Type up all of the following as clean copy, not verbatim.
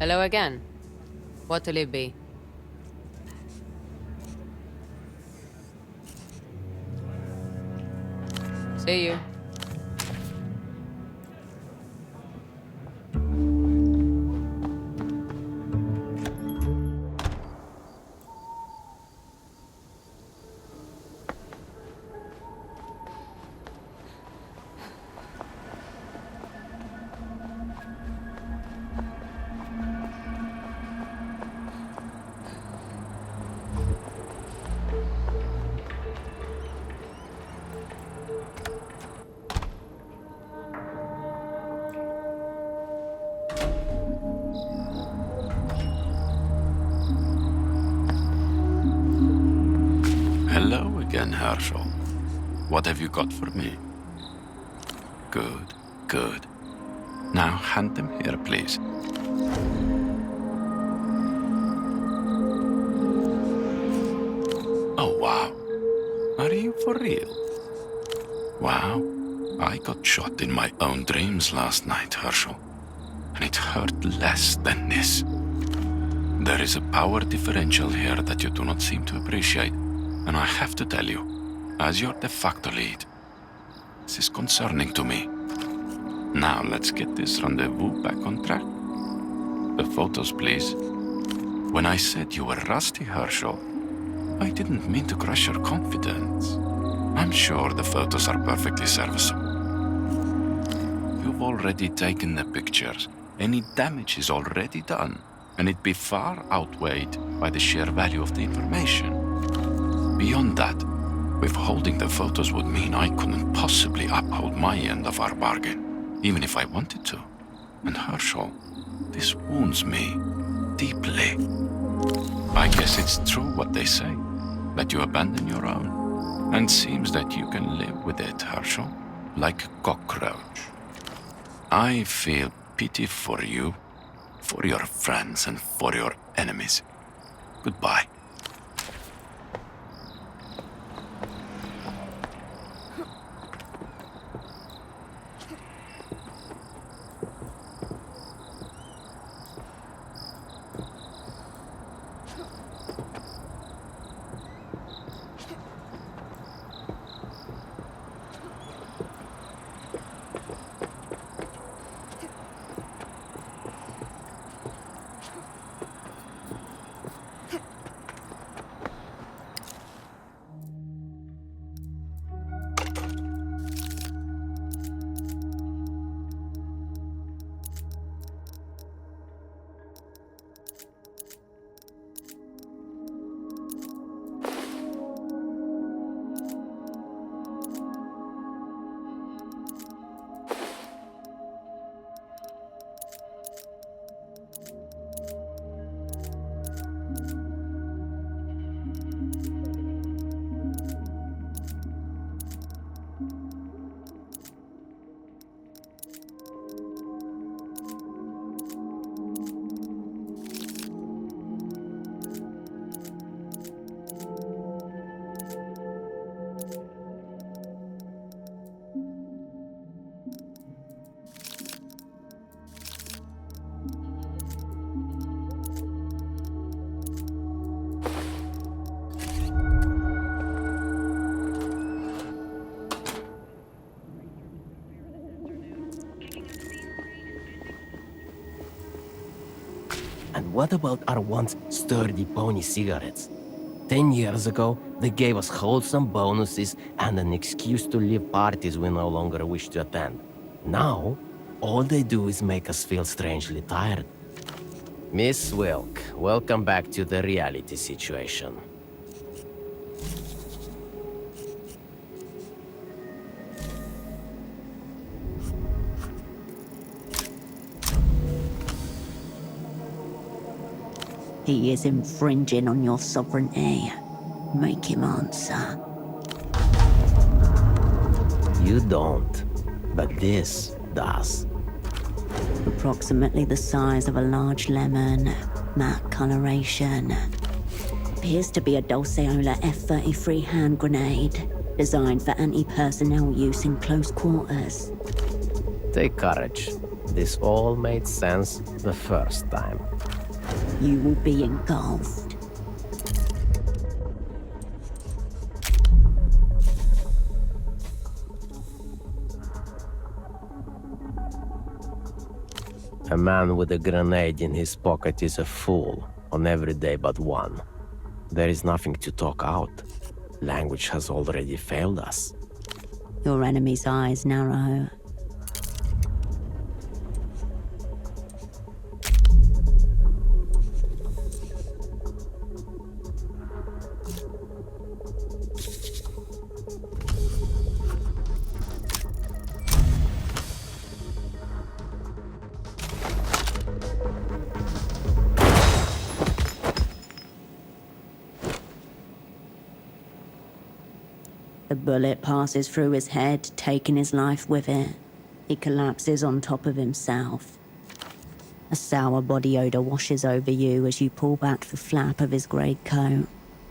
Hello again. What'll it be? See you. Hello again, Herschel. What have you got for me? Good, good. Now hand them here, please. Oh, wow. Are you for real? Wow. I got shot in my own dreams last night, Herschel. And it hurt less than this. There is a power differential here that you do not seem to appreciate. And I have to tell you, as your de facto lead, this is concerning to me. Now let's get this rendezvous back on track. The photos, please. When I said you were rusty, Herschel, I didn't mean to crush your confidence. I'm sure the photos are perfectly serviceable. You've already taken the pictures. Any damage is already done, and it'd be far outweighed by the sheer value of the information. Beyond that, withholding the photos would mean I couldn't possibly uphold my end of our bargain, even if I wanted to. And Herschel, this wounds me deeply. I guess it's true what they say, that you abandon your own. And seems that you can live with it, Herschel, like a cockroach. I feel pity for you, for your friends, and for your enemies. Goodbye. And what about our once sturdy pony cigarettes? 10 years ago, they gave us wholesome bonuses and an excuse to leave parties we no longer wish to attend. Now, all they do is make us feel strangely tired. Miss Wilk, welcome back to the reality situation. He is infringing on your sovereignty. Make him answer. You don't, but this does. Approximately the size of a large lemon, matte coloration. Appears to be a Dulceola F-33 hand grenade, designed for anti-personnel use in close quarters. Take courage. This all made sense the first time. You will be engulfed. A man with a grenade in his pocket is a fool on every day but one. There is nothing to talk out. Language has already failed us. Your enemy's eyes narrow. The bullet passes through his head, taking his life with it. He collapses on top of himself. A sour body odor washes over you as you pull back the flap of his grey coat.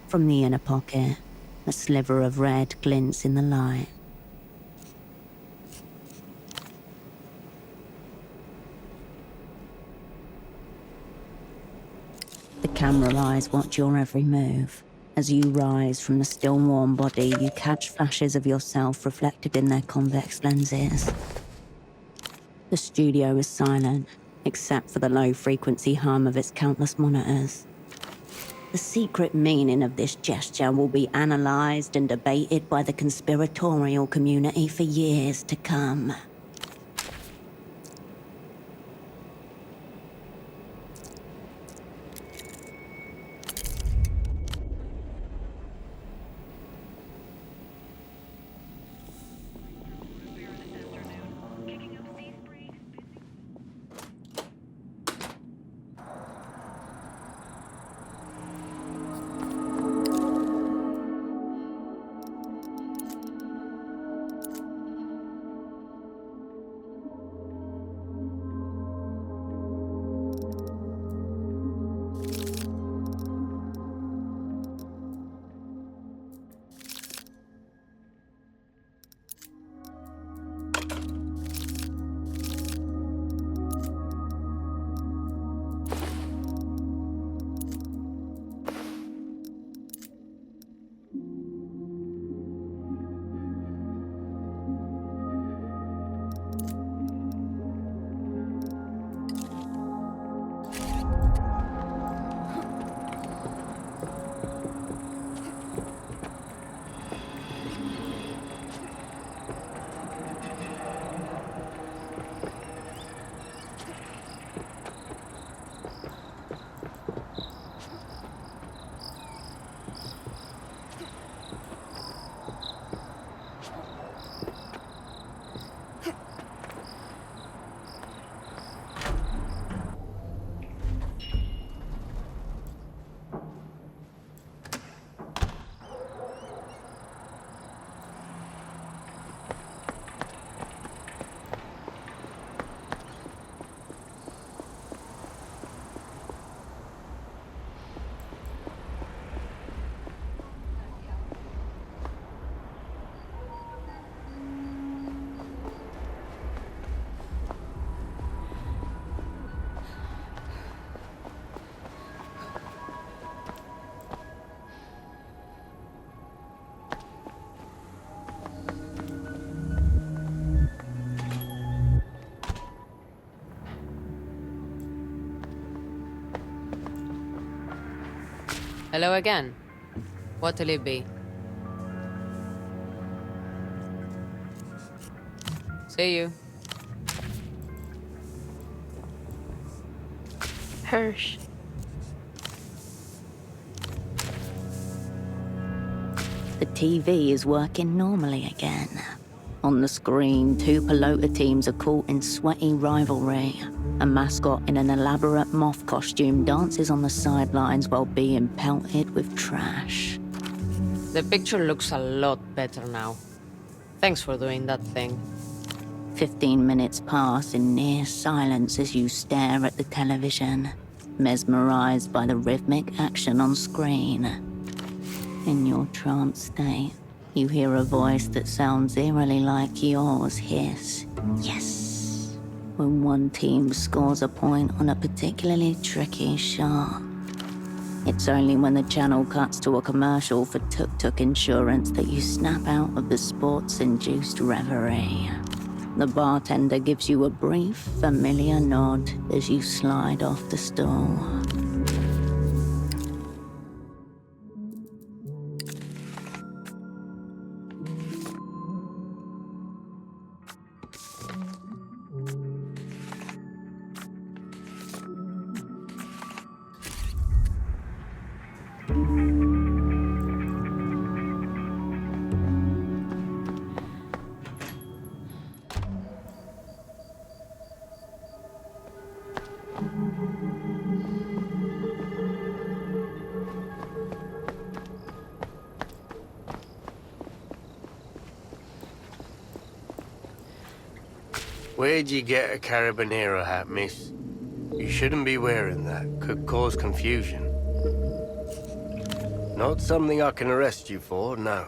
From the inner pocket, a sliver of red glints in the light. The camera eyes watch your every move. As you rise from the still warm body, you catch flashes of yourself reflected in their convex lenses. The studio is silent, except for the low-frequency hum of its countless monitors. The secret meaning of this gesture will be analysed and debated by the conspiratorial community for years to come. Hello again. What'll it be? See you. Hirsch. The TV is working normally again. On the screen, two pelota teams are caught in sweaty rivalry. A mascot in an elaborate moth costume dances on the sidelines while being pelted with trash. The picture looks a lot better now. Thanks for doing that thing. 15 minutes pass in near silence as you stare at the television, mesmerized by the rhythmic action on screen. In your trance state, you hear a voice that sounds eerily like yours hiss, "Yes." when one team scores a point on a particularly tricky shot. It's only when the channel cuts to a commercial for tuk-tuk insurance that you snap out of the sports-induced reverie. The bartender gives you a brief, familiar nod as you slide off the stool. Where'd you get a carabinero hat, miss? You shouldn't be wearing that. Could cause confusion. Not something I can arrest you for, no.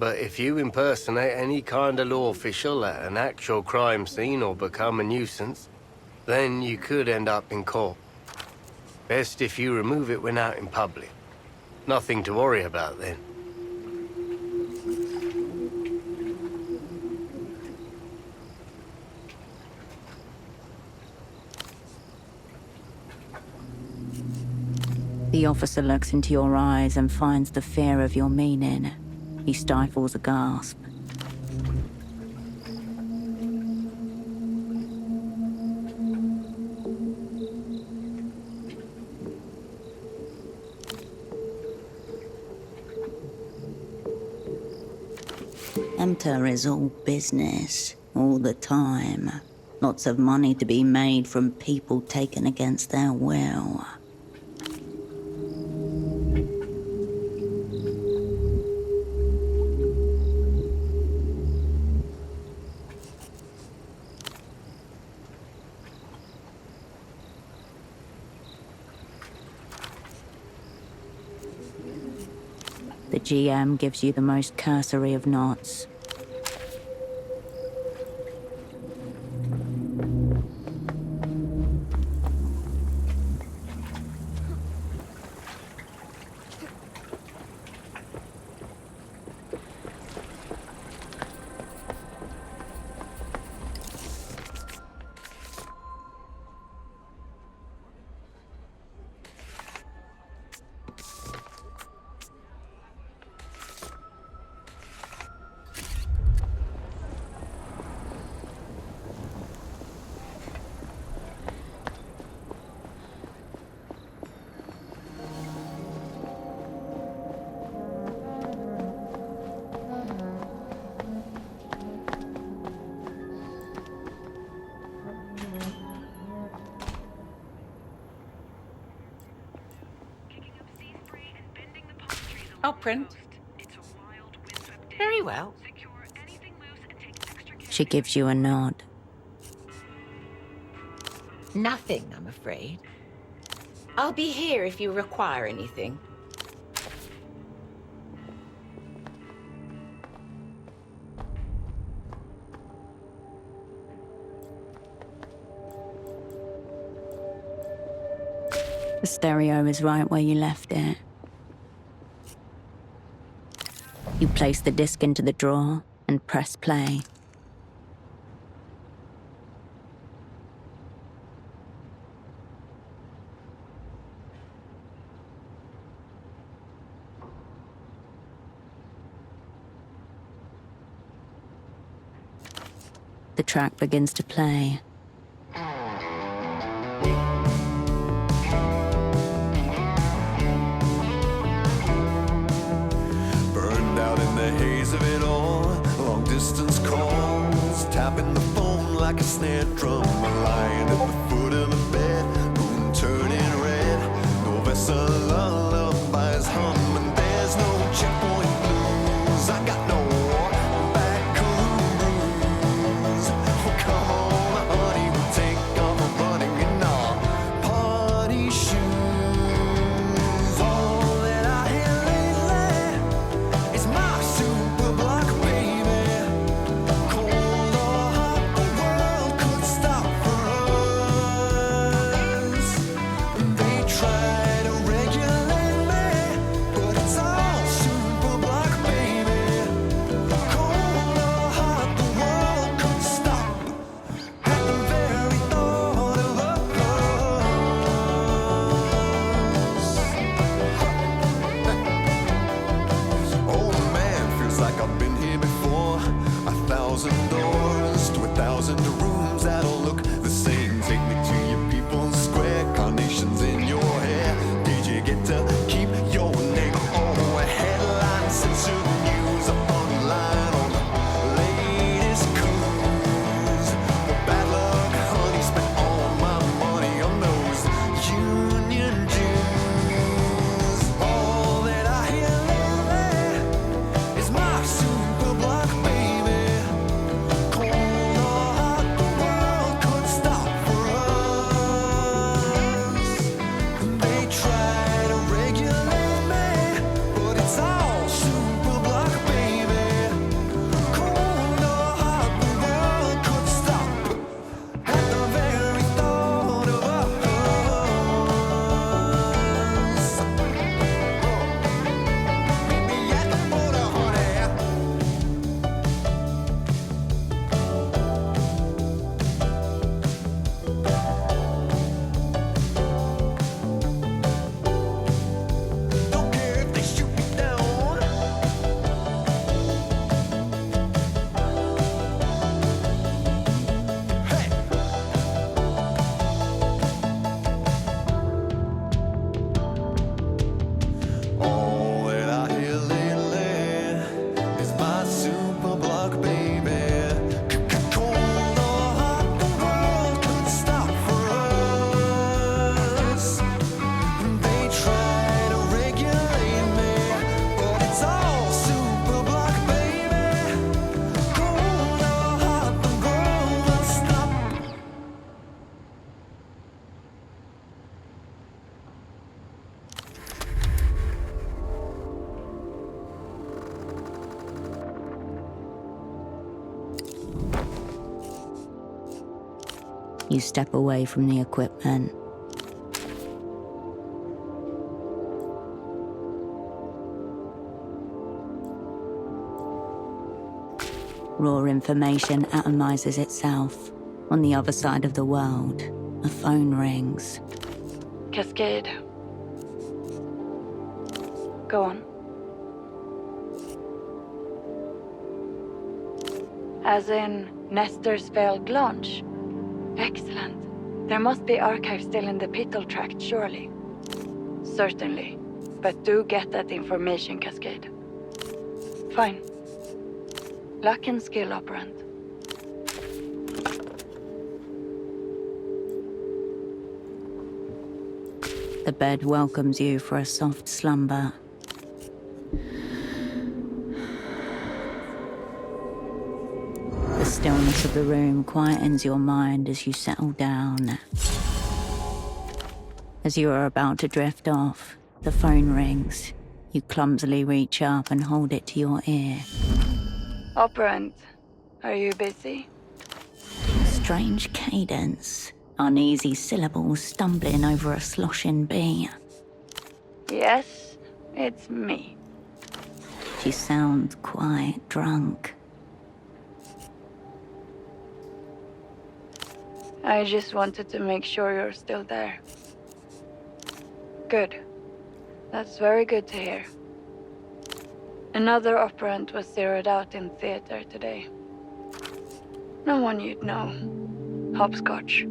But if you impersonate any kind of law official at an actual crime scene or become a nuisance, then you could end up in court. Best if you remove it when out in public. Nothing to worry about then. The officer looks into your eyes and finds the fear of your meaning. He stifles a gasp. Emter is all business, all the time. Lots of money to be made from people taken against their will. The GM gives you the most cursory of nods. I'll print. Very well. She gives you a nod. Nothing, I'm afraid. I'll be here if you require anything. The stereo is right where you left it. You place the disc into the drawer and press play. The track begins to play. Burned out in the haze of it all, long distance calls, tapping the phone like a snare drum, lying at the foot of the bed, moon turning red, no vessel lullabies hum, and there's no checkpoint blues. I got no back blues. Oh, come on, honey, we'll take off running in our party shoes. All that I hear lately is my super block, baby. Cold or hot, the world could stop You step away from the equipment. Raw information atomizes itself. On the other side of the world, a phone rings. Cascade. Go on. As in Nestorsveld launch? Excellent. There must be archives still in the Pittel tract, surely. Certainly. But do get that information, Cascade. Fine. Luck and skill, Operant. The bed welcomes you for a soft slumber. The stillness of the room quietens your mind as you settle down. As you are about to drift off, the phone rings. You clumsily reach up and hold it to your ear. Operant, are you busy? Strange cadence, uneasy syllables stumbling over a sloshing B. Yes, it's me. She sounds quite drunk. I just wanted to make sure you're still there. Good. That's very good to hear. Another operant was zeroed out in theater today. No one you'd know. Hopscotch,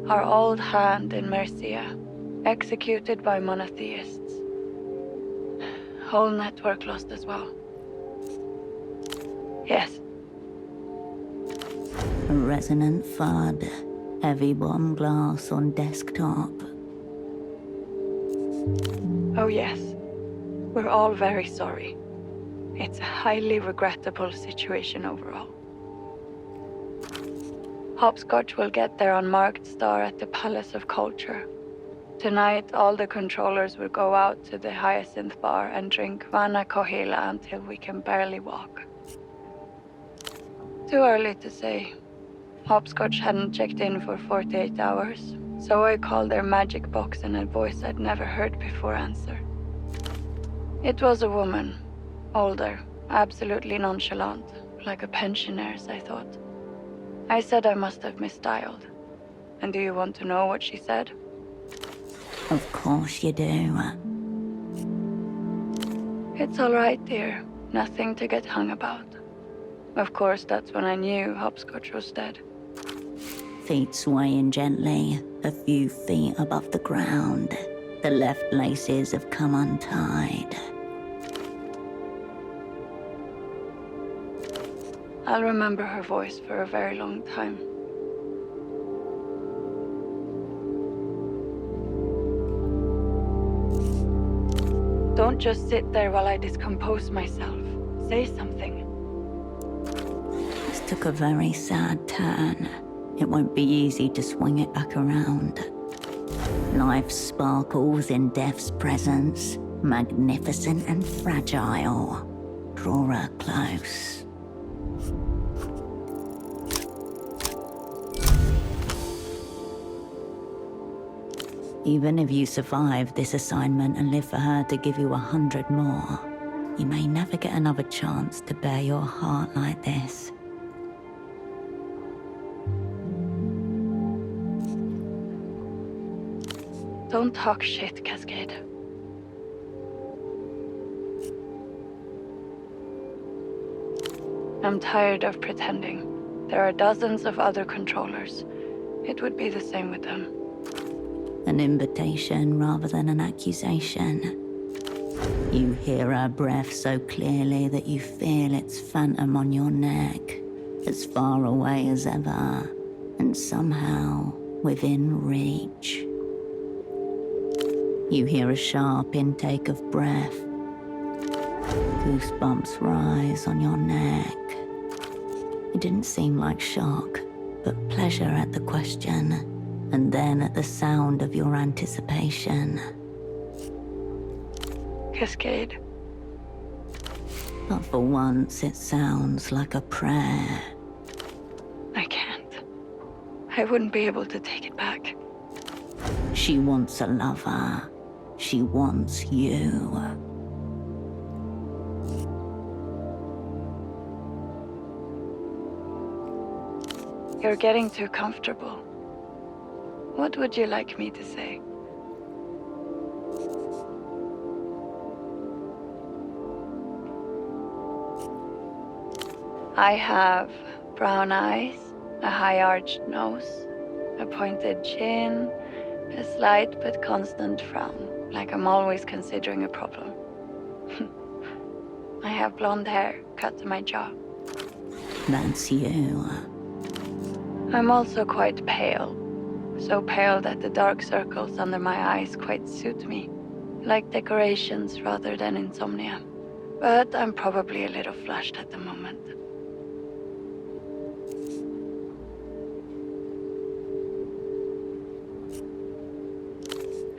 our old hand in Mercia, executed by monotheists. Whole network lost as well. Yes. A resonant thud, heavy bomb glass on desktop. Oh yes. We're all very sorry. It's a highly regrettable situation overall. Hopscotch will get their unmarked star at the Palace of Culture. Tonight, all the controllers will go out to the Hyacinth Bar and drink Vana Kohila until we can barely walk. Too early to say. Hopscotch hadn't checked in for 48 hours, so I called their magic box and a voice I'd never heard before answered. It was a woman. Older, absolutely nonchalant, like a pensioner's, I thought. I said I must have misdialed. And do you want to know what she said? Of course you do. It's all right, dear. Nothing to get hung about. Of course, that's when I knew Hopscotch was dead. Feet swaying gently, a few feet above the ground. The left laces have come untied. I'll remember her voice for a very long time. Don't just sit there while I discompose myself. Say something. This took a very sad turn. It won't be easy to swing it back around. Life sparkles in death's presence, magnificent and fragile. Draw her close. Even if you survive this assignment and live for her to give you 100 more, you may never get another chance to bare your heart like this. Don't talk shit, Cascade. I'm tired of pretending. There are dozens of other controllers. It would be the same with them. An invitation rather than an accusation. You hear her breath so clearly that you feel its phantom on your neck, as far away as ever, and somehow within reach. You hear a sharp intake of breath. Goosebumps rise on your neck. It didn't seem like shock, but pleasure at the question, and then at the sound of your anticipation. Cascade. But for once, it sounds like a prayer. I can't. I wouldn't be able to take it back. She wants a lover. She wants you. You're getting too comfortable. What would you like me to say? I have brown eyes, a high-arched nose, a pointed chin, a slight but constant frown, like I'm always considering a problem. I have blonde hair cut to my jaw. That's you. I'm also quite pale. So pale that the dark circles under my eyes quite suit me. Like decorations rather than insomnia. But I'm probably a little flushed at the moment.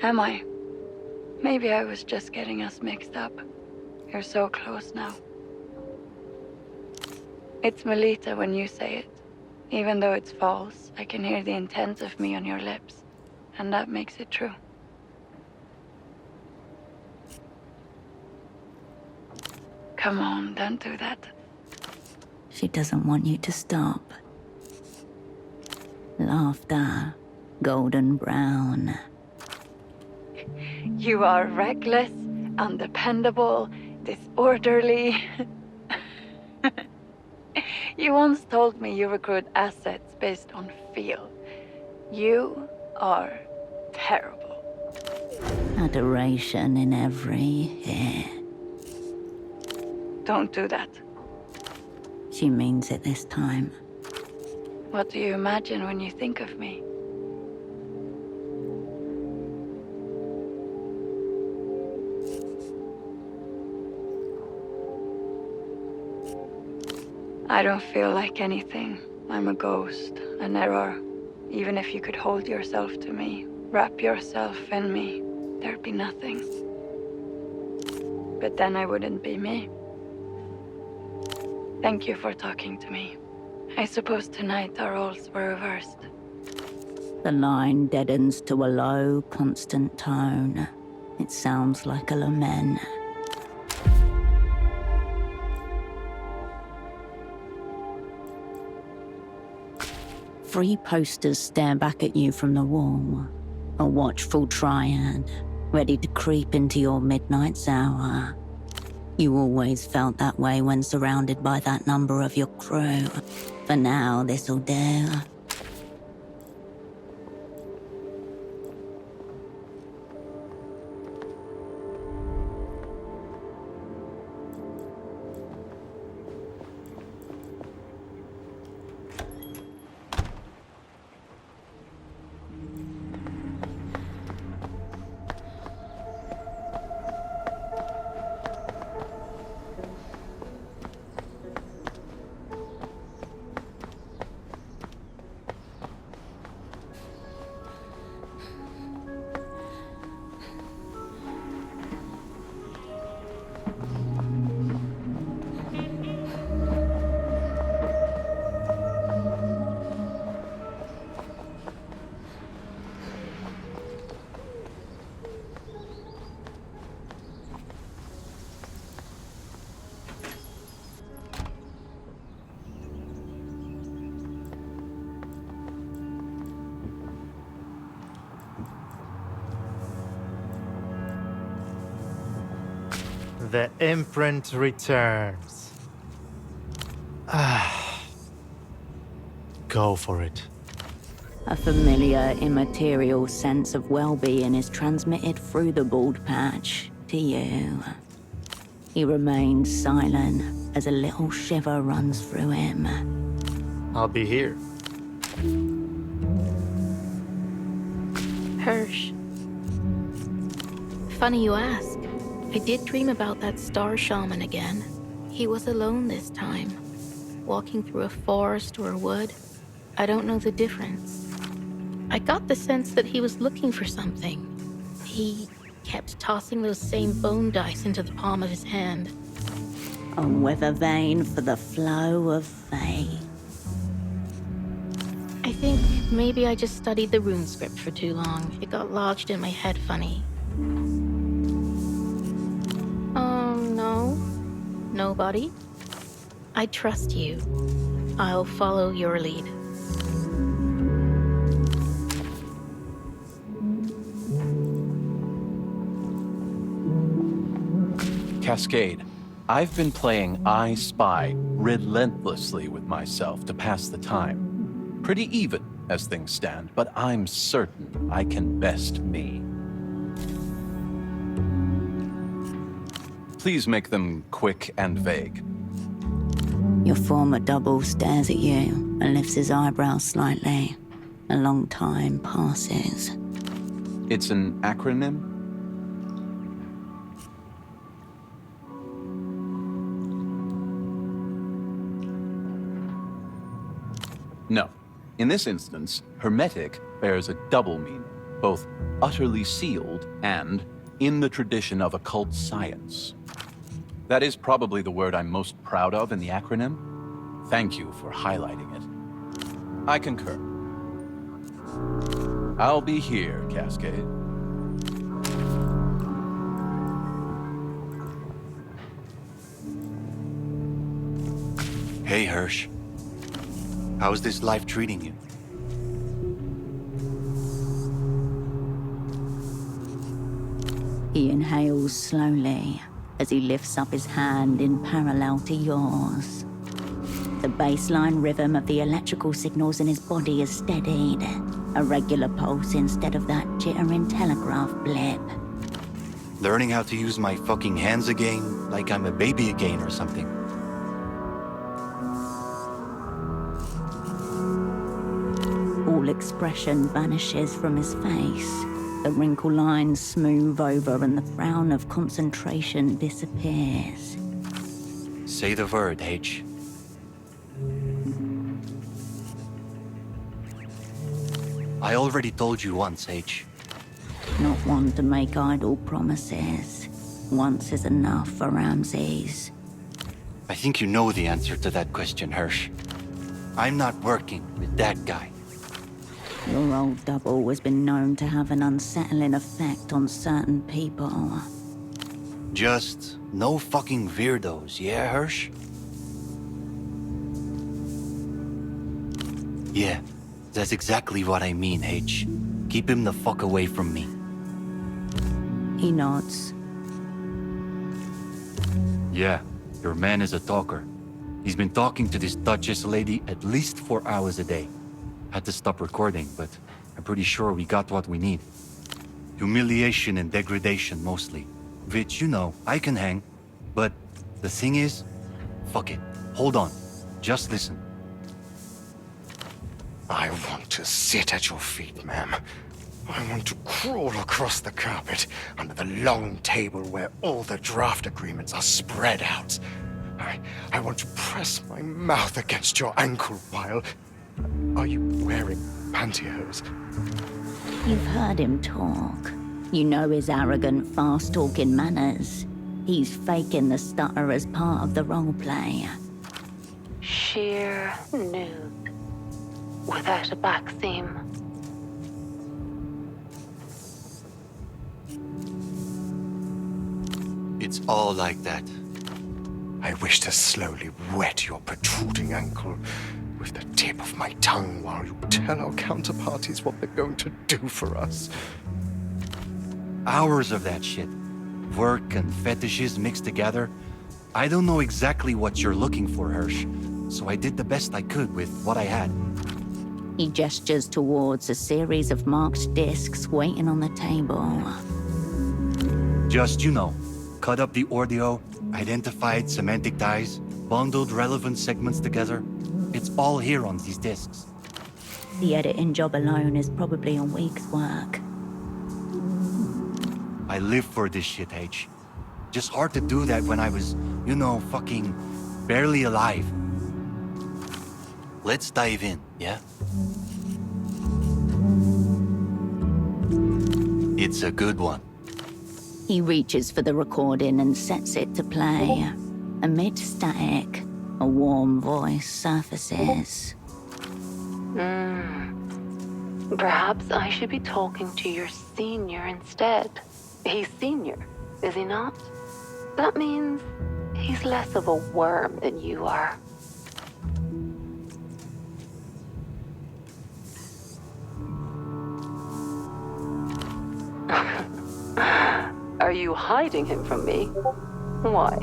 Am I? Maybe I was just getting us mixed up. You're so close now. It's Melita when you say it. Even though it's false, I can hear the intent of me on your lips. And that makes it true. Come on, don't do that. She doesn't want you to stop. Laughter, golden brown. You are reckless, undependable, disorderly. You once told me you recruit assets based on feel. You are terrible. Adoration in every hair. Don't do that. She means it this time. What do you imagine when you think of me? I don't feel like anything. I'm a ghost, an error. Even if you could hold yourself to me, wrap yourself in me, there'd be nothing. But then I wouldn't be me. Thank you for talking to me. I suppose tonight our roles were reversed. The line deadens to a low, constant tone. It sounds like a lament. Three posters stare back at you from the wall. A watchful triad, ready to creep into your midnight hour. You always felt that way when surrounded by that number of your crew. For now, this'll do. The imprint returns. Go for it. A familiar, immaterial sense of well-being is transmitted through the bald patch to you. He remains silent as a little shiver runs through him. I'll be here. Hirsch. Funny you ask. I did dream about that star shaman again. He was alone this time, walking through a forest or a wood. I don't know the difference. I got the sense that he was looking for something. He kept tossing those same bone dice into the palm of his hand. A weather vane for the flow of fate. I think maybe I just studied the rune script for too long. It got lodged in my head funny. No. Nobody? I trust you. I'll follow your lead. Cascade, I've been playing I Spy relentlessly with myself to pass the time. Pretty even as things stand, but I'm certain I can best me. Please make them quick and vague. Your former double stares at you and lifts his eyebrows slightly. A long time passes. It's an acronym? No. In this instance, hermetic bears a double meaning, both utterly sealed and in the tradition of occult science. That is probably the word I'm most proud of in the acronym. Thank you for highlighting it. I concur. I'll be here, Cascade. Hey, Hirsch. How's this life treating you? He inhales slowly as he lifts up his hand in parallel to yours. The baseline rhythm of the electrical signals in his body is steadied, a regular pulse instead of that jittering telegraph blip. Learning how to use my fucking hands again, like I'm a baby again or something. All expression vanishes from his face. The wrinkle lines smooth over and the frown of concentration disappears. Say the word, H. I already told you once, H. Not one to make idle promises. Once is enough for Ramses. I think you know the answer to that question, Hirsch. I'm not working with that guy. Your old double has been known to have an unsettling effect on certain people. Just no fucking weirdos, yeah, Hirsch? Yeah, that's exactly what I mean, H. Keep him the fuck away from me. He nods. Yeah, your man is a talker. He's been talking to this Duchess lady at least 4 hours a day. Had to stop recording, but I'm pretty sure we got what we need. Humiliation and degradation mostly. Which, you know, I can hang. But the thing is, fuck it. Hold on. Just listen. I want to sit at your feet, ma'am. I want to crawl across the carpet under the long table where all the draft agreements are spread out. I want to press my mouth against your ankle while... Are you wearing pantyhose? You've heard him talk. You know his arrogant, fast-talking manners. He's faking the stutter as part of the roleplay. Sheer nude. Without a back theme. It's all like that. I wish to slowly wet your protruding ankle with the tip of my tongue while you tell our counterparties what they're going to do for us. Hours of that shit. Work and fetishes mixed together. I don't know exactly what you're looking for, Hirsch, so I did the best I could with what I had. He gestures towards a series of marked discs waiting on the table. Just, you know, cut up the audio, identified semantic ties, bundled relevant segments together. It's all here on these discs. The editing job alone is probably a week's work. I live for this shit, H. Just hard to do that when I was, you know, fucking barely alive. Let's dive in, yeah? It's a good one. He reaches for the recording and sets it to play. Amid static, a warm voice surfaces. Perhaps I should be talking to your senior instead. He's senior, is he not? That means he's less of a worm than you are. Are you hiding him from me? Why?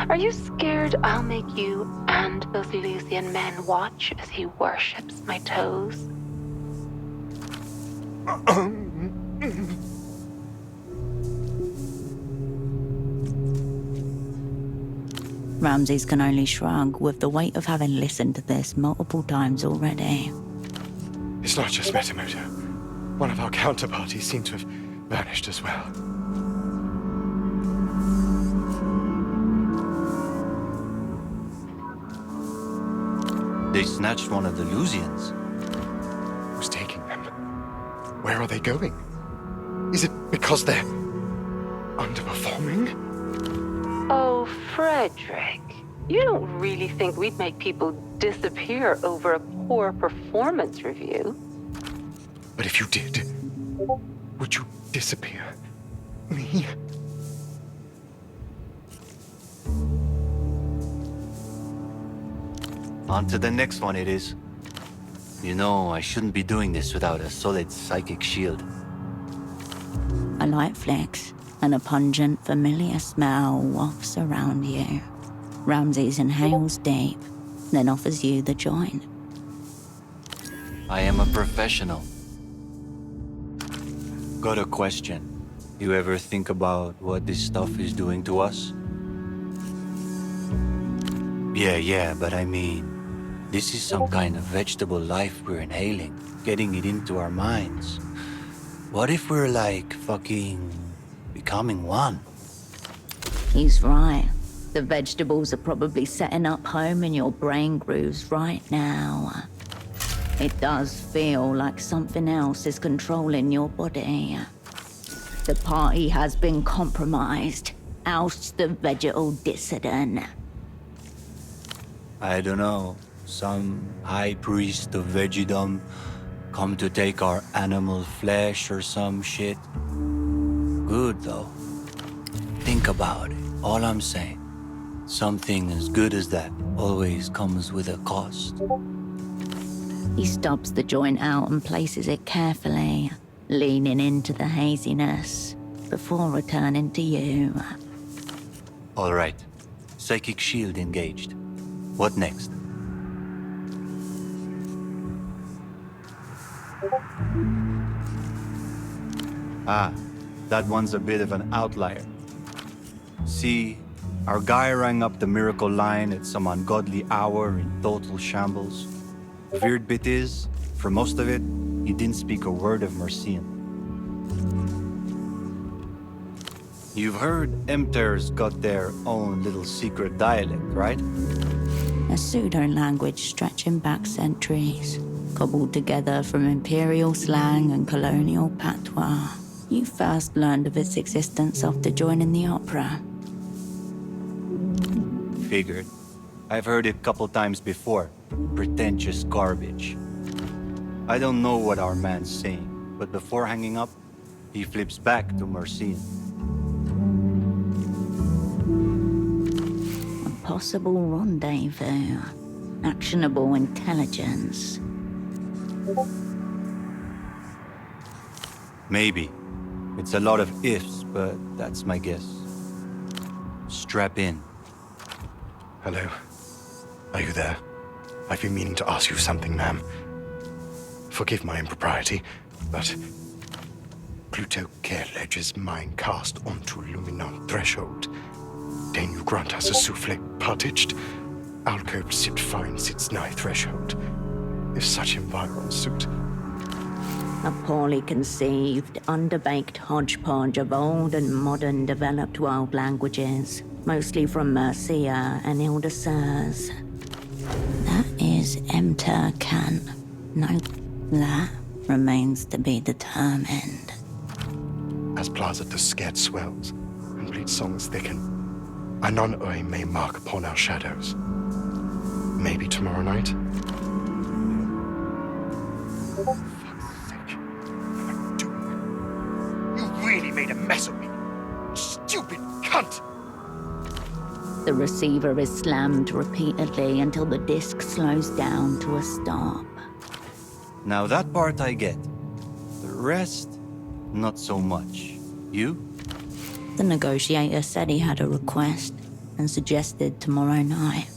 Are you scared I'll make you and those Lucian men watch as he worships my toes? Ramses can only shrug with the weight of having listened to this multiple times already. It's not just Metamoto. One of our counterparties seemed to have vanished as well. They snatched one of the Lusians. Who's taking them? Where are they going? Is it because they're underperforming? Oh, Frederick, you don't really think we'd make people disappear over a poor performance review? But if you did, would you disappear? Me? On to the next one it is. You know, I shouldn't be doing this without a solid psychic shield. A light flicks, and a pungent, familiar smell wafts around you. Ramses inhales deep, then offers you the joint. I am a professional. Got a question. You ever think about what this stuff is doing to us? Yeah, but I mean, this is some kind of vegetable life we're inhaling, getting it into our minds. What if we're like fucking becoming one? He's right. The vegetables are probably setting up home in your brain grooves right now. It does feel like something else is controlling your body. The party has been compromised. Oust the vegetal dissident. I don't know. Some high priest of veggiedom come to take our animal flesh or some shit. Good, though. Think about it. All I'm saying. Something as good as that always comes with a cost. He stubs the joint out and places it carefully, leaning into the haziness before returning to you. All right. Psychic shield engaged. What next? Ah, that one's a bit of an outlier. See, our guy rang up the miracle line at some ungodly hour in total shambles. Weird bit is, for most of it, he didn't speak a word of Mercian. You've heard Emter's got their own little secret dialect, right? A pseudo-language stretching back centuries, cobbled together from imperial slang and colonial patois. You first learned of its existence after joining the opera. Figured. I've heard it a couple times before. Pretentious garbage. I don't know what our man's saying, but before hanging up, he flips back to Mercian. A possible rendezvous. Actionable intelligence. Maybe. It's a lot of ifs, but that's my guess. Strap in. Hello. Are you there? I've been meaning to ask you something, ma'am. Forgive my impropriety, but Pluto care ledges mine cast onto luminant threshold. Den you grant us a souffle partaged. Alcove sipped fine sits nigh threshold. If such environ suit. A poorly conceived, underbaked hodgepodge of old and modern developed world languages, mostly from Mercia and Ile-de-Serres. That is Emter-Can. No, that remains to be determined. As Plaza the scared swells, and bleed songs thicken, anon oi may mark upon our shadows. Maybe tomorrow night? made a mess of me. Stupid cunt! The receiver is slammed repeatedly until the disc slows down to a stop. Now that part I get. The rest, not so much. You? The negotiator said he had a request and suggested tomorrow night.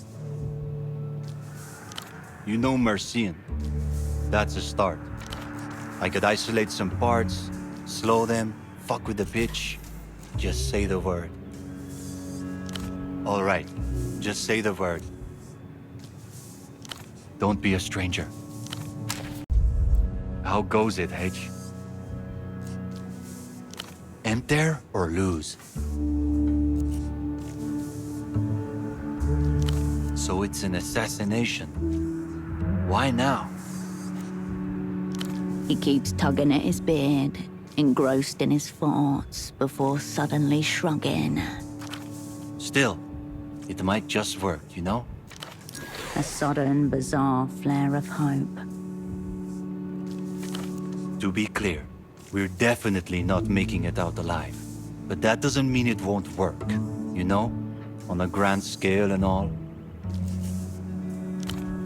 You know Mercian. That's a start. I could isolate some parts, slow them, fuck with the pitch. Just say the word. All right, just say the word. Don't be a stranger. How goes it, H? Enter or lose? So it's an assassination. Why now? He keeps tugging at his beard, engrossed in his thoughts, before suddenly shrugging. Still, it might just work, you know? A sudden, bizarre flare of hope. To be clear, we're definitely not making it out alive. But that doesn't mean it won't work, you know? On a grand scale and all.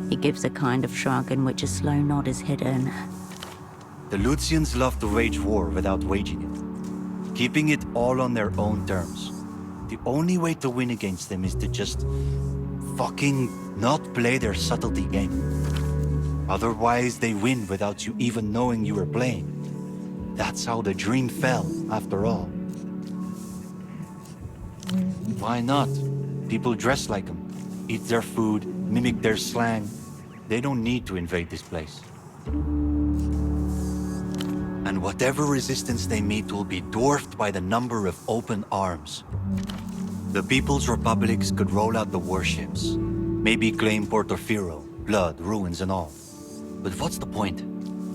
He gives a kind of shrug in which a slow nod is hidden. The Lucians love to wage war without waging it. Keeping it all on their own terms. The only way to win against them is to just fucking not play their subtlety game. Otherwise, they win without you even knowing you were playing. That's how the dream fell, after all. Why not? People dress like them, eat their food, mimic their slang. They don't need to invade this place. And whatever resistance they meet will be dwarfed by the number of open arms. The People's Republics could roll out the warships, maybe claim Portofino, blood, ruins and all. But what's the point?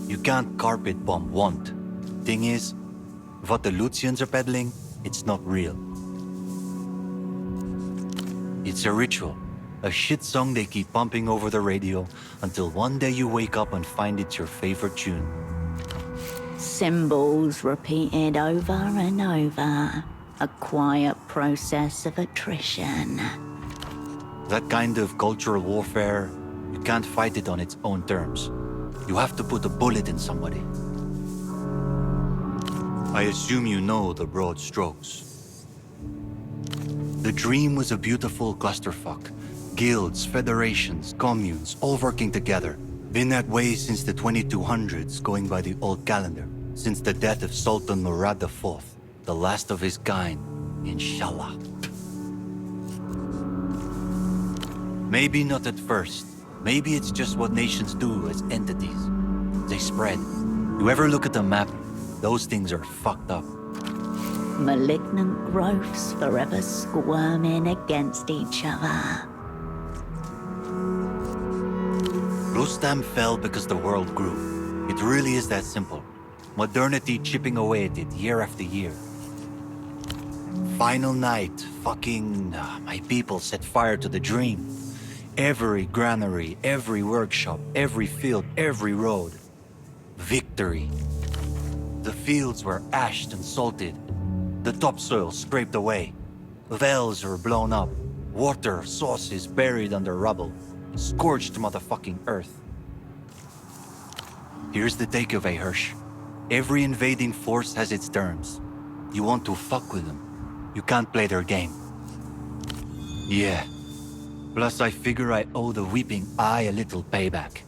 You can't carpet bomb want. Thing is, what the Lucians are peddling, it's not real. It's a ritual, a shit song they keep pumping over the radio until one day you wake up and find it's your favorite tune. Symbols repeated over and over. A quiet process of attrition. That kind of cultural warfare, you can't fight it on its own terms. You have to put a bullet in somebody. I assume you know the broad strokes. The dream was a beautiful clusterfuck. Guilds, federations, communes, all working together. Been that way since the 2200s, going by the old calendar. Since the death of Sultan Murad IV, the last of his kind, inshallah. Maybe not at first. Maybe it's just what nations do as entities. They spread. You ever look at the map? Those things are fucked up. Malignant growths forever squirming against each other. Rustam fell because the world grew. It really is that simple. Modernity chipping away at it year after year. Final night, my people set fire to the dream. Every granary, every workshop, every field, every road. Victory. The fields were ashed and salted. The topsoil scraped away. Wells were blown up. Water sources buried under rubble. Scorched motherfucking earth. Here's the takeaway, Hirsch. Every invading force has its terms. You want to fuck with them. You can't play their game. Yeah. Plus, I figure I owe the Weeping Eye a little payback.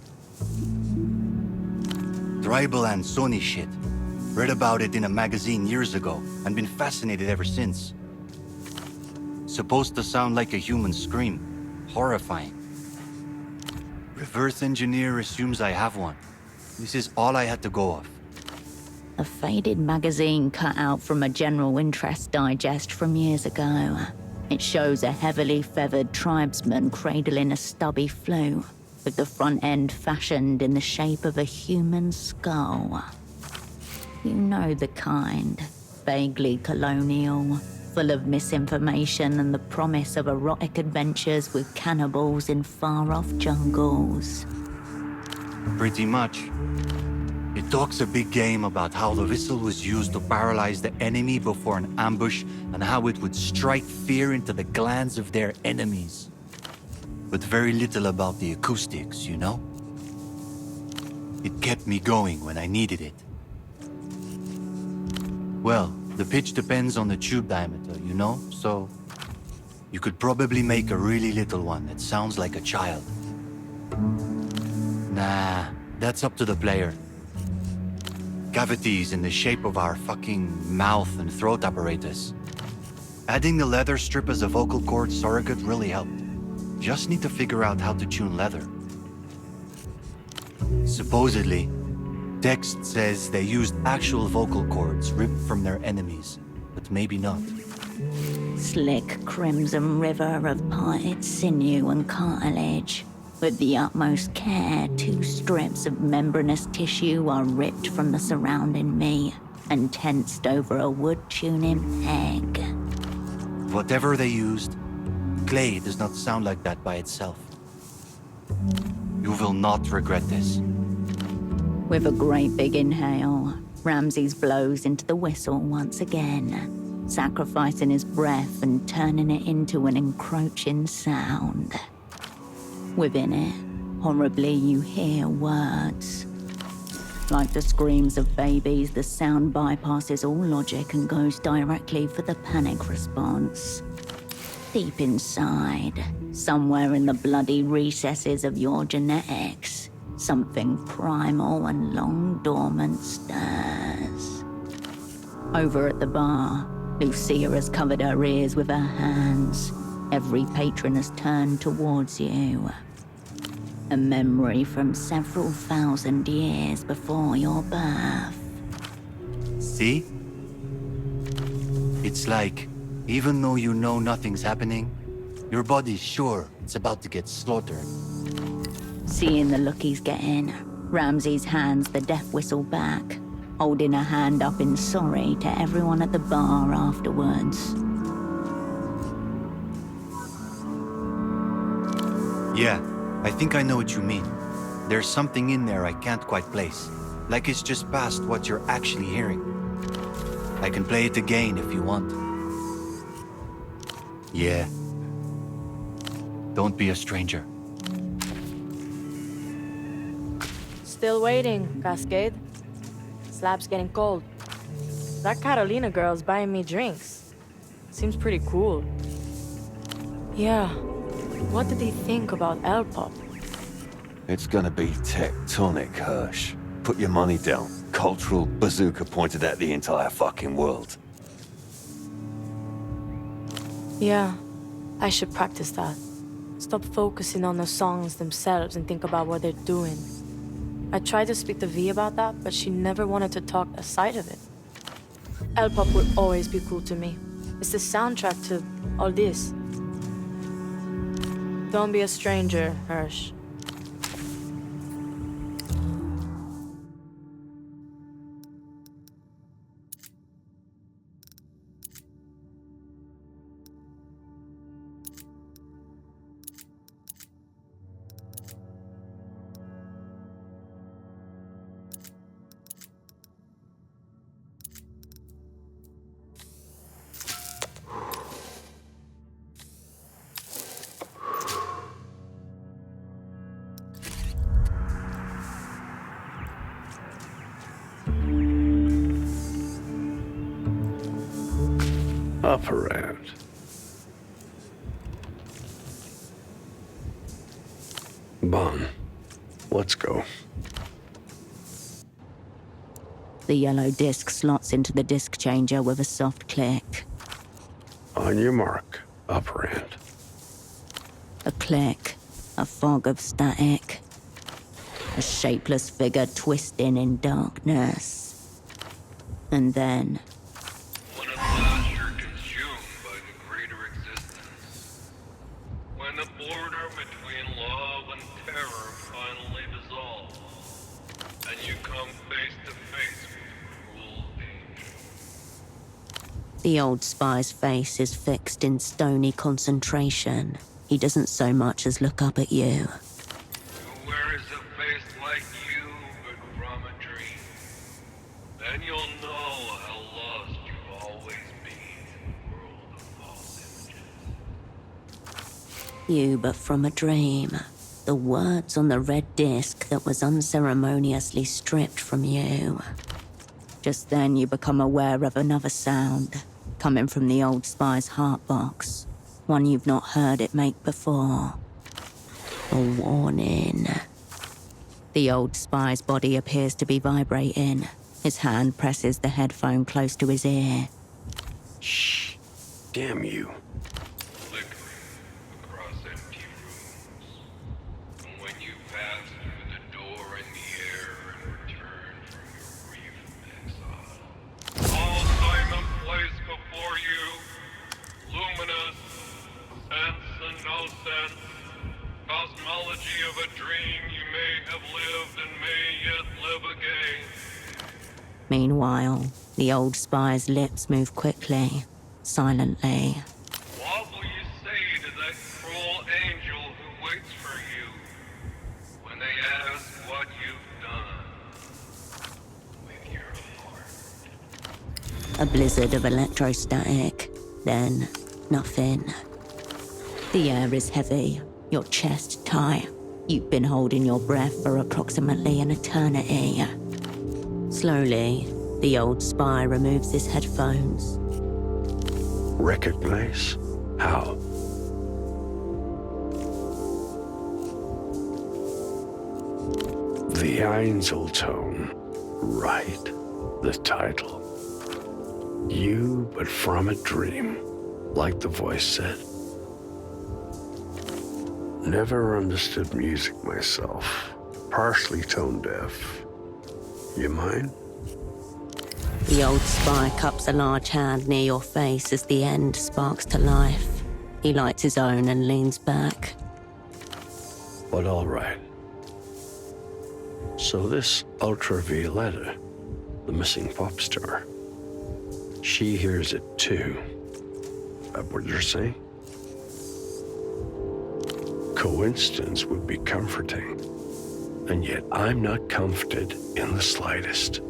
Tribal and Sony shit. Read about it in a magazine years ago, and been fascinated ever since. Supposed to sound like a human scream. Horrifying. Reverse engineer assumes I have one. This is all I had to go off. A faded magazine cut out from a general interest digest from years ago. It shows a heavily feathered tribesman cradling a stubby flute, with the front end fashioned in the shape of a human skull. You know the kind, vaguely colonial, full of misinformation and the promise of erotic adventures with cannibals in far-off jungles. Pretty much. It talks a big game about how the whistle was used to paralyze the enemy before an ambush and how it would strike fear into the glands of their enemies. But very little about the acoustics, you know? It kept me going when I needed it. Well, the pitch depends on the tube diameter, you know? So you could probably make a really little one that sounds like a child. Nah, that's up to the player. Cavities in the shape of our fucking mouth and throat apparatus. Adding the leather strip as a vocal cord surrogate really helped. Just need to figure out how to tune leather. Supposedly, text says they used actual vocal cords ripped from their enemies, but maybe not. Slick crimson river of parted sinew and cartilage. With the utmost care, 2 strips of membranous tissue are ripped from the surrounding meat and tensed over a wood-tuning peg. Whatever they used, clay does not sound like that by itself. You will not regret this. With a great big inhale, Ramses blows into the whistle once again, sacrificing his breath and turning it into an encroaching sound. Within it, horribly you hear words. Like the screams of babies, the sound bypasses all logic and goes directly for the panic response. Deep inside, somewhere in the bloody recesses of your genetics, something primal and long dormant stirs. Over at the bar, Lucia has covered her ears with her hands. Every patron has turned towards you. A memory from several thousand years before your birth. See? It's like, even though you know nothing's happening, your body's sure it's about to get slaughtered. Seeing the look he's getting, Ramses hands the death whistle back, holding a hand up in sorry to everyone at the bar afterwards. Yeah, I think I know what you mean. There's something in there I can't quite place. Like it's just past what you're actually hearing. I can play it again if you want. Yeah. Don't be a stranger. Still waiting, Cascade. Slab's getting cold. That Carolina girl's buying me drinks. Seems pretty cool. Yeah. What did he think about El Pop? It's gonna be tectonic, Hirsch. Put your money down. Cultural bazooka pointed at the entire fucking world. Yeah, I should practice that. Stop focusing on the songs themselves and think about what they're doing. I tried to speak to V about that, but she never wanted to talk aside of it. El Pop will always be cool to me. It's the soundtrack to all this. Don't be a stranger, Hirsch. Up around. Bon, let's go. The yellow disc slots into the disc changer with a soft click. On your mark, up around. A click, a fog of static. A shapeless figure twisting in darkness. And then... When the border between love and terror finally dissolves, and you come face to face with cruel danger. The old spy's face is fixed in stony concentration. He doesn't so much as look up at you. Who wears a face like you but from a dream? You but from a dream. The words on the red disc that was unceremoniously stripped from you. Just then you become aware of another sound, coming from the old spy's heart box. One you've not heard it make before. A warning. The old spy's body appears to be vibrating. His hand presses the headphone close to his ear. Shh. Damn you. Across empty rooms. And when you pass through the door in the air and return from your brief exile, all time and place before you, luminous, sense and no sense, cosmology of a dream you may have lived and may yet live again. Meanwhile, the old spy's lips move quickly, silently. What will you say to that cruel angel who waits for you when they ask what you've done with your heart? A blizzard of electrostatic, then nothing. The air is heavy, your chest tight. You've been holding your breath for approximately an eternity. Slowly, the old spy removes his headphones. Recognize? How? The Einzeltone. Right. The title. You but from a dream, like the voice said. Never understood music myself. Partially tone deaf. You mind? The old spy cups a large hand near your face as the end sparks to life. He lights his own and leans back. But all right. So this Ultravioletta, the missing pop star, she hears it too. That what you're saying? Coincidence would be comforting, and yet I'm not comforted in the slightest.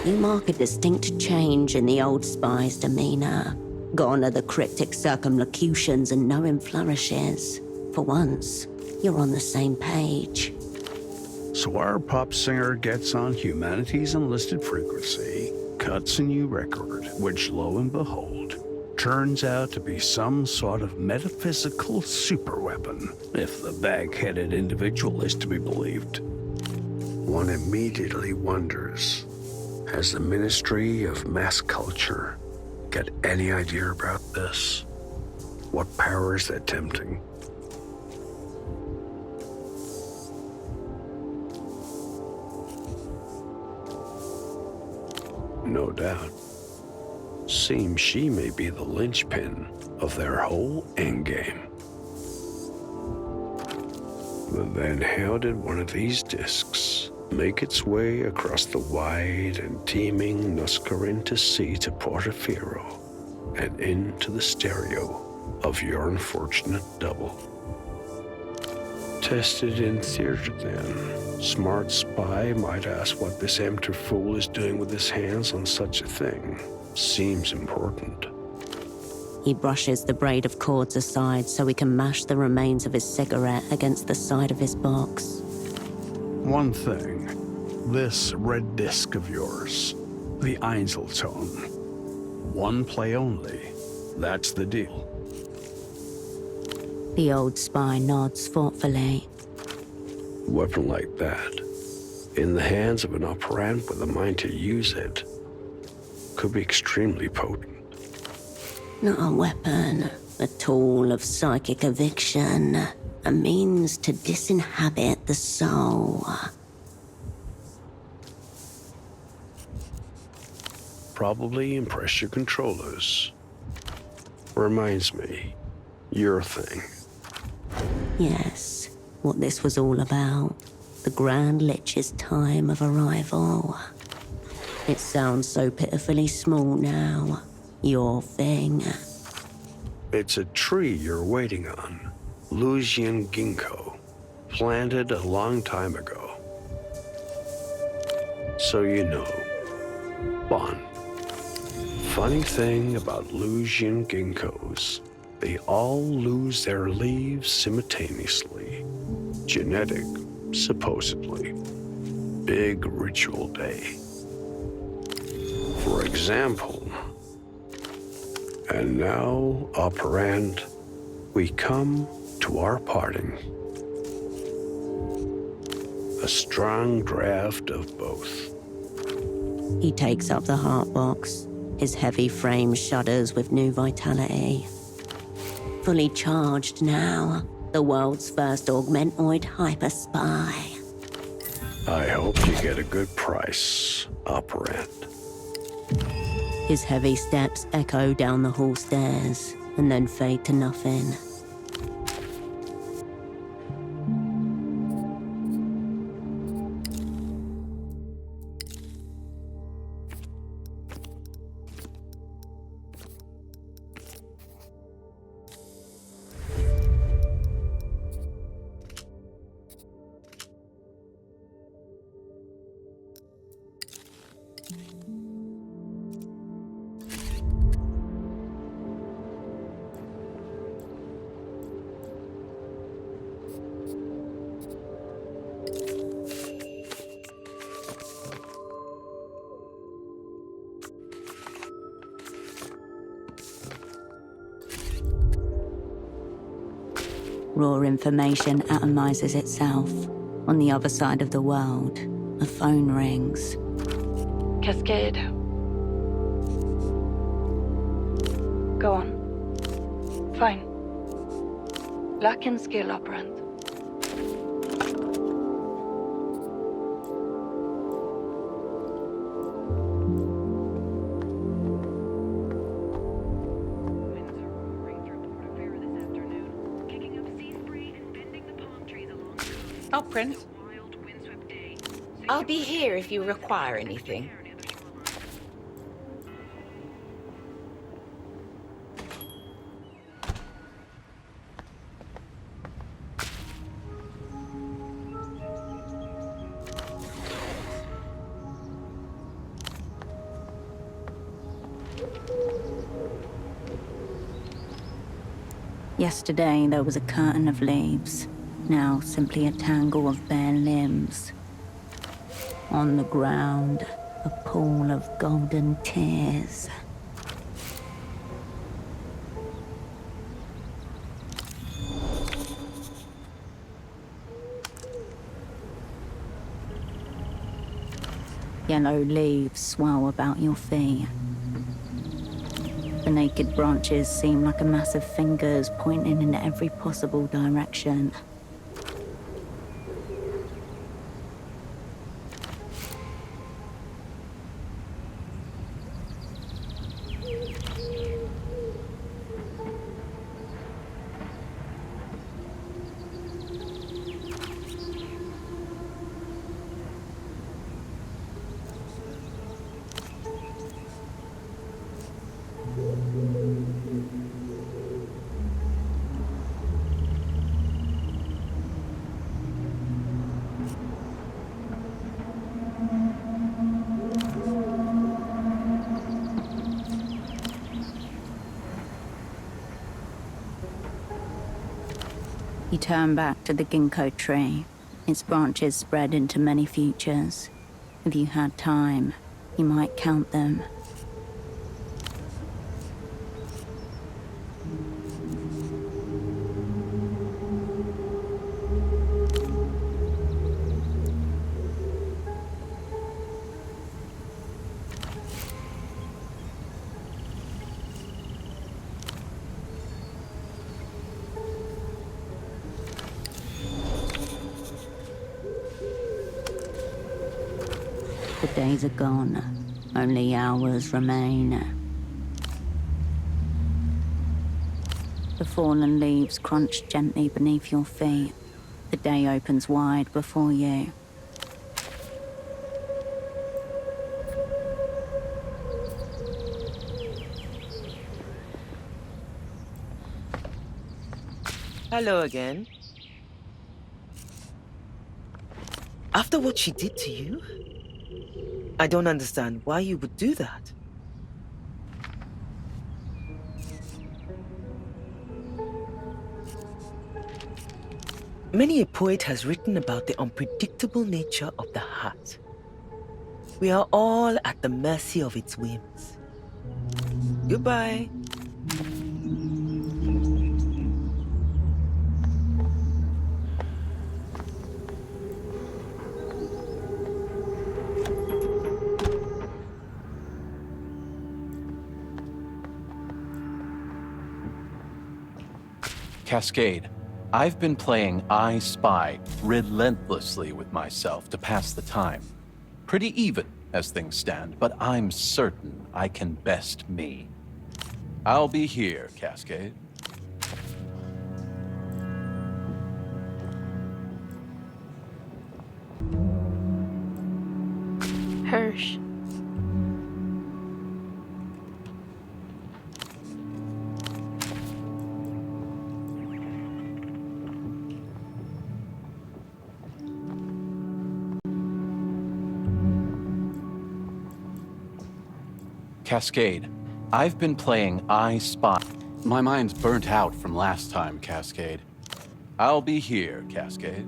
You mark a distinct change in the old spy's demeanor. Gone are the cryptic circumlocutions and knowing flourishes. For once, you're on the same page. So our pop singer gets on humanity's enlisted frequency, cuts a new record, which lo and behold, turns out to be some sort of metaphysical superweapon, if the bag-headed individual is to be believed. One immediately wonders, has the Ministry of Mass Culture got any idea about this? What powers they're tempting? No doubt. Seems she may be the linchpin of their whole endgame. But then how did one of these discs make its way across the wide and teeming Nuscarinta Sea to Portaferro and into the stereo of your unfortunate double? Tested in theater then. Smart spy might ask what this amateur fool is doing with his hands on such a thing. Seems important. He brushes the braid of cords aside so he can mash the remains of his cigarette against the side of his box. One thing. This red disc of yours, the Einzeltone. One play only. That's the deal. The old spy nods thoughtfully. A weapon like that, in the hands of an operant with a mind to use it, could be extremely potent. Not a weapon, a tool of psychic eviction, a means to disinhabit the soul. Probably impress your controllers. Reminds me, your thing. Yes, what this was all about. The Grand Lich's time of arrival. It sounds so pitifully small now. Your thing. It's a tree you're waiting on. Lusian ginkgo. Planted a long time ago. So you know. Bon. Funny thing about Lusian ginkgos. they all lose their leaves simultaneously. Genetic, supposedly. Big ritual day. For example, and now, operand, we come to our parting. A strong draft of both. He takes up the heart box. His heavy frame shudders with new vitality. Fully charged now, the world's first augmentoid hyper spy. I hope you get a good price, operand. His heavy steps echo down the hall stairs and then fade to nothing. Raw information atomizes itself. On the other side of the world, a phone rings. Cascade. Go on. Fine. Luck and skill, operand. Oh, Prince. I'll be here if you require anything. Yesterday, there was a curtain of leaves. Now, simply a tangle of bare limbs. On the ground, a pool of golden tears. Yellow leaves swirl about your feet. The naked branches seem like a mass of fingers pointing in every possible direction. You turn back to the ginkgo tree. Its branches spread into many futures. If you had time, you might count them. The days are gone. Only hours remain. The fallen leaves crunch gently beneath your feet. The day opens wide before you. Hello again. After what she did to you, I don't understand why you would do that. Many a poet has written about the unpredictable nature of the heart. We are all at the mercy of its whims. Goodbye. Cascade, I've been playing I Spy relentlessly with myself to pass the time. Pretty even as things stand, but I'm certain I can best me. I'll be here, Cascade. Hirsch. Cascade, I've been playing I Spy. My mind's burnt out from last time, Cascade. I'll be here, Cascade.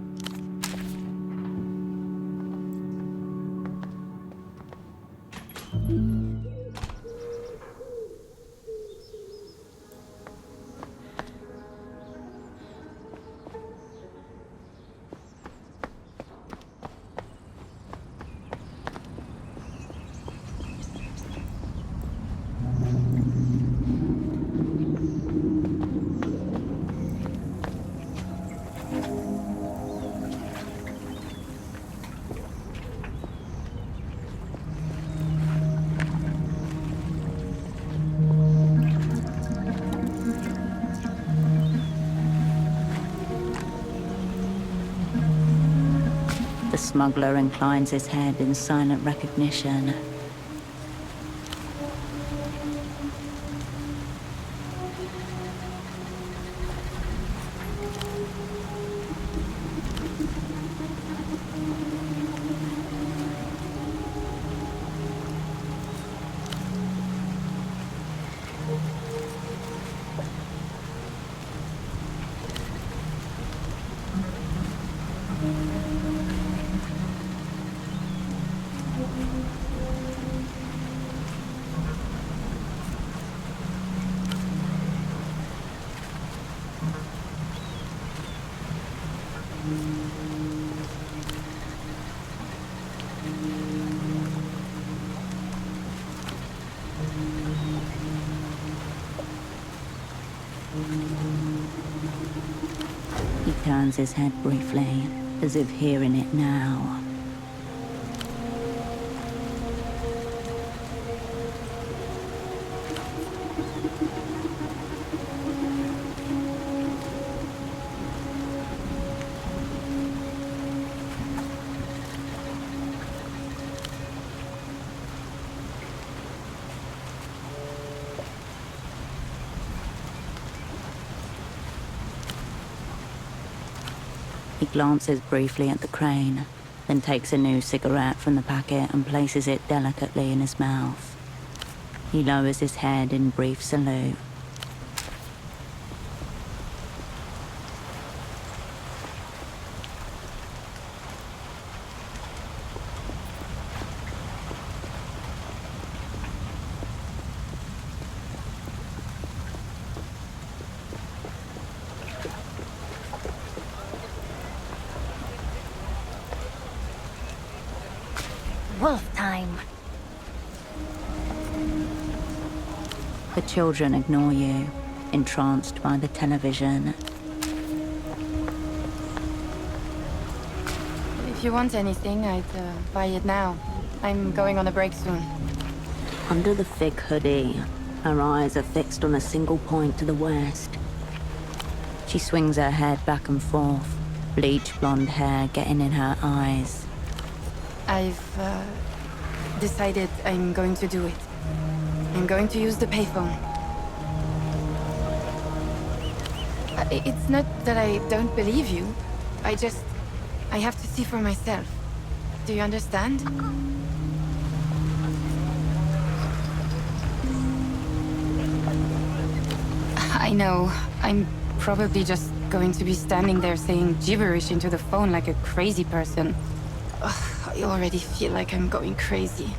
The smuggler inclines his head in silent recognition. He turns his head briefly, as if hearing it now. He glances briefly at the crane, then takes a new cigarette from the packet and places it delicately in his mouth. He lowers his head in brief salute. Wolf time. The children ignore you, entranced by the television. If you want anything, I'd buy it now. I'm going on a break soon. Under the thick hoodie, her eyes are fixed on a single point to the west. She swings her head back and forth, bleach blonde hair getting in her eyes. I've decided I'm going to do it. I'm going to use the payphone. It's not that I don't believe you. I have to see for myself. Do you understand? I know. I'm probably just going to be standing there saying gibberish into the phone like a crazy person. Ugh, I already feel like I'm going crazy.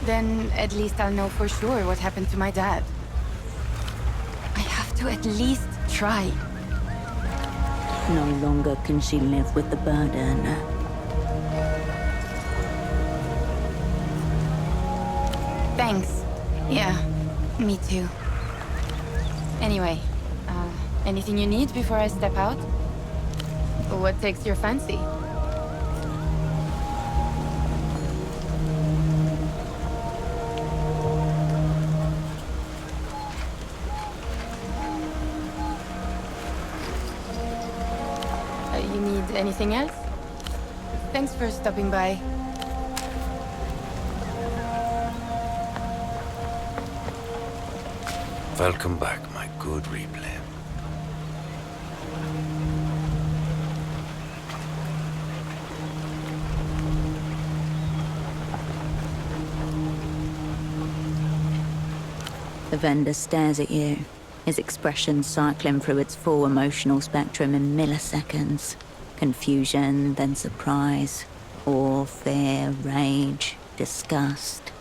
Then at least I'll know for sure what happened to my dad. I have to at least try. No longer can she live with the burden. Thanks. Yeah, me too. Anyway, anything you need before I step out? What takes your fancy? You need anything else? Thanks for stopping by. Welcome back, my good replay. The vendor stares at you, his expression cycling through its full emotional spectrum in milliseconds. Confusion, then surprise, awe, fear, rage, disgust.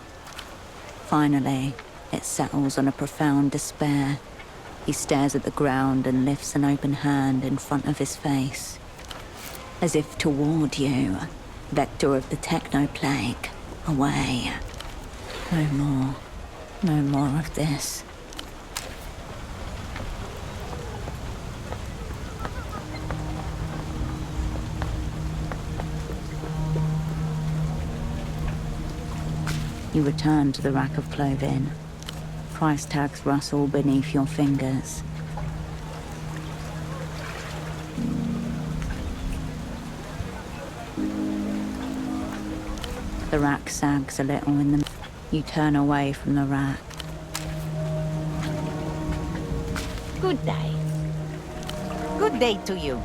Finally, it settles on a profound despair. He stares at the ground and lifts an open hand in front of his face. As if toward you, vector of the techno-plague, away. No more of this. You return to the rack of clothing. Price tags rustle beneath your fingers. The rack sags a little in the... You turn away from the rack. Good day. Good day to you.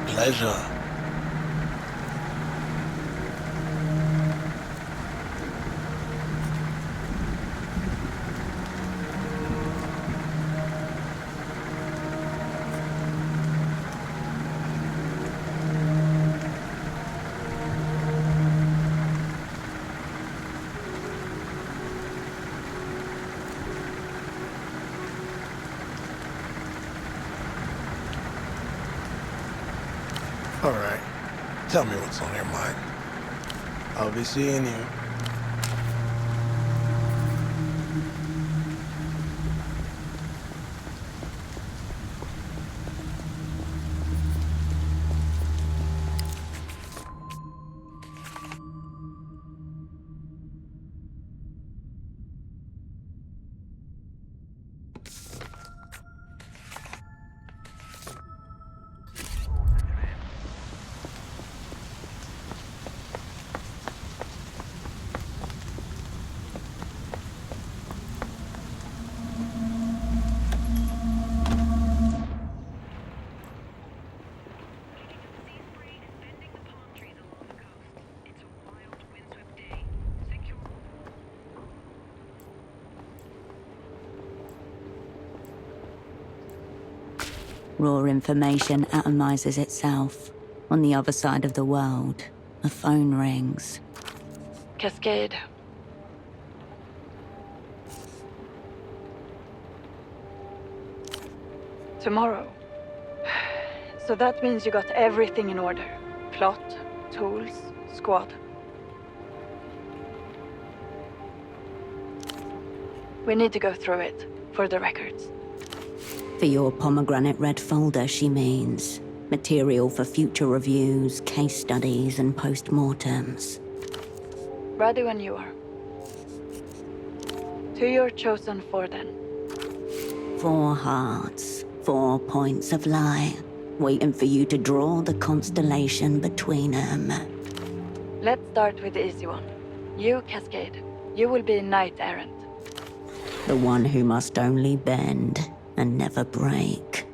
Pleasure. All right. Tell me what's on your mind. I'll be seeing you. Raw information atomizes itself. On the other side of the world, a phone rings. Cascade. Tomorrow. So that means you got everything in order. Plot, tools, squad. We need to go through it, for the records. For your pomegranate red folder, she means. Material for future reviews, case studies, and post-mortems. Ready when you are. To your chosen four, then. 4 hearts, 4 points of light, waiting for you to draw the constellation between them. Let's start with the easy one. You, Cascade. You will be knight errant. The one who must only bend and never break.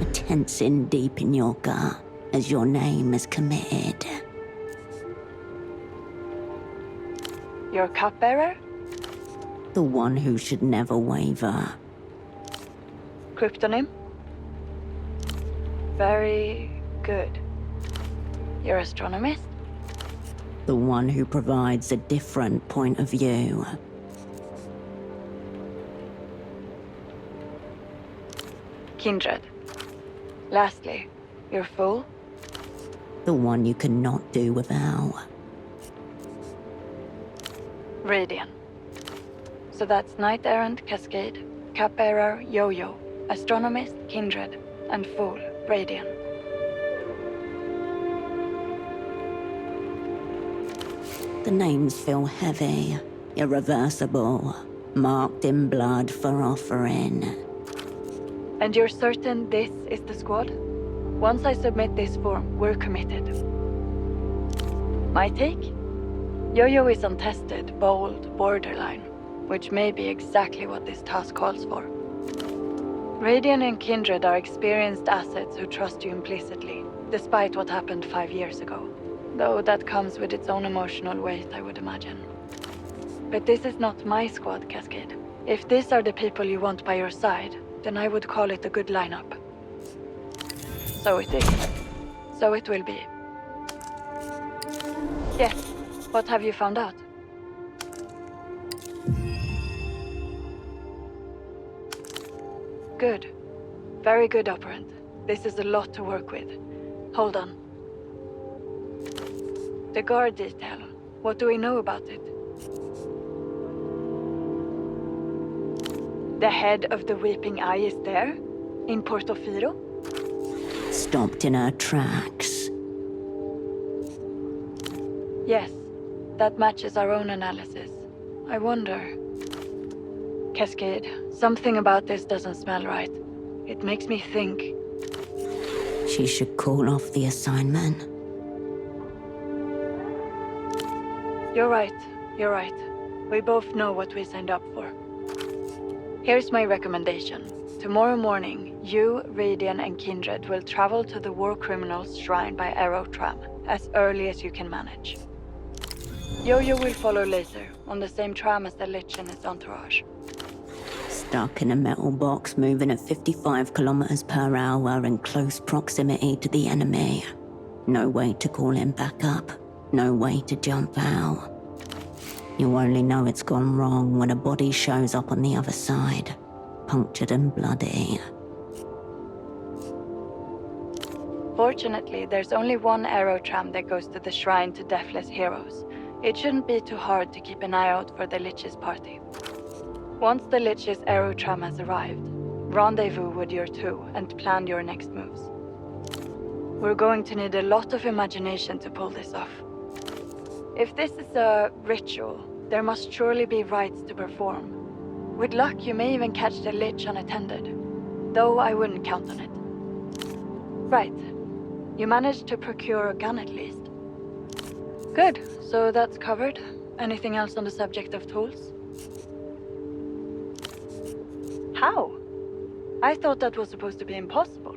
A tensing deep in your gut as your name is committed. Your cupbearer? The one who should never waver. Cryptonym? Very good. Your astronomist? The one who provides a different point of view. Kindred. Lastly, your fool? The one you cannot do without. Radian. So that's Knight Errant, Cascade, Cupbearer, Yo-Yo, Astronomist, Kindred, and Fool, Radian. The names feel heavy, irreversible, marked in blood for offering. And you're certain this is the squad? Once I submit this form, we're committed. My take? Yo-Yo is untested, bold, borderline, which may be exactly what this task calls for. Radiant and Kindred are experienced assets who trust you implicitly, despite what happened 5 years ago. Though that comes with its own emotional weight, I would imagine. But this is not my squad, Cascade. If these are the people you want by your side, then I would call it a good lineup. So it is. So it will be. Yes, what have you found out? Good. Very good, Operant. This is a lot to work with. Hold on. The guard detail. What do we know about it? The head of the Weeping Eye is there? In Portofino? Stopped in her tracks. Yes, that matches our own analysis. I wonder... Cascade, something about this doesn't smell right. It makes me think... She should call off the assignment. You're right, you're right. We both know what we signed up for. Here's my recommendation. Tomorrow morning, you, Radian, and Kindred will travel to the War Criminals Shrine by Aero Tram, as early as you can manage. Yo-Yo will follow later, on the same tram as the Lich and his entourage. Stuck in a metal box moving at 55 kilometers per hour in close proximity to the enemy. No way to call him back up. No way to jump out. You only know it's gone wrong when a body shows up on the other side, punctured and bloody. Fortunately, there's only one Aero Tram that goes to the Shrine to Deathless Heroes. It shouldn't be too hard to keep an eye out for the Lich's party. Once the Lich's Aero Tram has arrived, rendezvous with your two and plan your next moves. We're going to need a lot of imagination to pull this off. If this is a ritual, there must surely be rites to perform. With luck, you may even catch the Lich unattended, though I wouldn't count on it. Right. You managed to procure a gun at least. Good, so that's covered. Anything else on the subject of tools? How? I thought that was supposed to be impossible.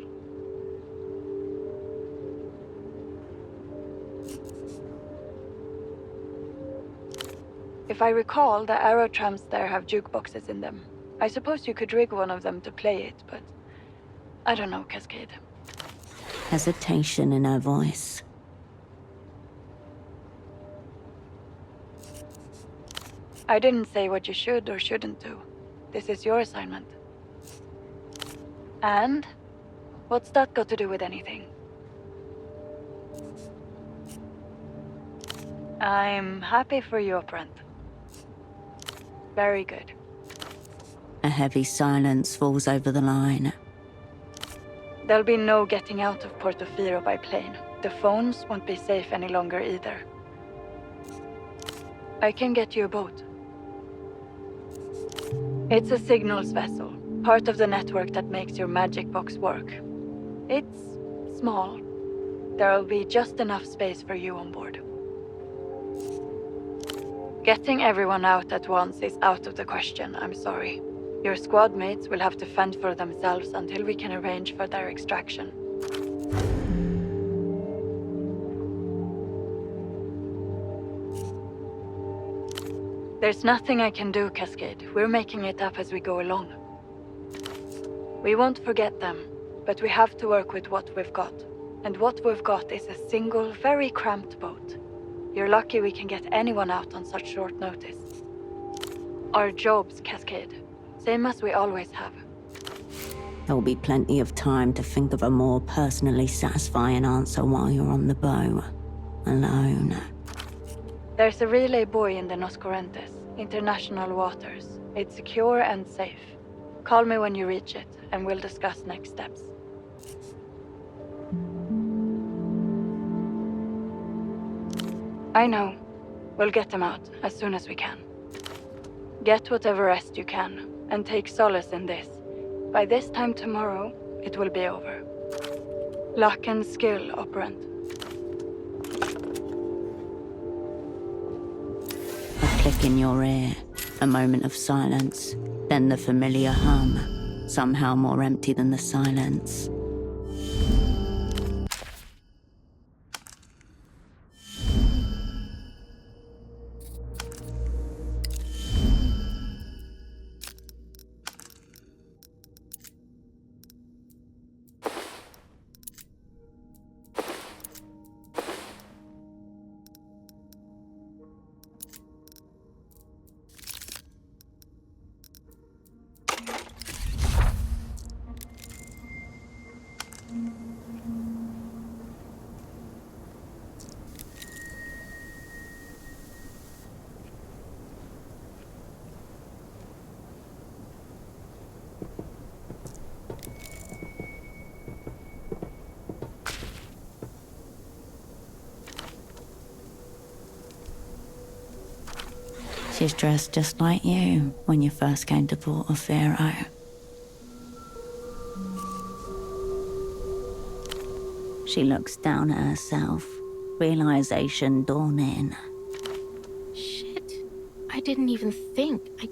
If I recall, the Aero Trams there have jukeboxes in them. I suppose you could rig one of them to play it, but... I don't know, Cascade. Hesitation in her voice. I didn't say what you should or shouldn't do. This is your assignment. And? What's that got to do with anything? I'm happy for you, Operant. Very good. A heavy silence falls over the line. There'll be no getting out of Portofino by plane. The phones won't be safe any longer either. I can get you a boat. It's a signals vessel, part of the network that makes your magic box work. It's small. There'll be just enough space for you on board. Getting everyone out at once is out of the question, I'm sorry. Your squad mates will have to fend for themselves until we can arrange for their extraction. There's nothing I can do, Cascade. We're making it up as we go along. We won't forget them, but we have to work with what we've got. And what we've got is a single, very cramped boat. You're lucky we can get anyone out on such short notice. Our jobs, Cascade. Same as we always have. There'll be plenty of time to think of a more personally satisfying answer while you're on the boat. Alone. There's a relay buoy in the Nos Correntes, international waters. It's secure and safe. Call me when you reach it, and we'll discuss next steps. I know. We'll get them out as soon as we can. Get whatever rest you can, and take solace in this. By this time tomorrow, it will be over. Luck and skill, Operant. A click in your ear, a moment of silence, then the familiar hum, somehow more empty than the silence. She's dressed just like you when you first came to Portofino. She looks down at herself, realization dawning. Shit. I didn't even think. I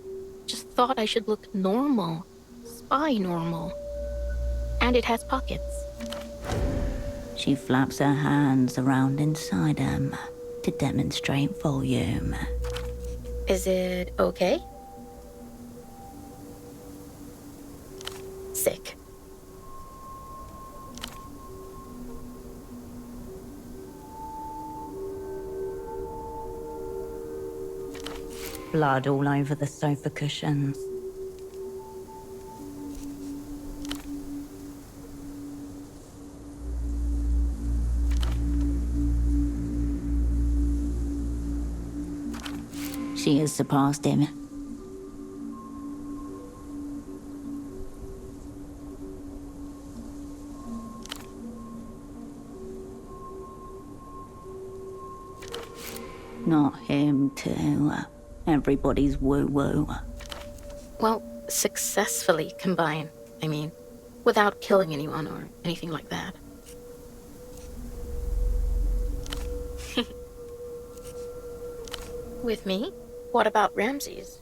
just thought I should look normal. Spy normal. And it has pockets. She flaps her hands around inside them to demonstrate volume. Is it okay? Sick. Blood all over the sofa cushions. She has surpassed him. Not him, too. Everybody's woo-woo. Well, successfully combined, I mean, without killing anyone or anything like that. With me? What about Ramses?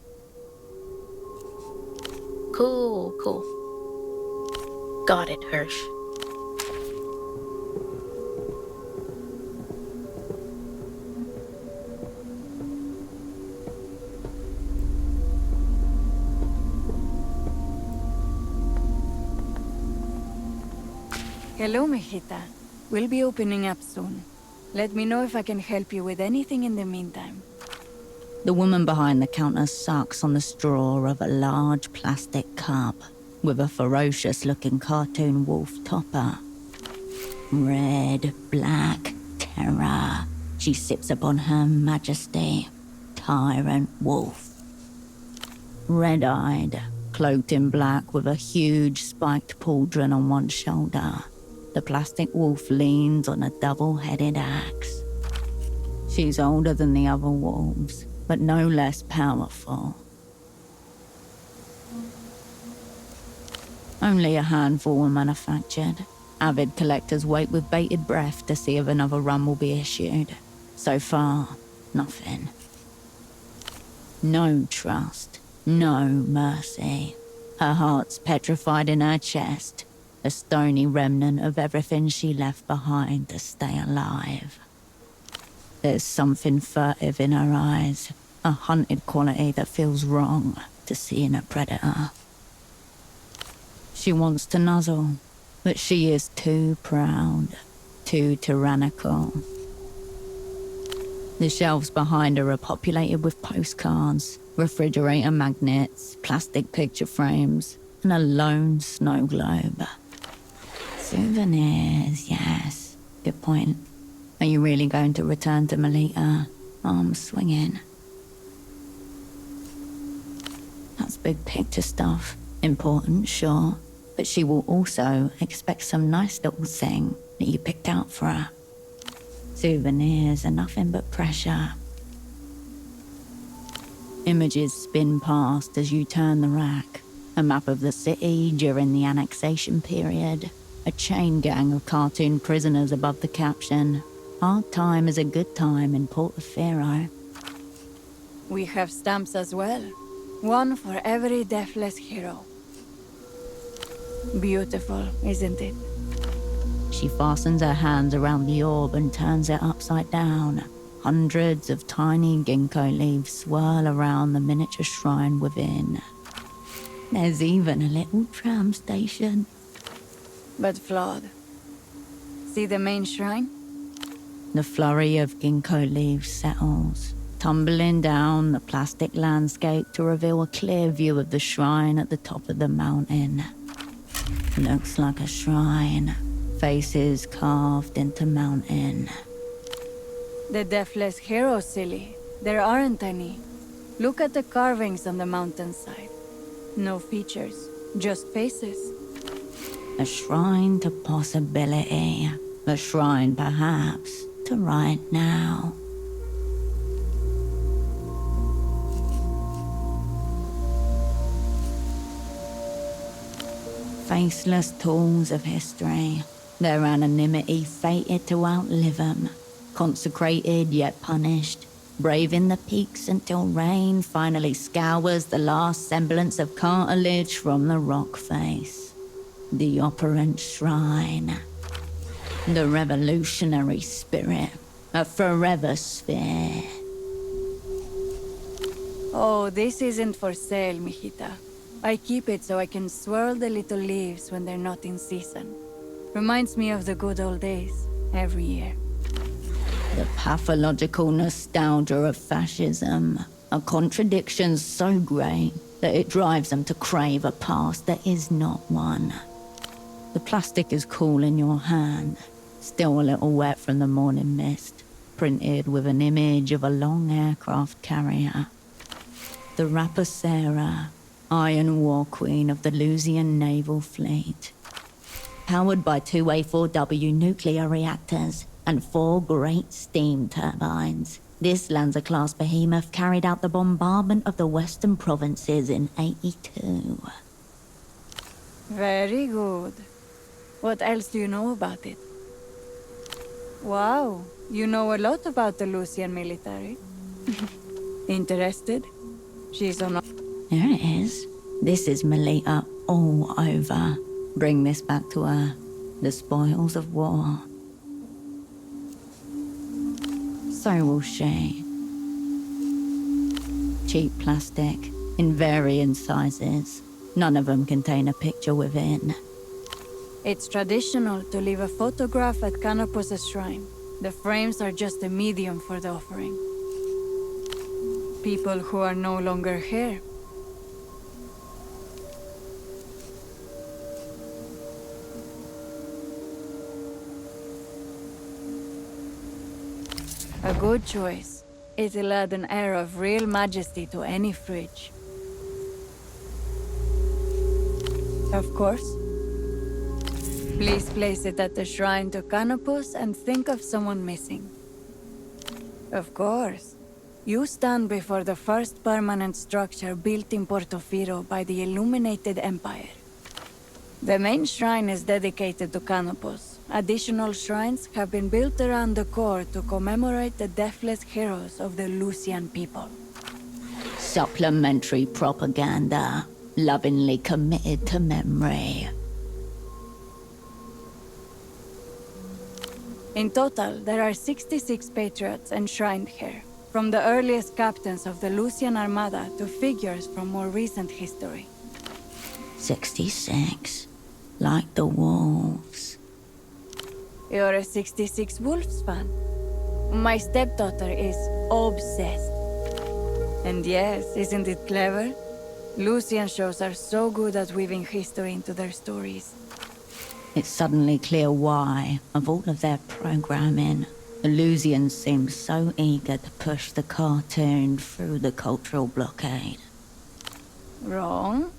Cool, cool. Got it, Hirsch. Hello, Mijita. We'll be opening up soon. Let me know if I can help you with anything in the meantime. The woman behind the counter sucks on the straw of a large plastic cup with a ferocious-looking cartoon wolf topper. Red, black, terror. She sips upon Her Majesty, tyrant wolf. Red-eyed, cloaked in black with a huge spiked pauldron on one shoulder. The plastic wolf leans on a double-headed axe. She's older than the other wolves, but no less powerful. Only a handful were manufactured. Avid collectors wait with bated breath to see if another run will be issued. So far, nothing. No trust, no mercy. Her heart's petrified in her chest, a stony remnant of everything she left behind to stay alive. There's something furtive in her eyes, a hunted quality that feels wrong to see in a predator. She wants to nuzzle, but she is too proud, too tyrannical. The shelves behind her are populated with postcards, refrigerator magnets, plastic picture frames, and a lone snow globe. Souvenirs, yes. Good point. Are you really going to return to Melita, arms swinging? That's big picture stuff. Important, sure. But she will also expect some nice little thing that you picked out for her. Souvenirs are nothing but pressure. Images spin past as you turn the rack. A map of the city during the annexation period. A chain gang of cartoon prisoners above the caption, "Hard time is a good time in Portofino." We have stamps as well. One for every deathless hero. Beautiful, isn't it? She fastens her hands around the orb and turns it upside down. Hundreds of tiny ginkgo leaves swirl around the miniature shrine within. There's even a little tram station. But flawed. See the main shrine? The flurry of ginkgo leaves settles, tumbling down the plastic landscape to reveal a clear view of the shrine at the top of the mountain. Looks like a shrine. Faces carved into mountain. The deathless heroes, silly. There aren't any. Look at the carvings on the mountainside. No features, just faces. A shrine to possibility. A shrine, perhaps, to right now. Faceless tools of history. Their anonymity fated to outlive them. Consecrated yet punished. Braving the peaks until rain finally scours the last semblance of cartilage from the rock face. The operant shrine. The revolutionary spirit. A forever sphere. Oh, this isn't for sale, mijita. I keep it so I can swirl the little leaves when they're not in season. Reminds me of the good old days, every year. The pathological nostalgia of fascism. A contradiction so great that it drives them to crave a past that is not one. The plastic is cool in your hand, still a little wet from the morning mist, printed with an image of a long aircraft carrier. The rapper Sarah, Iron War Queen of the Lusian Naval Fleet. Powered by 2 A4W nuclear reactors and 4 great steam turbines, this Lancer-class behemoth carried out the bombardment of the western provinces in '82. Very good. What else do you know about it? Wow, you know a lot about the Lucian military. Interested? She's on. There it is. This is Melita all over. Bring this back to her. The spoils of war. So will she. Cheap plastic, in varying sizes. None of them contain a picture within. It's traditional to leave a photograph at Canopus' shrine. The frames are just a medium for the offering. People who are no longer here. A good choice. It'll add an air of real majesty to any fridge. Of course. Please place it at the shrine to Canopus and think of someone missing. Of course. You stand before the first permanent structure built in Portofino by the Illuminated Empire. The main shrine is dedicated to Canopus. Additional shrines have been built around the core to commemorate the deathless heroes of the Lucian people. Supplementary propaganda, lovingly committed to memory. In total, there are 66 patriots enshrined here, from the earliest captains of the Lucian Armada to figures from more recent history. 66. Like the wolves. You're a 66 Wolves fan? My stepdaughter is obsessed. And yes, isn't it clever? Lucian shows are so good at weaving history into their stories. It's suddenly clear why, of all of their programming, the Lusians seem so eager to push the cartoon through the cultural blockade. Wrong.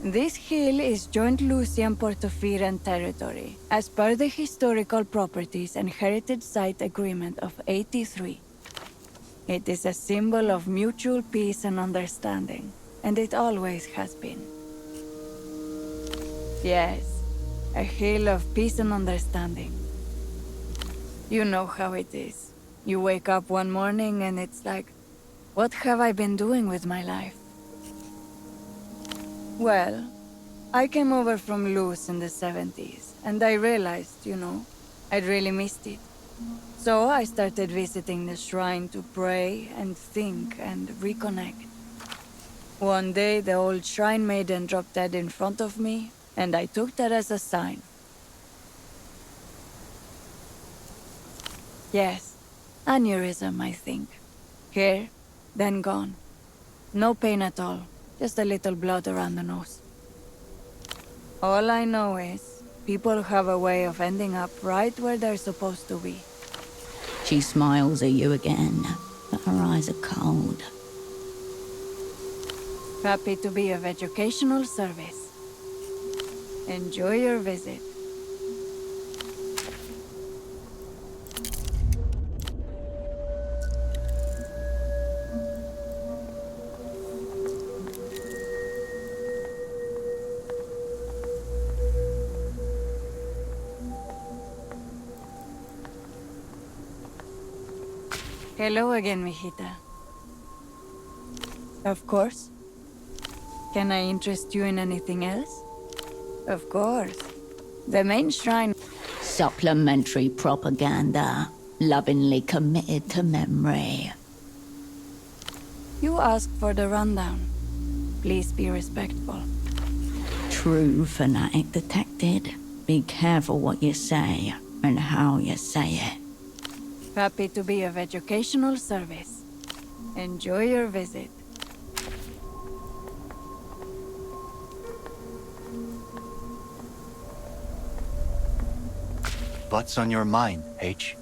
This hill is joint Lucian Portofiran territory, as per the Historical Properties and Heritage Site Agreement of 83. It is a symbol of mutual peace and understanding, and it always has been. Yes, a hill of peace and understanding. You know how it is. You wake up one morning and it's like, what have I been doing with my life? Well, I came over from Luz in the 70s, and I realized, I'd really missed it. So I started visiting the shrine to pray and think and reconnect. One day, the old shrine maiden dropped dead in front of me, and I took that as a sign. Yes, aneurysm, I think. Here, then gone. No pain at all, just a little blood around the nose. All I know is, people have a way of ending up right where they're supposed to be. She smiles at you again, but her eyes are cold. Happy to be of educational service. Enjoy your visit. Hello again, mijita. Of course. Can I interest you in anything else? Of course. The main shrine... Supplementary propaganda, lovingly committed to memory. You asked for the rundown. Please be respectful. True fanatic detected. Be careful what you say and how you say it. Happy to be of educational service. Enjoy your visit. What's on your mind, H?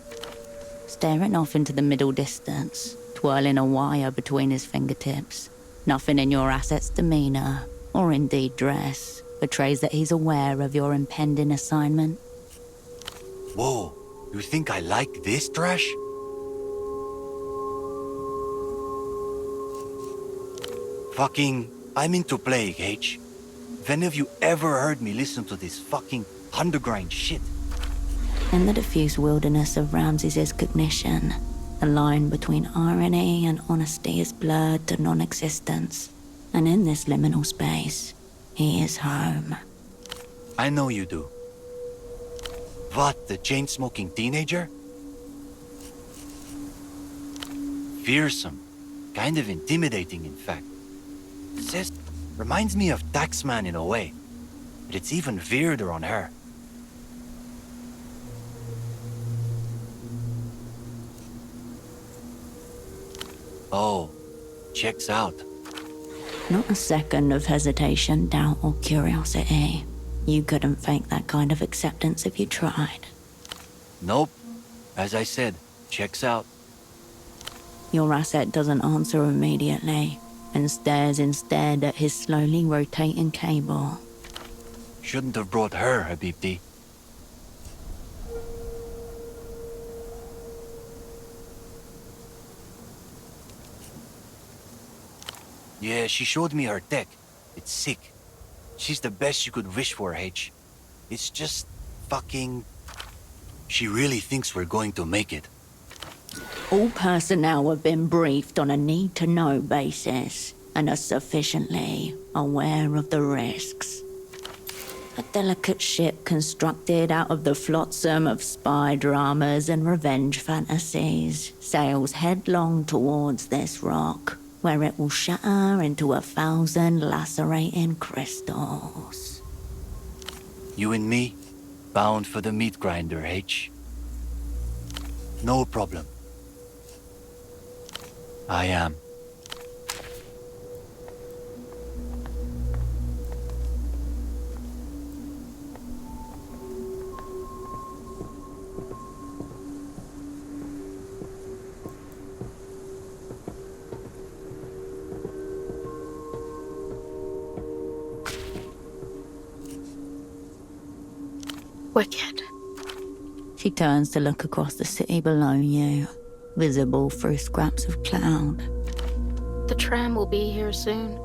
Staring off into the middle distance, twirling a wire between his fingertips. Nothing in your asset's demeanor, or indeed dress, betrays that he's aware of your impending assignment. Whoa, you think I like this trash? Fucking, I'm into Plague, H. If any of you ever heard me listen to this fucking underground shit? In the diffuse wilderness of Ramses' cognition, the line between irony and honesty is blurred to non-existence. And in this liminal space, he is home. I know you do. What, the chain-smoking teenager? Fearsome. Kind of intimidating, in fact. Says, reminds me of Taxman in a way. But it's even weirder on her. Oh, checks out. Not a second of hesitation, doubt, or curiosity. You couldn't fake that kind of acceptance if you tried. Nope. As I said, checks out. Your asset doesn't answer immediately, and stares instead at his slowly rotating cable. Shouldn't have brought her, Habibti. Yeah, she showed me her tech. It's sick. She's the best you could wish for, H. It's just fucking... She really thinks we're going to make it. All personnel have been briefed on a need-to-know basis and are sufficiently aware of the risks. A delicate ship constructed out of the flotsam of spy dramas and revenge fantasies sails headlong towards this rock, where it will shatter into 1,000 lacerating crystals. You and me, bound for the meat grinder, H. No problem. I am. Wicked. She turns to look across the city below you, visible through scraps of cloud. The tram will be here soon.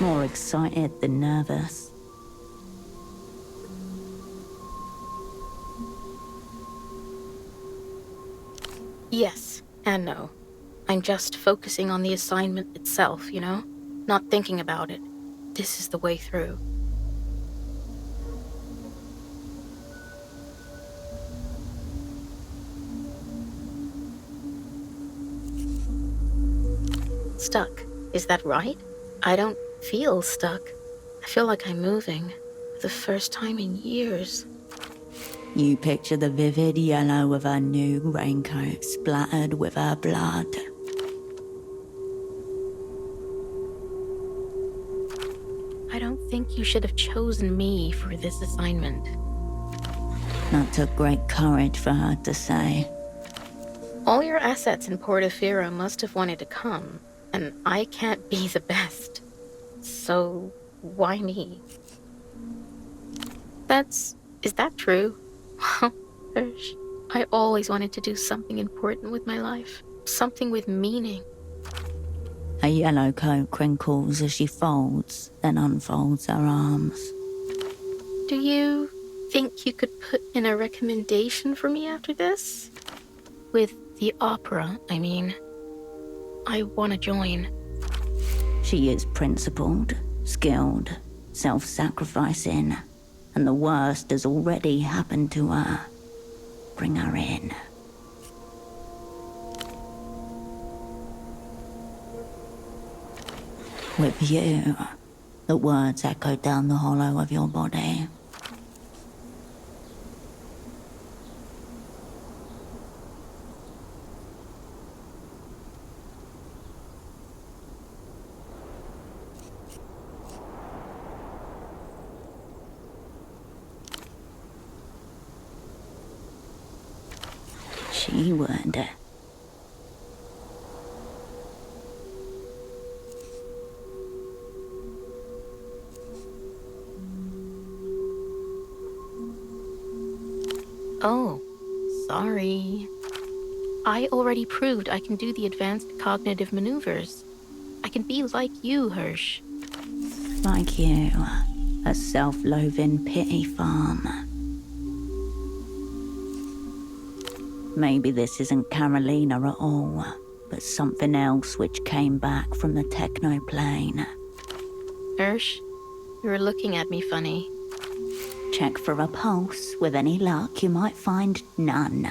More excited than nervous. Yes and no. I'm just focusing on the assignment itself, you know? Not thinking about it. This is the way through. Stuck. Is that right? I don't feel stuck. I feel like I'm moving. For the first time in years. You picture the vivid yellow of her new raincoat splattered with her blood. I don't think you should have chosen me for this assignment. That took great courage for her to say. All your assets in Portofino must have wanted to come, and I can't be the best. So, why me? Is that true? Gosh, I always wanted to do something important with my life. Something with meaning. Her yellow coat crinkles as she folds, then unfolds her arms. Do you think you could put in a recommendation for me after this? With the opera, I mean. I want to join. She is principled, skilled, self-sacrificing, and the worst has already happened to her. Bring her in. With you, the words echo down the hollow of your body. She would. Oh, sorry. I already proved I can do the advanced cognitive maneuvers. I can be like you, Hirsch. Like you, a self-loathing pity farm. Maybe this isn't Carolina at all, but something else which came back from the technoplane. Hirsch, you're looking at me funny. Check for a pulse. With any luck, you might find none.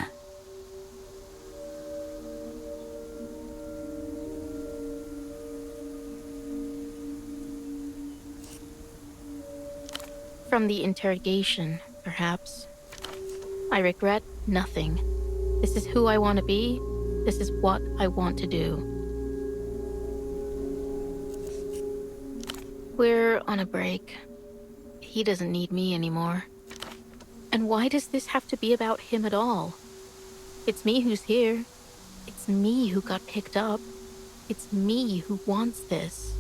From the interrogation, perhaps. I regret nothing. This is who I want to be. This is what I want to do. We're on a break. He doesn't need me anymore. And why does this have to be about him at all? It's me who's here. It's me who got picked up. It's me who wants this.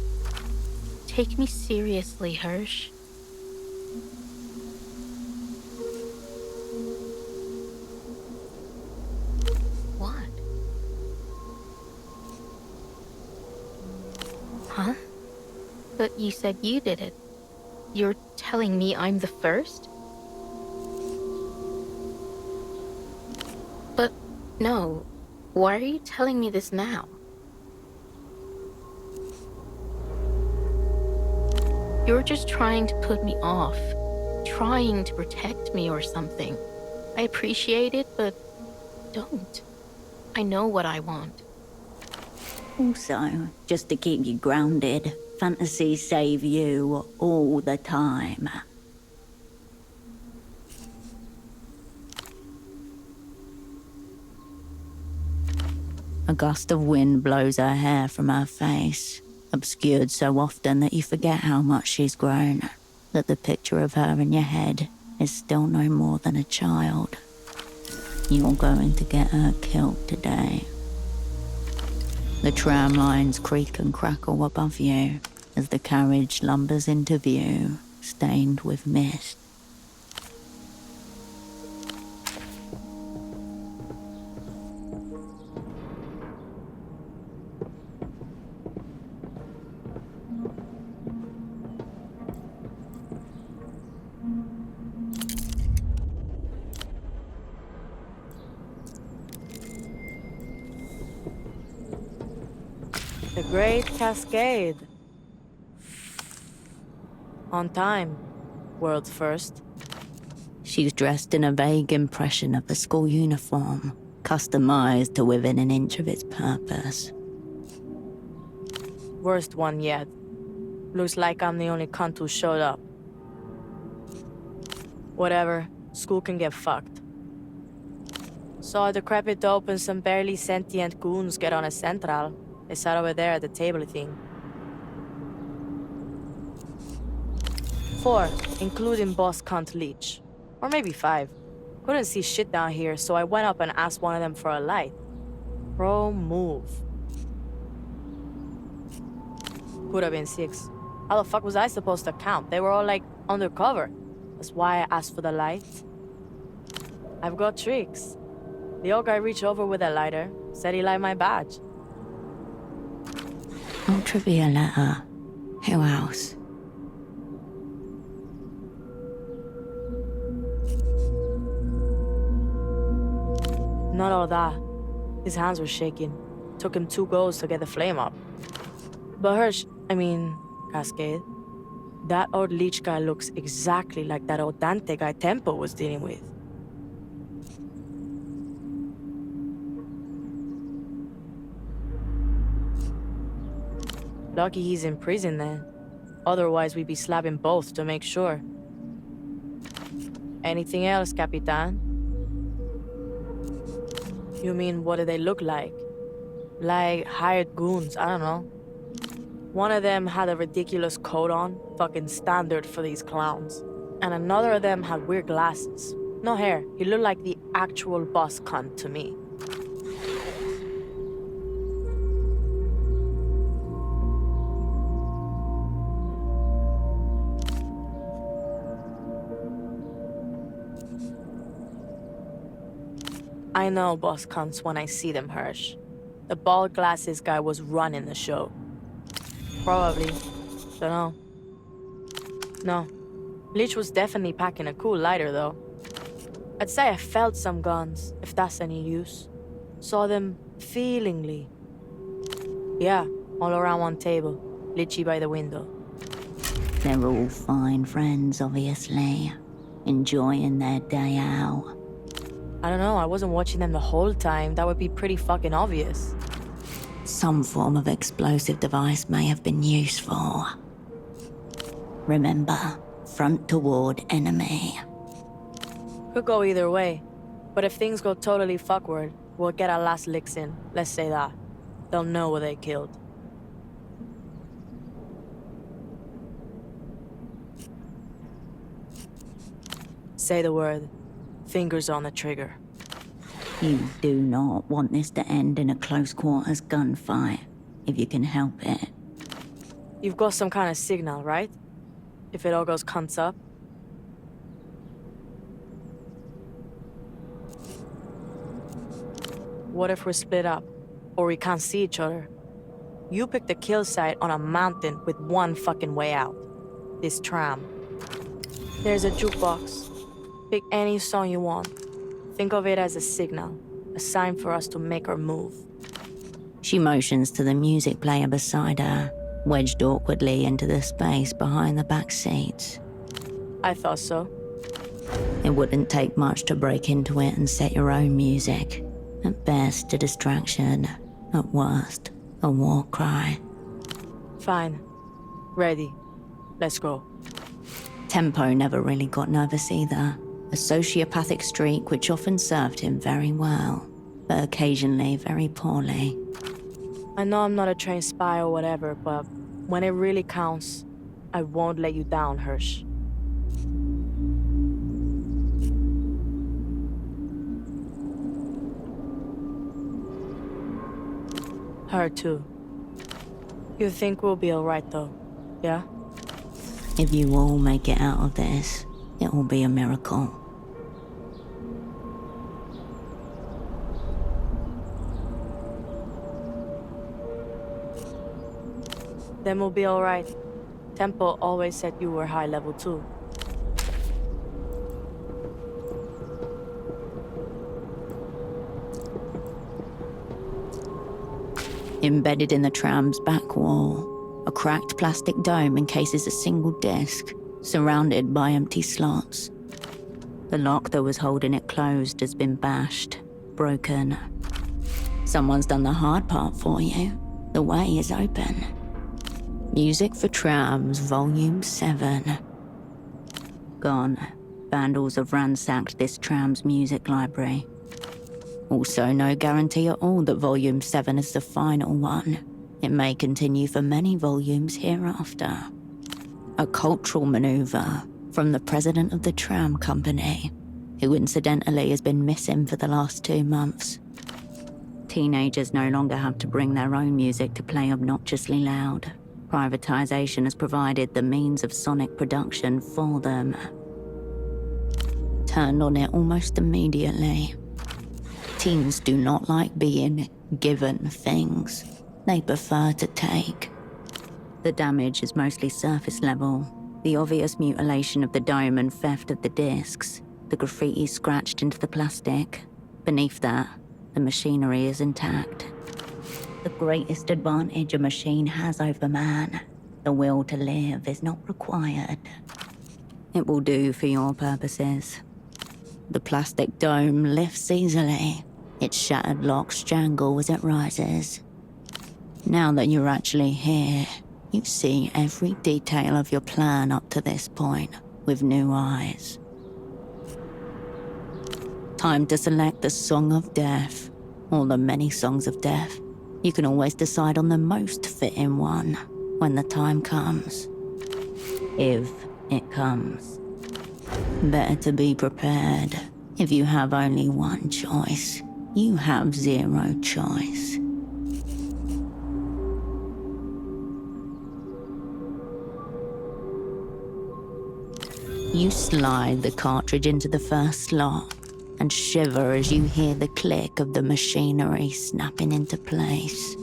Take me seriously, Hirsch. But you said you did it. You're telling me I'm the first? But no. Why are you telling me this now? You're just trying to put me off. Trying to protect me or something. I appreciate it, but don't. I know what I want. Also, just to keep you grounded, fantasies save you all the time. A gust of wind blows her hair from her face, obscured so often that you forget how much she's grown, that the picture of her in your head is still no more than a child. You're going to get her killed today. The tram lines creak and crackle above you as the carriage lumbers into view, stained with mist. The Great Cascade. On time. World's first. She's dressed in a vague impression of a school uniform, customized to within an inch of its purpose. Worst one yet. Looks like I'm the only cunt who showed up. Whatever. School can get fucked. Saw a decrepit dope and some barely sentient goons get on a central. They sat over there at the table thing. 4, including boss cunt Leech. Or maybe 5. Couldn't see shit down here, so I went up and asked one of them for a light. Pro move. Could have been 6. How the fuck was I supposed to count? They were all like undercover. That's why I asked for the light. I've got tricks. The old guy reached over with a lighter, said he liked my badge. Ultra Violetta. Who else? Not all that. His hands were shaking. Took him 2 goes to get the flame up. But Cascade, that old Leech guy looks exactly like that old Dante guy Tempo was dealing with. Lucky he's in prison then. Otherwise we'd be slapping both to make sure. Anything else, Capitan? You mean, what do they look like? Like hired goons, I don't know. One of them had a ridiculous coat on, fucking standard for these clowns. And another of them had weird glasses. No hair, he looked like the actual boss cunt to me. I know boss cunts when I see them, Hirsch. The bald glasses guy was running the show. Probably. Dunno. No. Leech was definitely packing a cool lighter, though. I'd say I felt some guns, if that's any use. Saw them feelingly. Yeah, all around one table. Litchi by the window. They're all fine friends, obviously. Enjoying their day out. I don't know, I wasn't watching them the whole time. That would be pretty fucking obvious. Some form of explosive device may have been useful. Remember, front toward enemy. Could go either way. But if things go totally fuckward, we'll get our last licks in. Let's say that. They'll know what they killed. Say the word. Fingers on the trigger. You do not want this to end in a close quarters gunfight, if you can help it. You've got some kind of signal, right? If it all goes cunts up? What if we're split up? Or we can't see each other? You picked a kill site on a mountain with one fucking way out. This tram. There's a jukebox. Pick any song you want. Think of it as a signal, a sign for us to make our move. She motions to the music player beside her, wedged awkwardly into the space behind the back seats. I thought so. It wouldn't take much to break into it and set your own music. At best, a distraction. At worst, a war cry. Fine. Ready. Let's go. Tempo never really got nervous either. A sociopathic streak which often served him very well, but occasionally very poorly. I know I'm not a trained spy or whatever, but when it really counts, I won't let you down, Hirsch. Her too. You think we'll be alright though, yeah? If you all make it out of this, it will be a miracle. Then we'll be alright. Tempo always said you were high level too. Embedded in the tram's back wall, a cracked plastic dome encases a single disc, surrounded by empty slots. The lock that was holding it closed has been bashed, broken. Someone's done the hard part for you. The way is open. Music for Trams, Volume 7. Gone. Vandals have ransacked this tram's music library. Also, no guarantee at all that Volume 7 is the final one. It may continue for many volumes hereafter. A cultural maneuver from the president of the tram company, who incidentally has been missing for the last 2 months. Teenagers no longer have to bring their own music to play obnoxiously loud. Privatization has provided the means of sonic production for them. Turned on it almost immediately. Teens do not like being given things. They prefer to take. The damage is mostly surface level. The obvious mutilation of the dome and theft of the discs. The graffiti scratched into the plastic. Beneath that, the machinery is intact. The greatest advantage a machine has over man, the will to live, is not required. It will do for your purposes. The plastic dome lifts easily. Its shattered locks jangle as it rises. Now that you're actually here, you see every detail of your plan up to this point with new eyes. Time to select the Song of Death, or the many songs of death. You can always decide on the most fitting one when the time comes. If it comes. Better to be prepared. If you have only one choice, you have zero choice. You slide the cartridge into the first slot and shiver as you hear the click of the machinery snapping into place.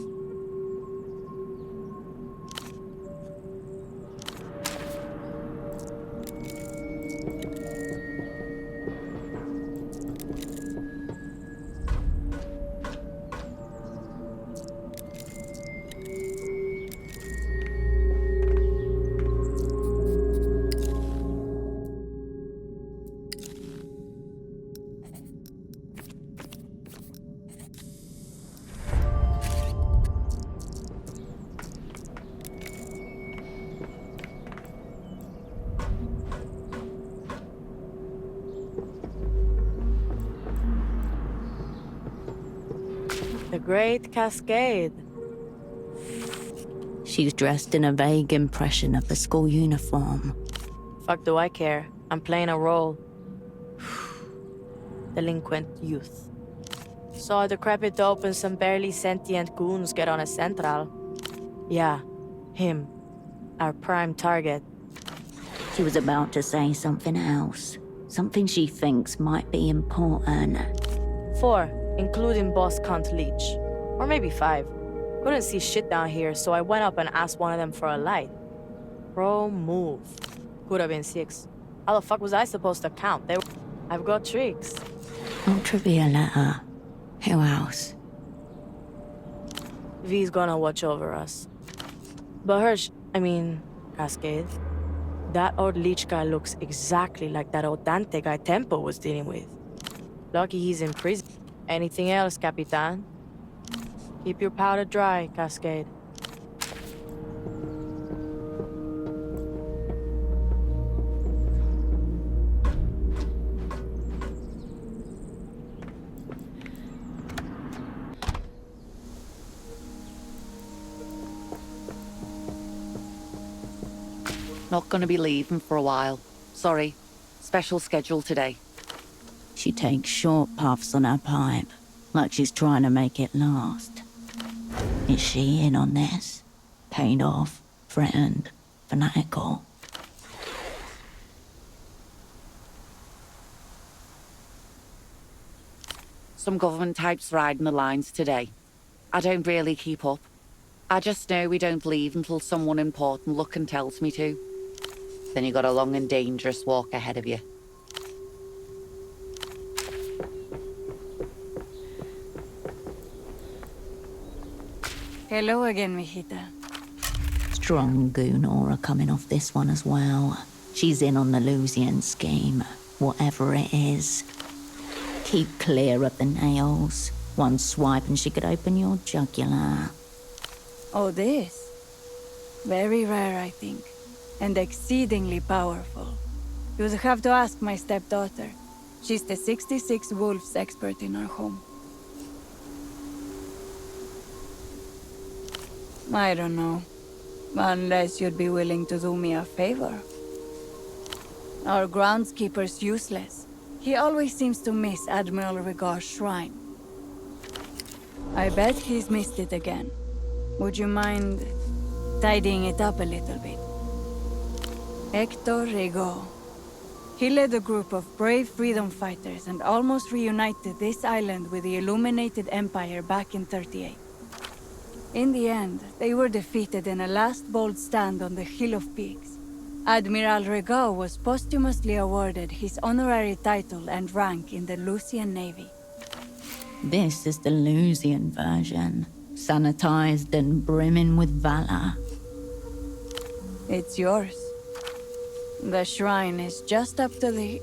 The Great Cascade. She's dressed in a vague impression of the school uniform. Fuck do I care? I'm playing a role. Delinquent youth. Saw a decrepit dope and some barely sentient goons get on a central. Yeah, him. Our prime target. She was about to say something else. Something she thinks might be important. 4, including Boss Cunt Leech. Or maybe 5. Couldn't see shit down here, so I went up and asked one of them for a light. Bro, move. Could have been 6. How the fuck was I supposed to count? I've got tricks. Ultravioletta. Who else? V's gonna watch over us. But Cascade. That old leech guy looks exactly like that old Dante guy Tempo was dealing with. Lucky he's in prison. Anything else, Capitan? Keep your powder dry, Cascade. Not gonna be leaving for a while. Sorry. Special schedule today. She takes short puffs on her pipe, like she's trying to make it last. Is she in on this? Paid off, threatened, fanatical? Some government types riding the lines today. I don't really keep up. I just know we don't leave until someone important looking tells me to. Then you got a long and dangerous walk ahead of you. Hello again, mijita. Strong goon aura coming off this one as well. She's in on the Lusian scheme, whatever it is. Keep clear of the nails. One swipe and she could open your jugular. Oh, this? Very rare, I think. And exceedingly powerful. You'd have to ask my stepdaughter. She's the 66 Wolves expert in our home. I don't know. Unless you'd be willing to do me a favor. Our groundskeeper's useless. He always seems to miss Admiral Rigar's shrine. I bet he's missed it again. Would you mind tidying it up a little bit? Hector Rigaud. He led a group of brave freedom fighters and almost reunited this island with the Illuminated Empire back in 38. In the end, they were defeated in a last bold stand on the Hill of Peaks. Admiral Rigaud was posthumously awarded his honorary title and rank in the Lusian Navy. This is the Lusian version, sanitized and brimming with valor. It's yours. The shrine is just up to the...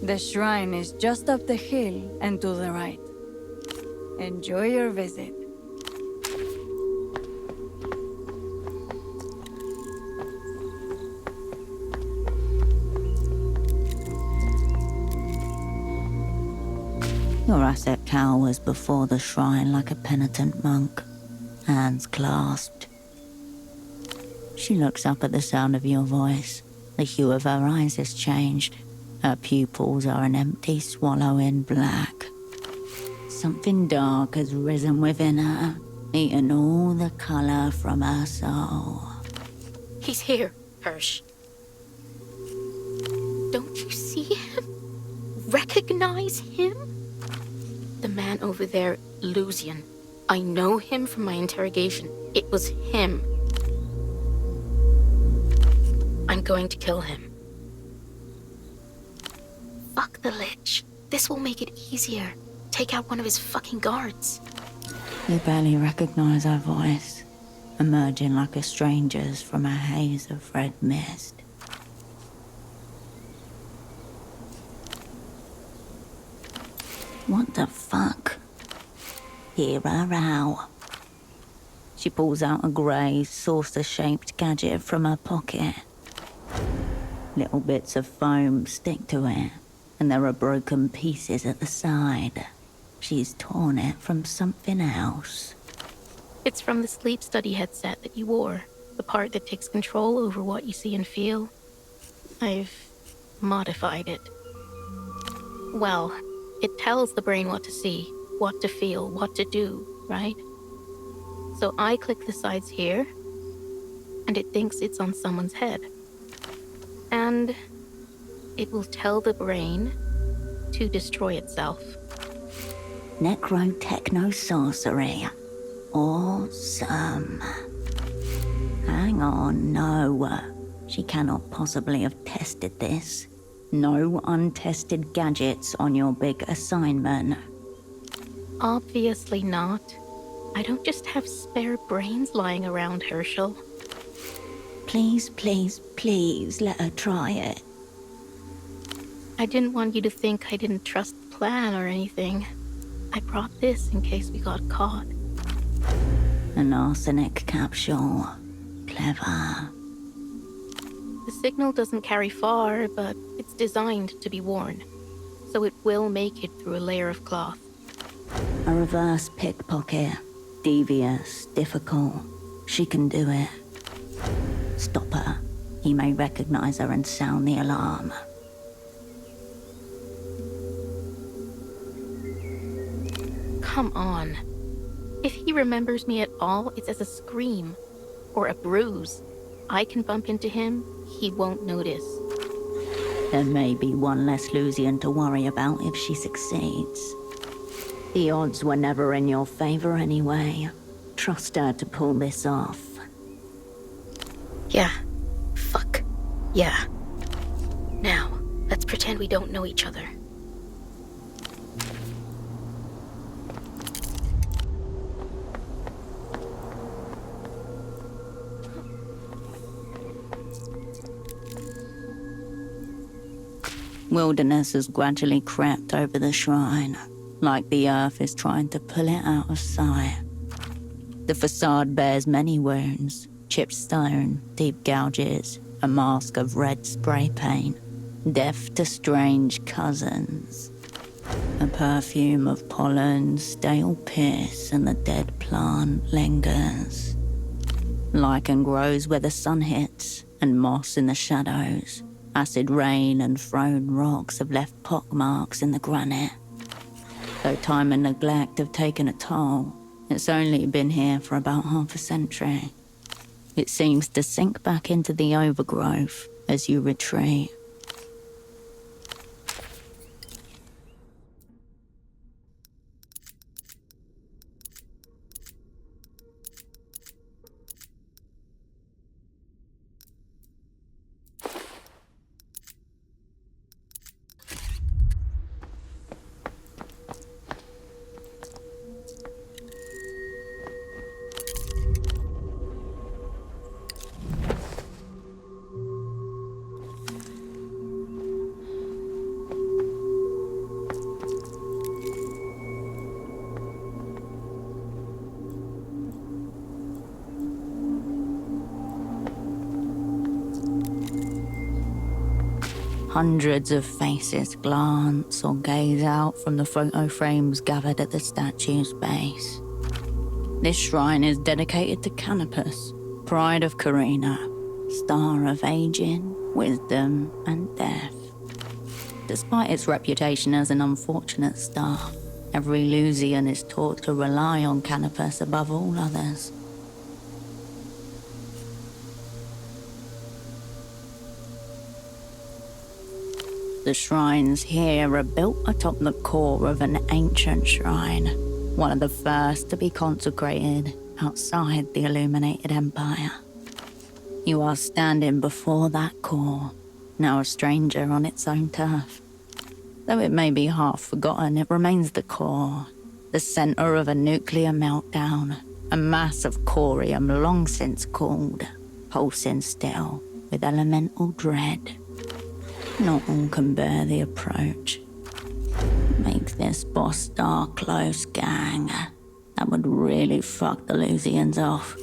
The shrine is just up the hill and to the right. Enjoy your visit. Your asset cowers before the shrine like a penitent monk, hands clasped. She looks up at the sound of your voice. The hue of her eyes has changed. Her pupils are an empty swallow in black. Something dark has risen within her, eaten all the color from her soul. He's here, Hirsch. Don't you see him? Recognize him? The man over there, Lusian. I know him from my interrogation. It was him. I'm going to kill him. Fuck the Lich. This will make it easier. Take out one of his fucking guards. You barely recognize her voice, emerging like a stranger's from a haze of red mist. What the fuck? Hear her out. She pulls out a grey, saucer-shaped gadget from her pocket. Little bits of foam stick to it, and there are broken pieces at the side. She's torn it from something else. It's from the sleep study headset that you wore. The part that takes control over what you see and feel. I've modified it. Well, it tells the brain what to see, what to feel, what to do, right? So I click the sides here, and it thinks it's on someone's head. And it will tell the brain to destroy itself. Necro-techno sorcery. Awesome. Hang on, no. She cannot possibly have tested this. No untested gadgets on your big assignment. Obviously not. I don't just have spare brains lying around, Herschel. Please, please, please let her try it. I didn't want you to think I didn't trust the plan or anything. I brought this in case we got caught. An arsenic capsule. Clever. The signal doesn't carry far, but it's designed to be worn, so it will make it through a layer of cloth. A reverse pickpocket. Devious, difficult. She can do it. Stop her. He may recognize her and sound the alarm. Come on. If he remembers me at all, it's as a scream or a bruise. I can bump into him, he won't notice. There may be one less Lusian to worry about if she succeeds. The odds were never in your favor anyway. Trust her to pull this off. Yeah. Fuck. Yeah. Now, let's pretend we don't know each other. Wilderness has gradually crept over the shrine, like the earth is trying to pull it out of sight. The facade bears many wounds, chipped stone, deep gouges, a mask of red spray paint, deaf to strange cousins. A perfume of pollen, stale piss, and the dead plant lingers. Lichen grows where the sun hits, and moss in the shadows. Acid rain and thrown rocks have left pockmarks in the granite. Though time and neglect have taken a toll, it's only been here for about half a century. It seems to sink back into the overgrowth as you retreat. Hundreds of faces glance or gaze out from the photo frames gathered at the statue's base. This shrine is dedicated to Canopus, pride of Carina, star of aging, wisdom, and death. Despite its reputation as an unfortunate star, every Lusian is taught to rely on Canopus above all others. The shrines here are built atop the core of an ancient shrine, one of the first to be consecrated outside the Illuminated Empire. You are standing before that core, now a stranger on its own turf. Though it may be half forgotten, it remains the core, the center of a nuclear meltdown, a mass of corium long since cooled, pulsing still with elemental dread. Not all can bear the approach. Make this boss star close, gang. That would really fuck the Lusians off.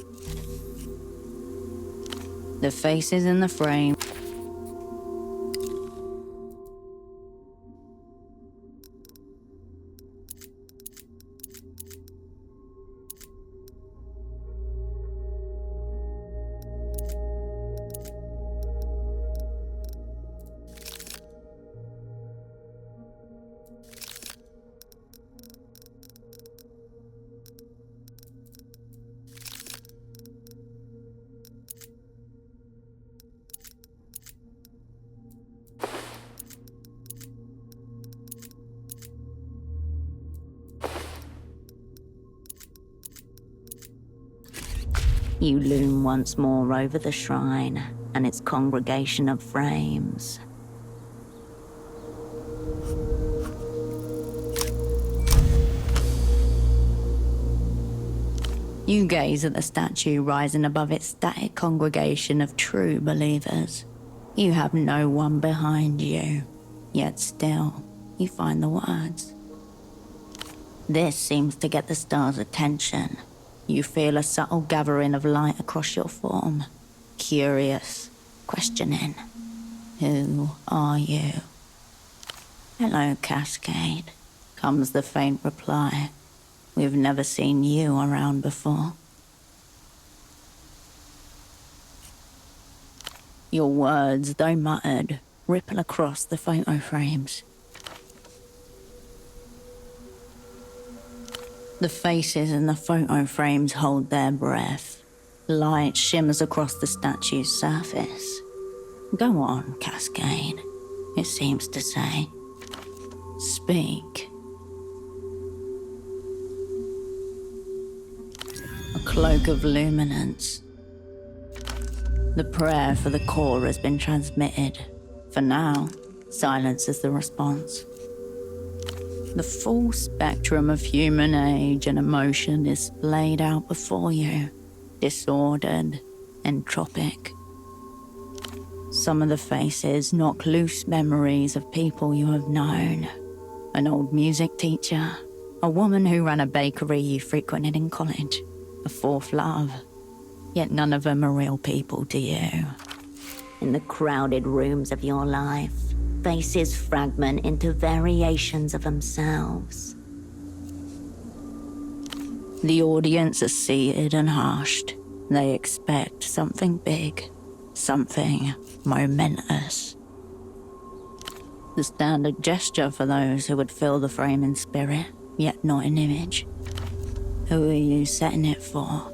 The faces in the frame. You loom once more over the shrine and its congregation of frames. You gaze at the statue rising above its static congregation of true believers. You have no one behind you, yet still, you find the words. This seems to get the star's attention. You feel a subtle gathering of light across your form. Curious, questioning. Who are you? Hello, Cascade, comes the faint reply. We've never seen you around before. Your words, though muttered, ripple across the photo frames. The faces in the photo frames hold their breath. Light shimmers across the statue's surface. Go on, Cascade, it seems to say. Speak. A cloak of luminance. The prayer for the core has been transmitted. For now, silence is the response. The full spectrum of human age and emotion is splayed out before you. Disordered, entropic. Some of the faces knock loose memories of people you have known. An old music teacher, a woman who ran a bakery you frequented in college, a fourth love. Yet none of them are real people to you. In the crowded rooms of your life, faces fragment into variations of themselves. The audience are seated and hushed. They expect something big, something momentous. The standard gesture for those who would fill the frame in spirit, yet not in image. Who are you setting it for?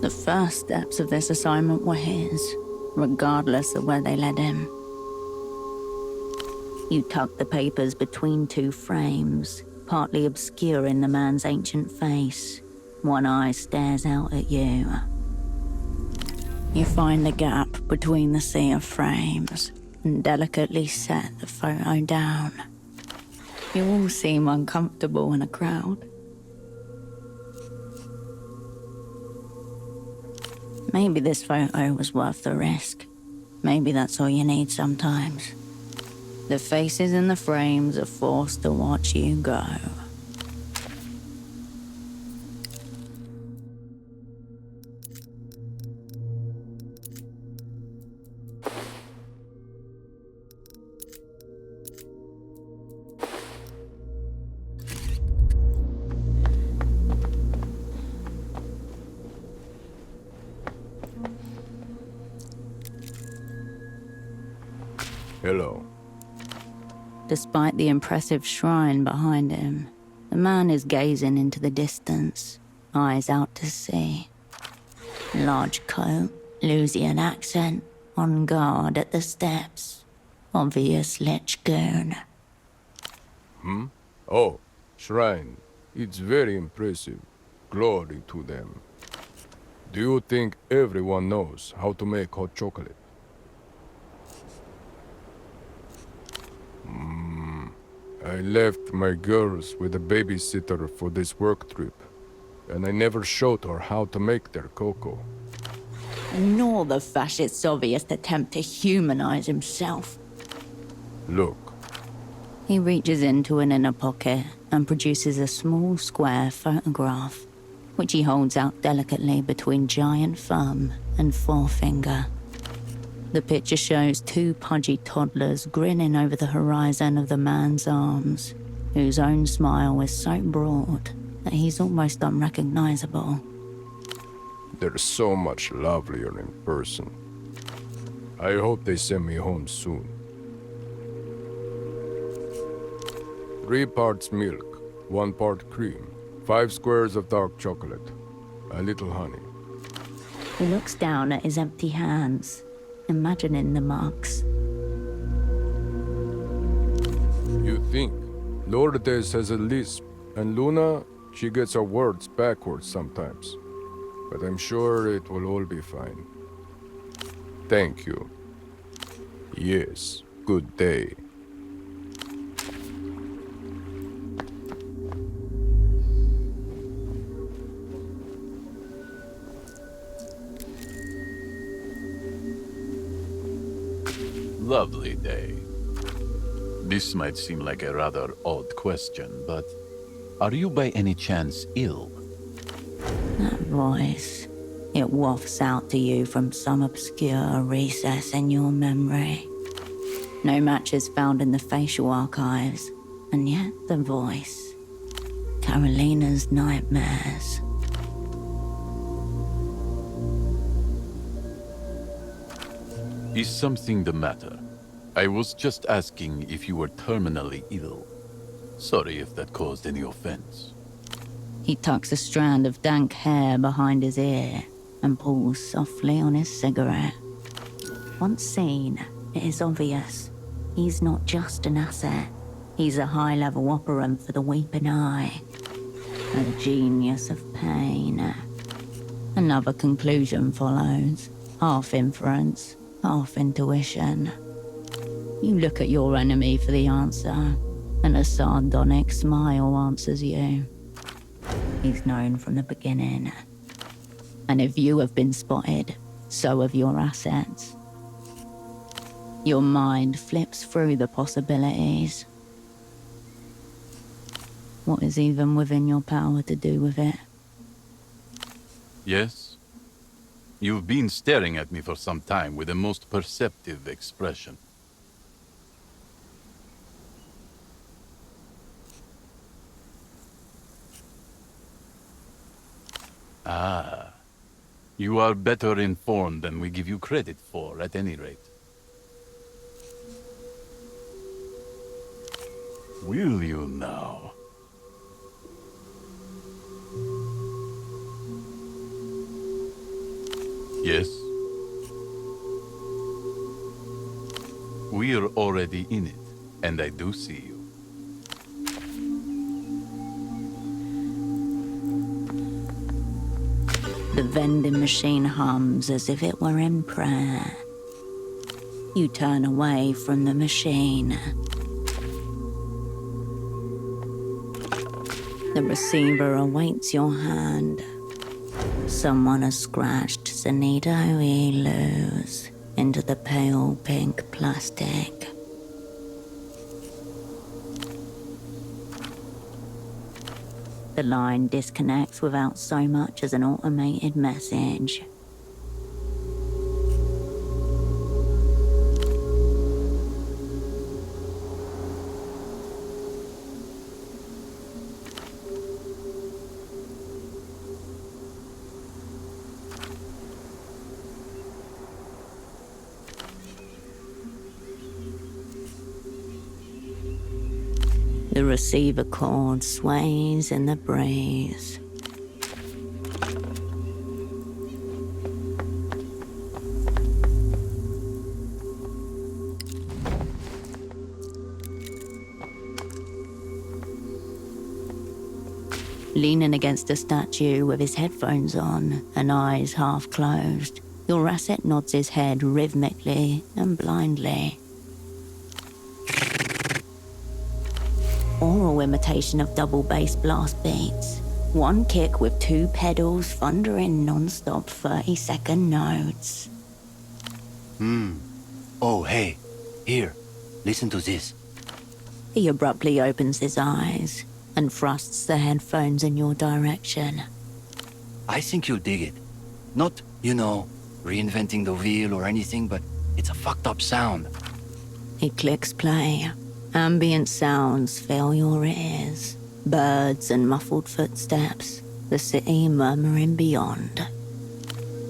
The first steps of this assignment were his, regardless of where they led him. You tuck the papers between two frames, partly obscuring the man's ancient face. One eye stares out at you. You find the gap between the sea of frames and delicately set the photo down. You all seem uncomfortable in a crowd. Maybe this photo was worth the risk. Maybe that's all you need sometimes. The faces in the frames are forced to watch you go. Hello. Despite the impressive shrine behind him, the man is gazing into the distance, eyes out to sea. Large coat, Louisian accent, on guard at the steps. Obvious lich goon. Oh, shrine. It's very impressive. Glory to them. Do you think everyone knows how to make hot chocolate? I left my girls with a babysitter for this work trip, and I never showed her how to make their cocoa. Nor the fascist Soviet's attempt to humanize himself. Look. He reaches into an inner pocket and produces a small square photograph, which he holds out delicately between giant thumb and forefinger. The picture shows two pudgy toddlers grinning over the horizon of the man's arms, whose own smile is so broad that he's almost unrecognizable. They're so much lovelier in person. I hope they send me home soon. 3 parts milk, 1 part cream, 5 squares of dark chocolate, a little honey. He looks down at his empty hands, imagining the marks. You think? Lourdes has a lisp, and Luna, she gets her words backwards sometimes. But I'm sure it will all be fine. Thank you. Yes, good day. Lovely day. This might seem like a rather odd question, but are you by any chance ill? That voice, it wafts out to you from some obscure recess in your memory. No match is found in the facial archives, and yet the voice. Carolina's nightmares. Is something the matter? I was just asking if you were terminally ill. Sorry if that caused any offense. He tucks a strand of dank hair behind his ear and pulls softly on his cigarette. Once seen, it is obvious. He's not just an asset. He's a high-level operant for the Weeping Eye. A genius of pain. Another conclusion follows. Half inference, half intuition. You look at your enemy for the answer, and a sardonic smile answers you. He's known from the beginning. And if you have been spotted, so have your assets. Your mind flips through the possibilities. What is even within your power to do with it? Yes? You've been staring at me for some time with a most perceptive expression. Ah. You are better informed than we give you credit for, at any rate. Will you now? Yes? We're already in it, and I do see you. The vending machine hums as if it were in prayer. You turn away from the machine. The receiver awaits your hand. Someone has scratched Sonido Lose into the pale pink plastic. The line disconnects without so much as an automated message. The receiver cord sways in the breeze. Leaning against a statue with his headphones on and eyes half closed, your asset nods his head rhythmically and blindly. Oral imitation of double bass blast beats. One kick with two pedals thundering non-stop 30-second notes. Oh, hey. Here. Listen to this. He abruptly opens his eyes and thrusts the headphones in your direction. I think you'll dig it. Not, reinventing the wheel or anything, but it's a fucked up sound. He clicks play. Ambient sounds fill your ears. Birds and muffled footsteps. The city murmuring beyond.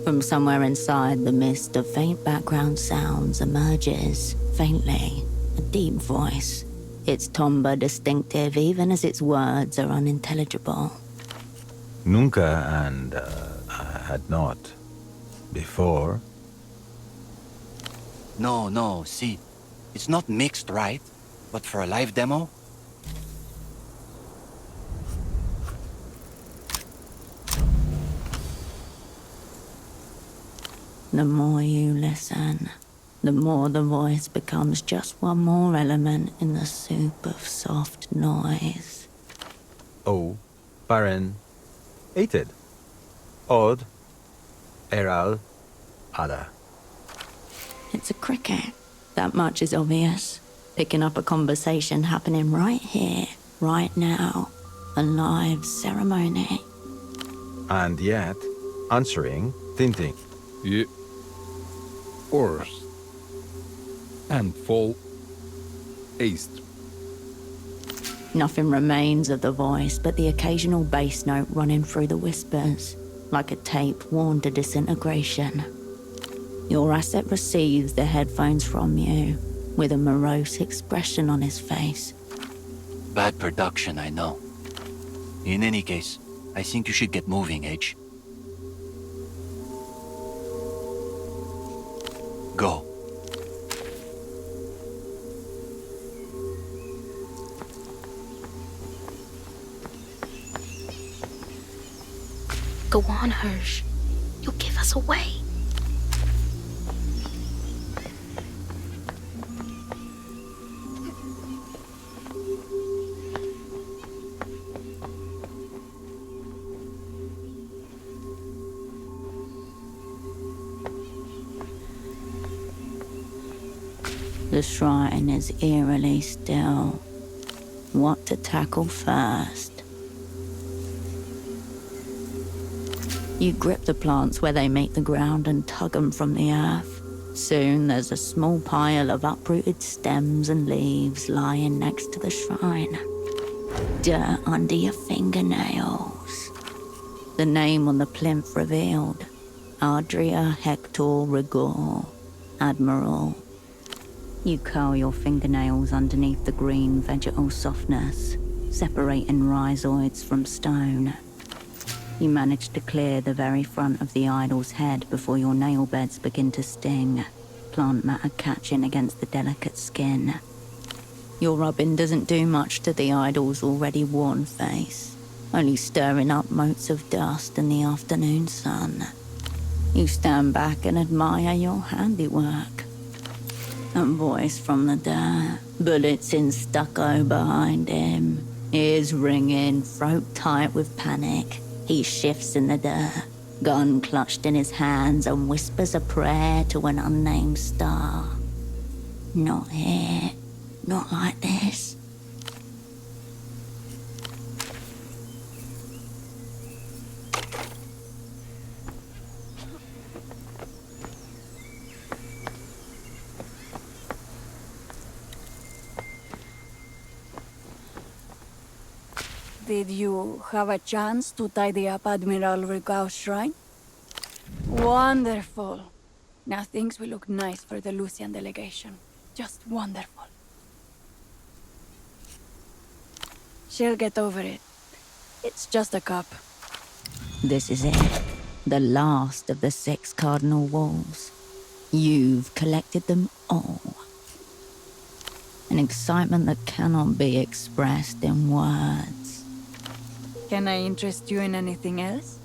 From somewhere inside the mist of faint background sounds emerges, faintly, a deep voice. Its timbre distinctive even as its words are unintelligible. Nunca and I had not. Before? No, see. It's not mixed, right? But for a live demo? The more you listen, the more the voice becomes just one more element in the soup of soft noise. Oh, Baron. Eated. Odd. Eral. Ada. It's a cricket. That much is obvious. Picking up a conversation happening right here, right now. A live ceremony. And yet, answering Tintin. Yeah. Horse. And full. East. Nothing remains of the voice but the occasional bass note running through the whispers, like a tape worn to disintegration. Your asset receives the headphones from you, with a morose expression on his face. Bad production, I know. In any case, I think you should get moving, H. Go. Go on, Hirsch. You'll give us away. The shrine is eerily still. What to tackle first? You grip the plants where they meet the ground and tug them from the earth. Soon there's a small pile of uprooted stems and leaves lying next to the shrine. Dirt under your fingernails. The name on the plinth revealed. Adria Hector Rigor, Admiral. You curl your fingernails underneath the green vegetal softness, separating rhizoids from stone. You manage to clear the very front of the idol's head before your nail beds begin to sting, plant matter catching against the delicate skin. Your rubbing doesn't do much to the idol's already worn face, only stirring up motes of dust in the afternoon sun. You stand back and admire your handiwork. A voice from the dirt, bullets in stucco behind him, ears ringing, throat tight with panic. He shifts in the dirt, gun clutched in his hands, and whispers a prayer to an unnamed star. Not here, not like this. Did you have a chance to tidy up Admiral Rigaud's shrine? Wonderful. Now things will look nice for the Lucian delegation. Just wonderful. She'll get over it. It's just a cup. This is it. The last of the 6 cardinal wolves. You've collected them all. An excitement that cannot be expressed in words. Can I interest you in anything else?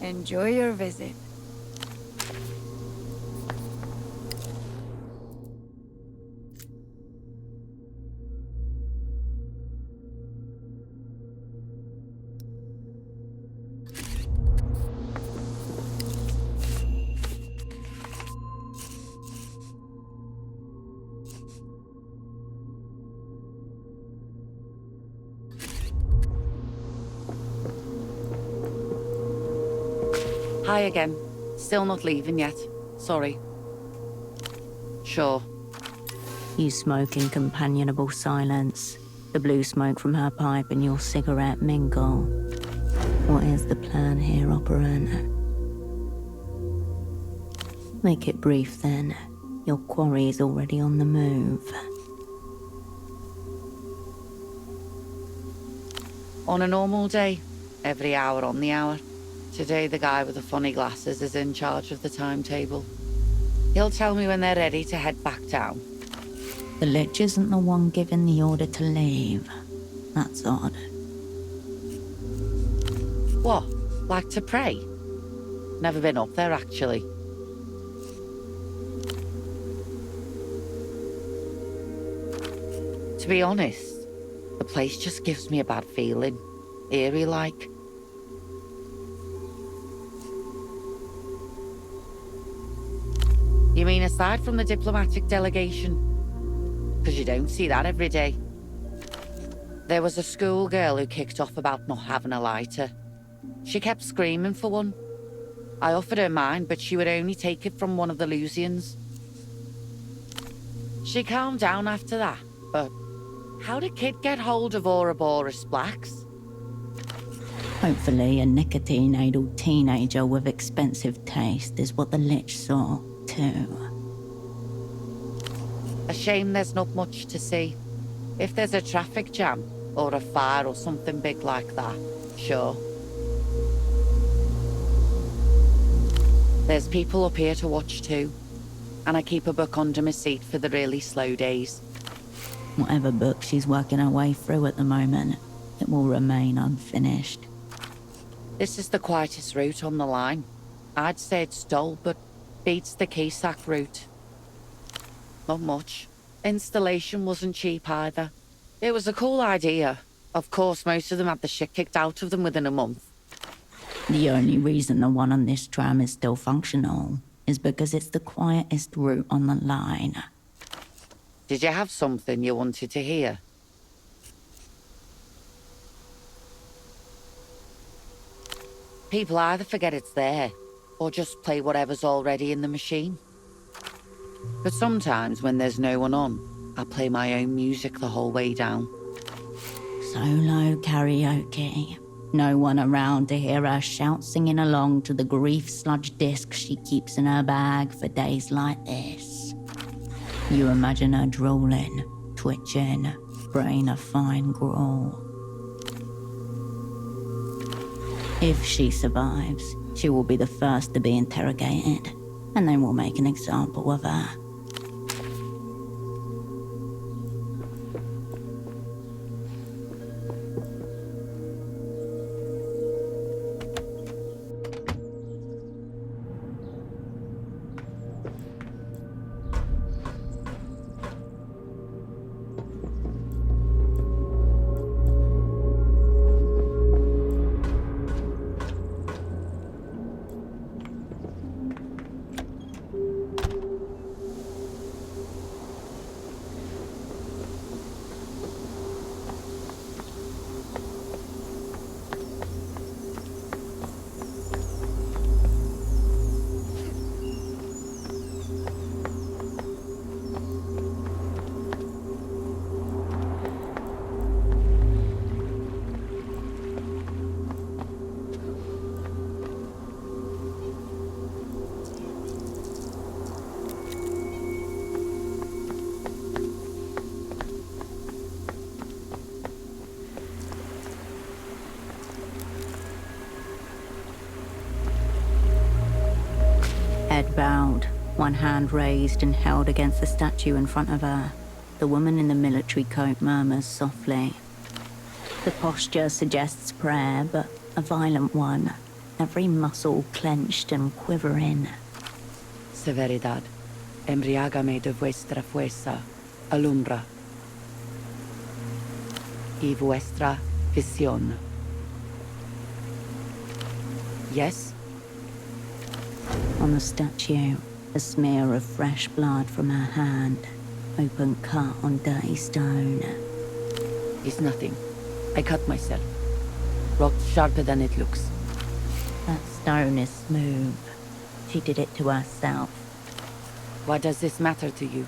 Enjoy your visit. Hi again. Still not leaving yet. Sorry. Sure. You smoke in companionable silence. The blue smoke from her pipe and your cigarette mingle. What is the plan here, operant? Make it brief then. Your quarry is already on the move. On a normal day, every hour on the hour. Today, the guy with the funny glasses is in charge of the timetable. He'll tell me when they're ready to head back down. The Lich isn't the one giving the order to leave. That's odd. What? Like to pray? Never been up there, actually. To be honest, the place just gives me a bad feeling. Eerie-like. You mean aside from the diplomatic delegation? Because you don't see that every day. There was a schoolgirl who kicked off about not having a lighter. She kept screaming for one. I offered her mine, but she would only take it from one of the Lusians. She calmed down after that, but how'd a kid get hold of Ouroboros blacks? Hopefully a nicotine-addled teenager with expensive taste is what the Lich saw, too. A shame there's not much to see. If there's a traffic jam, or a fire or something big like that, sure. There's people up here to watch too, and I keep a book under my seat for the really slow days. Whatever book she's working her way through at the moment, it will remain unfinished. This is the quietest route on the line. I'd say it's dull, but beats the Keysack route. Not much. Installation wasn't cheap either. It was a cool idea. Of course, most of them had the shit kicked out of them within a month. The only reason the one on this tram is still functional is because it's the quietest route on the line. Did you have something you wanted to hear? People either forget it's there, or just play whatever's already in the machine. But sometimes when there's no one on, I play my own music the whole way down. Solo karaoke. No one around to hear her shout singing along to the grief sludge disc she keeps in her bag for days like this. You imagine her drooling, twitching, spraying a fine gruel. If she survives, she will be the first to be interrogated, and then we'll make an example of her. Head bowed, one hand raised and held against the statue in front of her. The woman in the military coat murmurs softly. The posture suggests prayer, but a violent one, every muscle clenched and quivering. Severidad, embriágame de vuestra fuerza, alumbra. Y vuestra visión. Yes? On the statue, a smear of fresh blood from her hand, open cut on dirty stone. It's nothing. I cut myself. Rock sharper than it looks. That stone is smooth. She did it to herself. Why does this matter to you?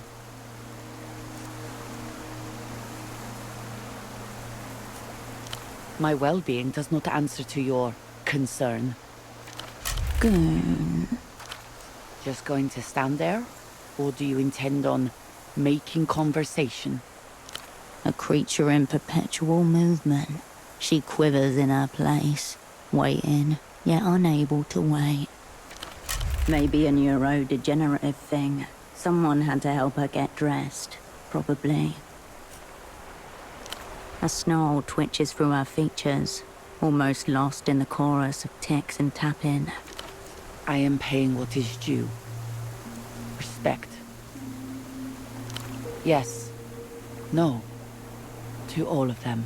My well-being does not answer to your concern. Good. Just going to stand there? Or do you intend on making conversation? A creature in perpetual movement. She quivers in her place, waiting, yet unable to wait. Maybe a neurodegenerative thing. Someone had to help her get dressed, probably. A snarl twitches through her features, almost lost in the chorus of ticks and tapping. I am paying what is due. Respect. Yes. No. To all of them.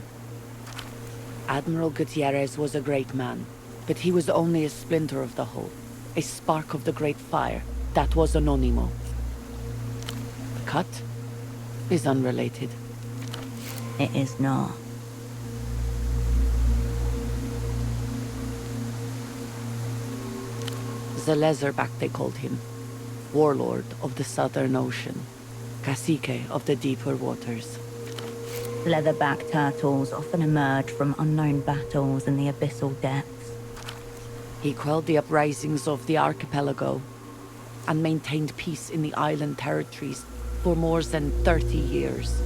Admiral Gutierrez was a great man, but he was only a splinter of the whole. A spark of the great fire that was Anonimo. The cut is unrelated. It is not. The Leatherback, they called him. Warlord of the Southern Ocean. Cacique of the deeper waters. Leatherback turtles often emerge from unknown battles in the abyssal depths. He quelled the uprisings of the archipelago and maintained peace in the island territories for more than 30 years.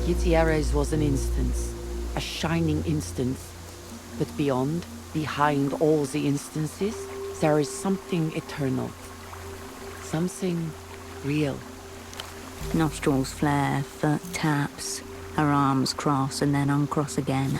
Gutierrez was an instance, a shining instance, but beyond, behind all the instances, there is something eternal. Something real. Nostrils flare, foot taps, her arms cross and then uncross again.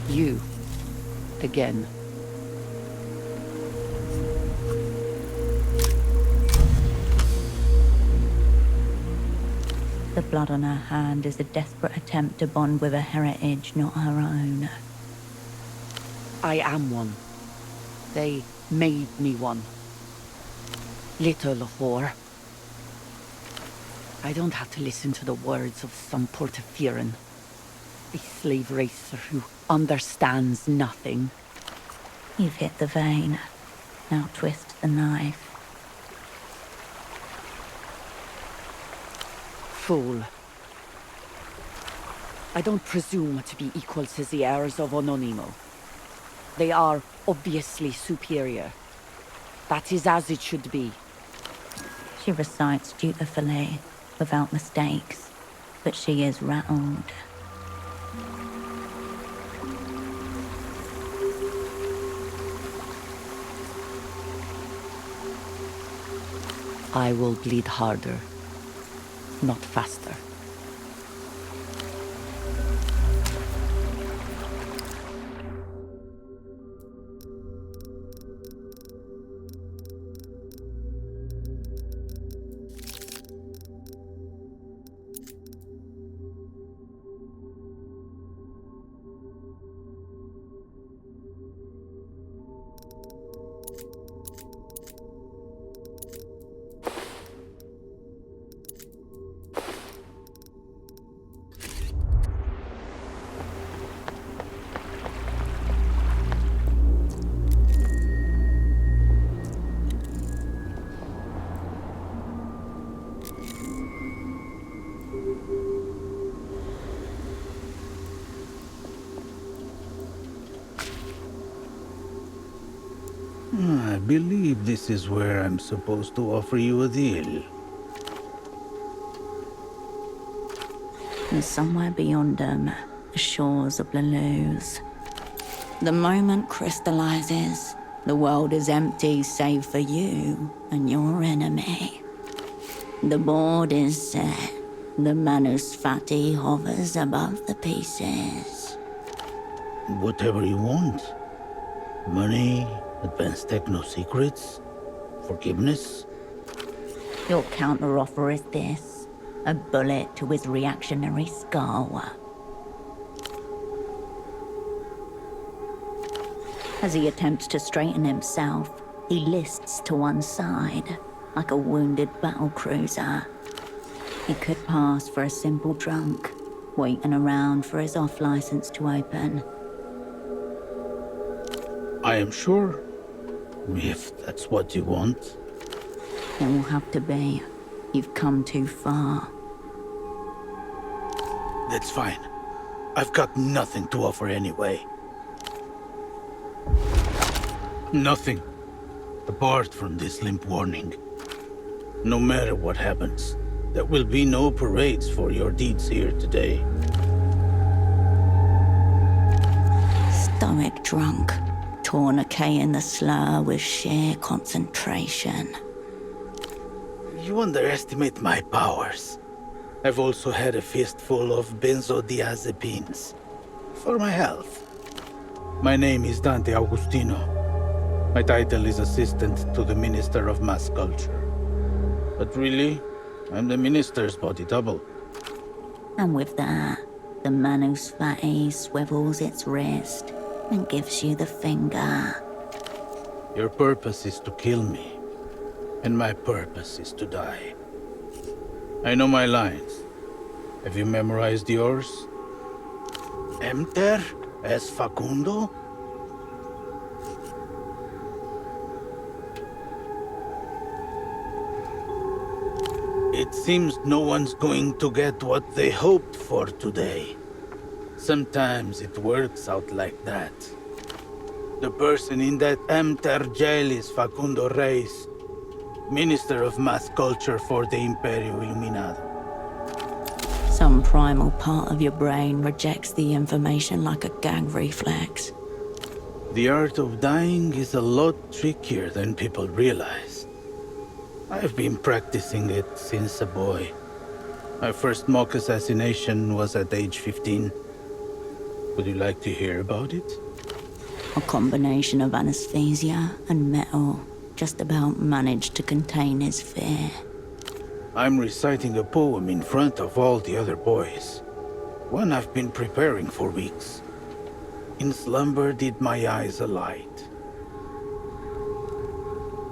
You. Again. The blood on her hand is a desperate attempt to bond with a heritage not her own. I am one. They made me one. Little whore. I don't have to listen to the words of some Portafiran. A slave racer who understands nothing. You've hit the vein. Now twist the knife. Fool. I don't presume to be equal to the heirs of Anonimo. They are obviously superior. That is as it should be. She recites dutifully, without mistakes, but she is rattled. I will bleed harder, not faster. I believe this is where I'm supposed to offer you a deal. And somewhere beyond them, the shores of Leluz. The moment crystallizes, the world is empty save for you and your enemy. The board is set, The Manus Fati hovers above the pieces. Whatever you want. Money, advanced techno secrets, forgiveness. Your counteroffer is this. A bullet to his reactionary skull. As he attempts to straighten himself, he lists to one side, like a wounded battlecruiser. He could pass for a simple drunk, waiting around for his off-license to open. I am sure. If that's what you want. It will have to be. You've come too far. That's fine. I've got nothing to offer anyway. Nothing. Apart from this limp warning. No matter what happens, there will be no parades for your deeds here today. Stoic drunk, tourniqueting the slur with sheer concentration. You underestimate my powers. I've also had a fistful of benzodiazepines. For my health. My name is Dante Augustino. My title is Assistant to the Minister of Mass Culture. But really, I'm the Minister's body double. And with that, the Manus Fati swivels its wrist and gives you the finger. Your purpose is to kill me, and my purpose is to die. I know my lines. Have you memorized yours? Emter es Facundo? It seems no one's going to get what they hoped for today. Sometimes it works out like that. The person in that Emter jail is Facundo Reis, Minister of Mass Culture for the Imperio Iluminado. Some primal part of your brain rejects the information like a gag reflex. The art of dying is a lot trickier than people realize. I've been practicing it since a boy. My first mock assassination was at age 15. Would you like to hear about it? A combination of anesthesia and metal just about managed to contain his fear. I'm reciting a poem in front of all the other boys. One I've been preparing for weeks. In slumber did my eyes alight.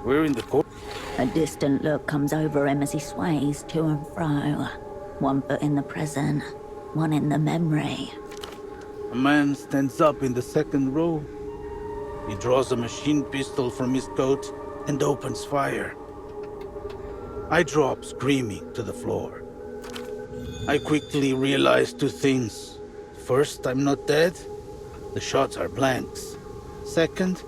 We're in the court. A distant look comes over him as he sways to and fro. One foot in the present, one in the memory. A man stands up in the second row. He draws a machine pistol from his coat and opens fire. I drop screaming to the floor. I quickly realize two things. First, I'm not dead. The shots are blanks. Second,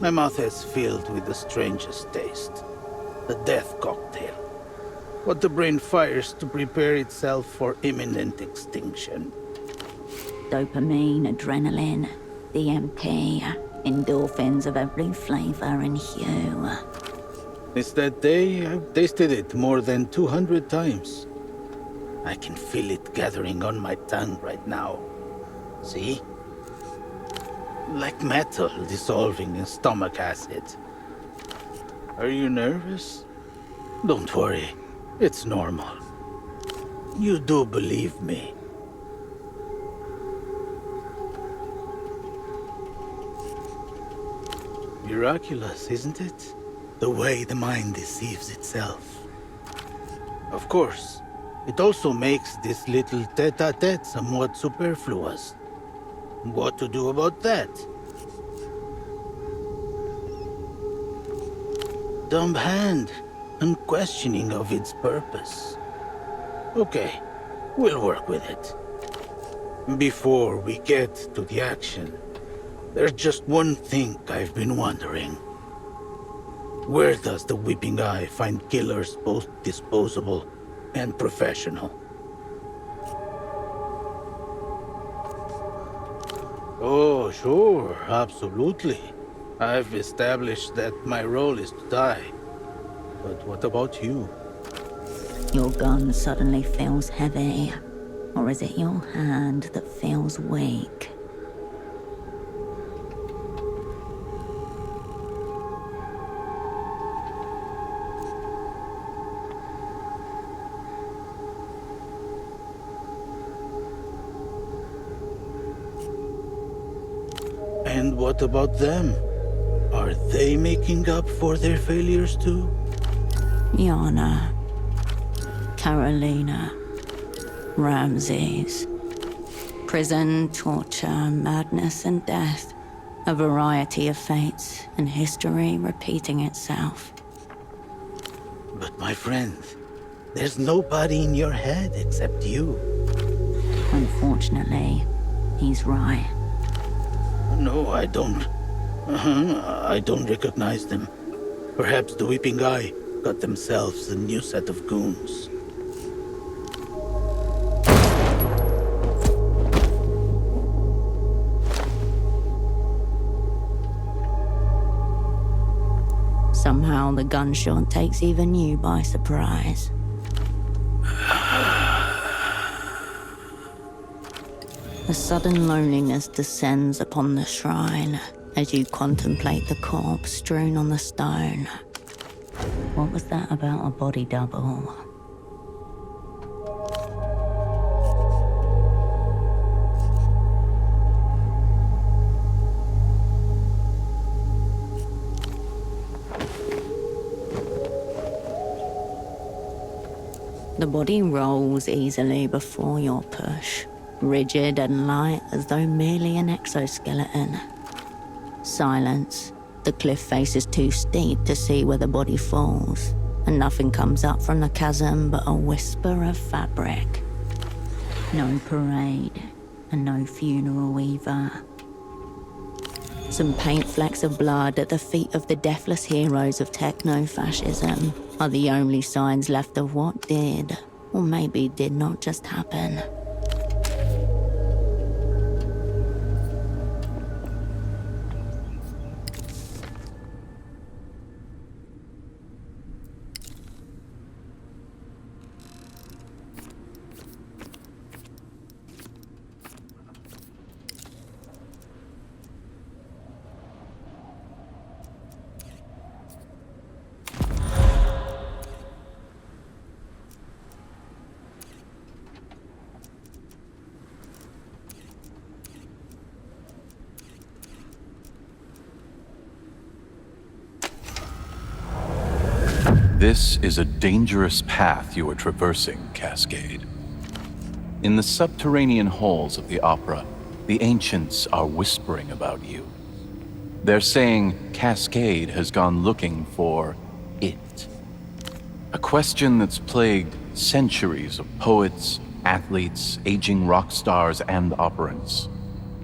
my mouth is filled with the strangest taste. The death cocktail. What the brain fires to prepare itself for imminent extinction. Dopamine, adrenaline, DMT, endorphins of every flavor and hue. Since that day, I've tasted it more than 200 times. I can feel it gathering on my tongue right now. See? Like metal dissolving in stomach acid. Are you nervous? Don't worry, it's normal. You do believe me. Miraculous, isn't it? The way the mind deceives itself. Of course, it also makes this little tete-a-tete somewhat superfluous. What to do about that? Dumb hand, unquestioning of its purpose. Okay, we'll work with it. Before we get to the action, there's just one thing I've been wondering. Where does the Weeping Eye find killers both disposable and professional? Oh, sure, absolutely. I've established that my role is to die. But what about you? Your gun suddenly feels heavy, or is it your hand that feels weak? And what about them? Are they making up for their failures too? Yana, Carolina, Ramses. Prison, torture, madness, and death. A variety of fates and history repeating itself. But my friend, there's nobody in your head except you. Unfortunately, he's right. No, I don't. I don't recognize them. Perhaps the Weeping Eye got themselves a new set of goons. Somehow the gunshot takes even you by surprise. A sudden loneliness descends upon the shrine as you contemplate the corpse strewn on the stone. What was that about a body double? The body rolls easily before your push, rigid and light as though merely an exoskeleton. Silence. The cliff face is too steep to see where the body falls, and nothing comes up from the chasm but a whisper of fabric. No parade, and no funeral either. Some paint flecks of blood at the feet of the deathless heroes of techno-fascism are the only signs left of what did, or maybe did not just happen. This is a dangerous path you are traversing, Cascade. In the subterranean halls of the opera, the ancients are whispering about you. They're saying Cascade has gone looking for it. A question that's plagued centuries of poets, athletes, aging rock stars, and operants,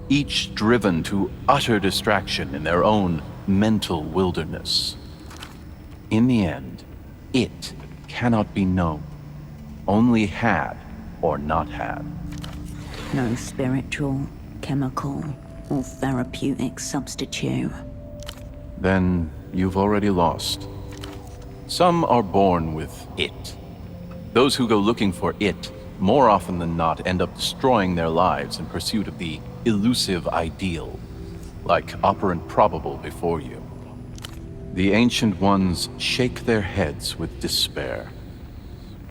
each driven to utter distraction in their own mental wilderness. In the end, it cannot be known, only had or not had. No spiritual, chemical, or therapeutic substitute. Then you've already lost. Some are born with it. Those who go looking for it, more often than not, end up destroying their lives in pursuit of the elusive ideal, like operant probable before you. The Ancient Ones shake their heads with despair.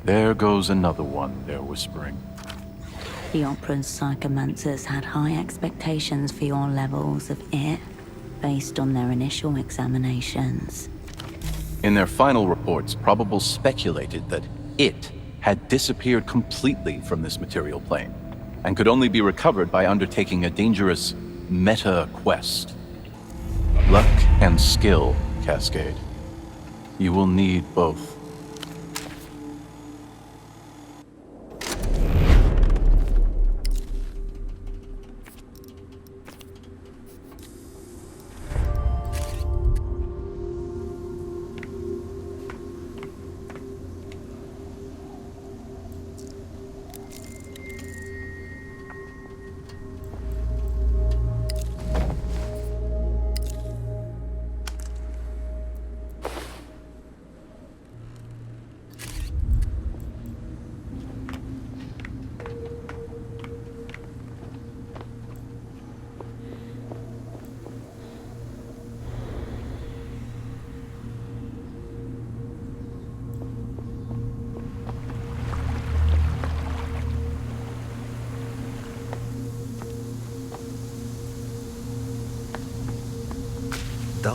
There goes another one, they're whispering. The opera's psychomancers had high expectations for your levels of it, based on their initial examinations. In their final reports, Probable speculated that it had disappeared completely from this material plane, and could only be recovered by undertaking a dangerous meta-quest. Luck and skill, Cascade. You will need both.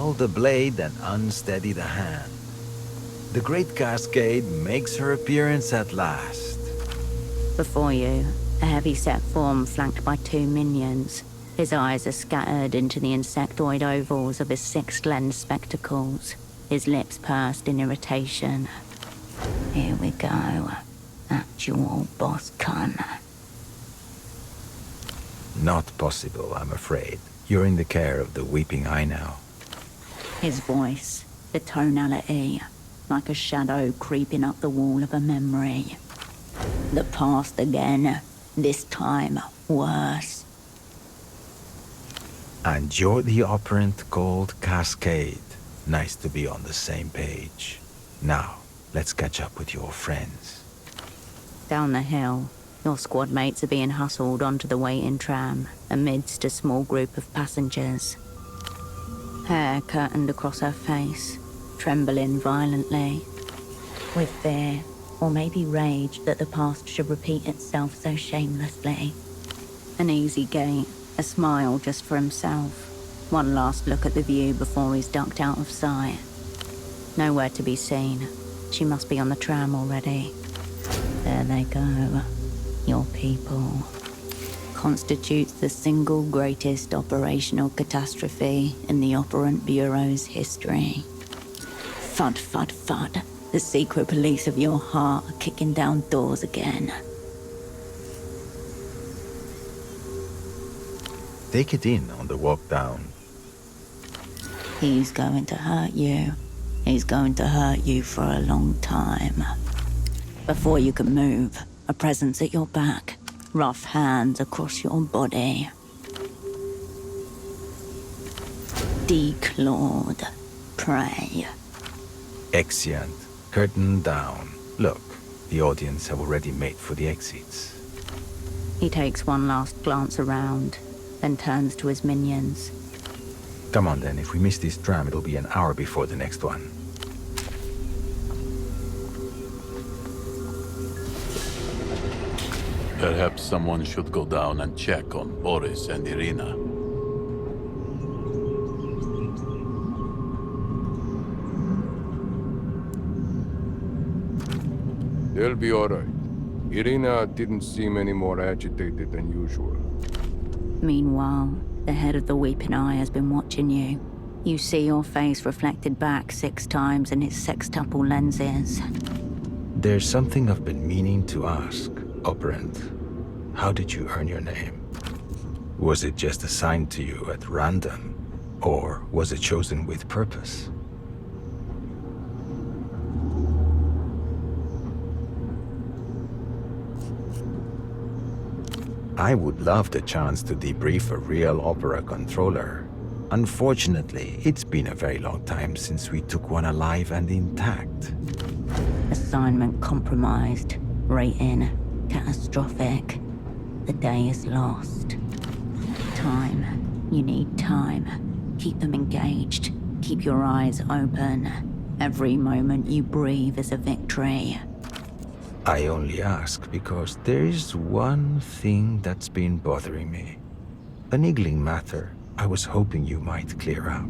dull the blade and unsteady the hand. The Great Cascade makes her appearance at last. Before you, a heavy-set form flanked by 2 minions. His eyes are scattered into the insectoid ovals of his 6-lens spectacles, his lips pursed in irritation. Here we go. Actual boss con. Not possible, I'm afraid. You're in the care of the Weeping Eye now. His voice, the tonality, like a shadow creeping up the wall of a memory. The past again, this time worse. And you're the operant called Cascade. Nice to be on the same page. Now, let's catch up with your friends. Down the hill, your squad mates are being hustled onto the waiting tram amidst a small group of passengers. Hair curtained across her face, trembling violently. With fear, or maybe rage that the past should repeat itself so shamelessly. An easy gait, a smile just for himself. One last look at the view before he's ducked out of sight. Nowhere to be seen. She must be on the tram already. There they go. Your people. Constitutes the single greatest operational catastrophe in the Operant Bureau's history. Fud, fud, fud. The secret police of your heart are kicking down doors again. Take it in on the walk down. He's going to hurt you. He's going to hurt you for a long time. Before you can move, a presence at your back, rough hands across your body. Declawed prey. Exeunt. Curtain down. Look, the audience have already made for the exits. He takes one last glance around, then turns to his minions. Come on then, if we miss this tram, it'll be an hour before the next one. Perhaps someone should go down and check on Boris and Irina. They'll be all right. Irina didn't seem any more agitated than usual. Meanwhile, the head of the Weeping Eye has been watching you. You see your face reflected back 6 times in his sextuple lenses. There's something I've been meaning to ask, Operant. How did you earn your name? Was it just assigned to you at random? Or was it chosen with purpose? I would love the chance to debrief a real opera controller. Unfortunately, it's been a very long time since we took one alive and intact. Assignment compromised. Rating catastrophic. The day is lost. Time. You need time. Keep them engaged. Keep your eyes open. Every moment you breathe is a victory. I only ask because there is one thing that's been bothering me. A niggling matter I was hoping you might clear up.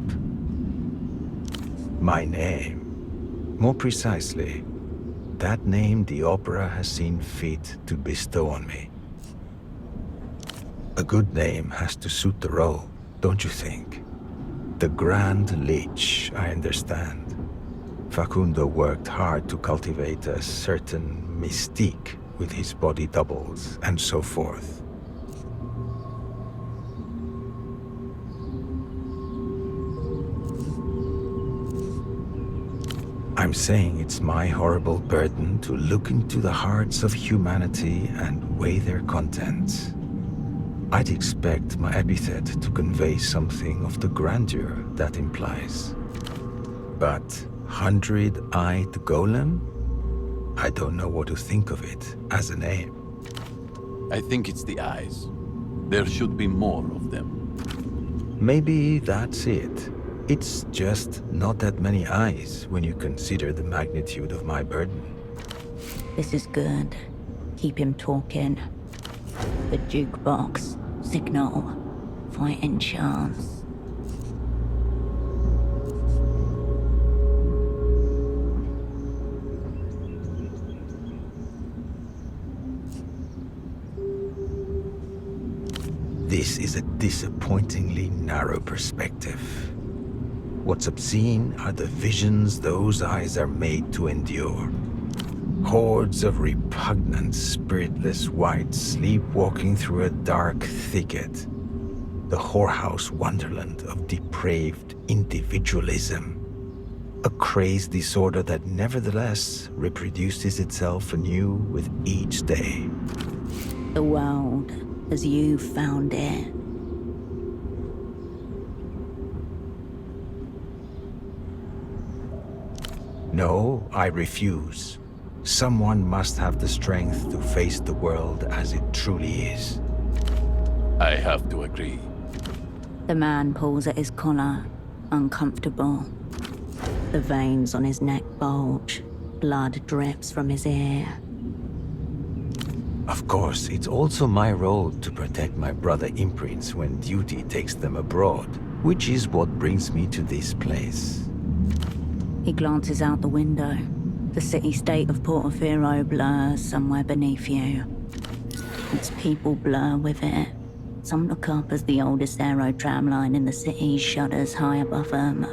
My name. More precisely, that name the opera has seen fit to bestow on me. A good name has to suit the role, don't you think? The Grand Lich, I understand. Facundo worked hard to cultivate a certain mystique with his body doubles and so forth. I'm saying it's my horrible burden to look into the hearts of humanity and weigh their contents. I'd expect my epithet to convey something of the grandeur that implies. But 100-eyed golem? I don't know what to think of it as a name. I think it's the eyes. There should be more of them. Maybe that's it. It's just not that many eyes when you consider the magnitude of my burden. This is good. Keep him talking. The jukebox. Signal. Fighting chance. This is a disappointingly narrow perspective. What's obscene are the visions those eyes are made to endure. Hordes of repugnant, spiritless whites sleepwalking through a dark thicket. The whorehouse wonderland of depraved individualism. A crazed disorder that nevertheless reproduces itself anew with each day. The world as you found it. No, I refuse. Someone must have the strength to face the world as it truly is. I have to agree. The man pulls at his collar, uncomfortable. The veins on his neck bulge. Blood drips from his ear. Of course, it's also my role to protect my brother imprints when duty takes them abroad, which is what brings me to this place. He glances out the window. The city-state of Portofino blurs somewhere beneath you. Its people blur with it. Some look up as the oldest aero tram line in the city shudders high above them.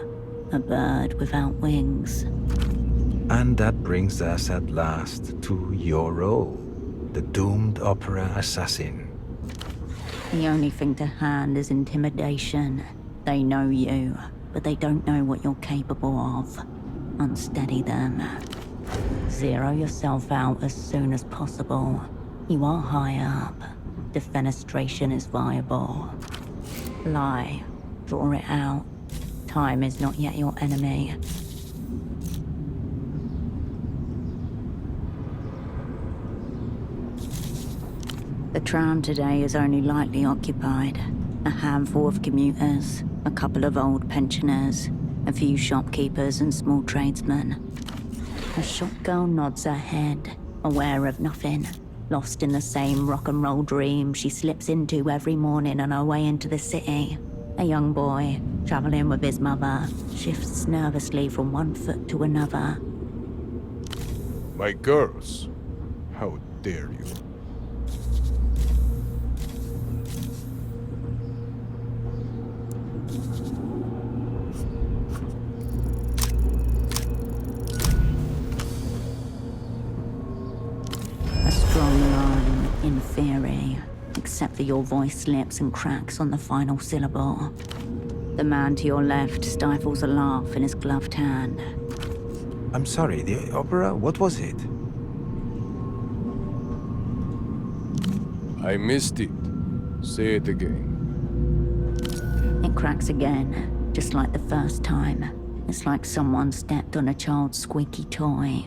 A bird without wings. And that brings us at last to your role, the doomed opera assassin. The only thing to hand is intimidation. They know you, but they don't know what you're capable of. Unsteady them. Zero yourself out as soon as possible. You are high up. Defenestration is viable. Lie. Draw it out. Time is not yet your enemy. The tram today is only lightly occupied. A handful of commuters, a couple of old pensioners, a few shopkeepers and small tradesmen. A short girl nods her head, aware of nothing, lost in the same rock and roll dream she slips into every morning on her way into the city. A young boy, traveling with his mother, shifts nervously from one foot to another. My girls, how dare you? Strong line, in theory, except for your voice slips and cracks on the final syllable. The man to your left stifles a laugh in his gloved hand. I'm sorry, the opera, what was it? I missed it. Say it again. It cracks again, just like the first time. It's like someone stepped on a child's squeaky toy.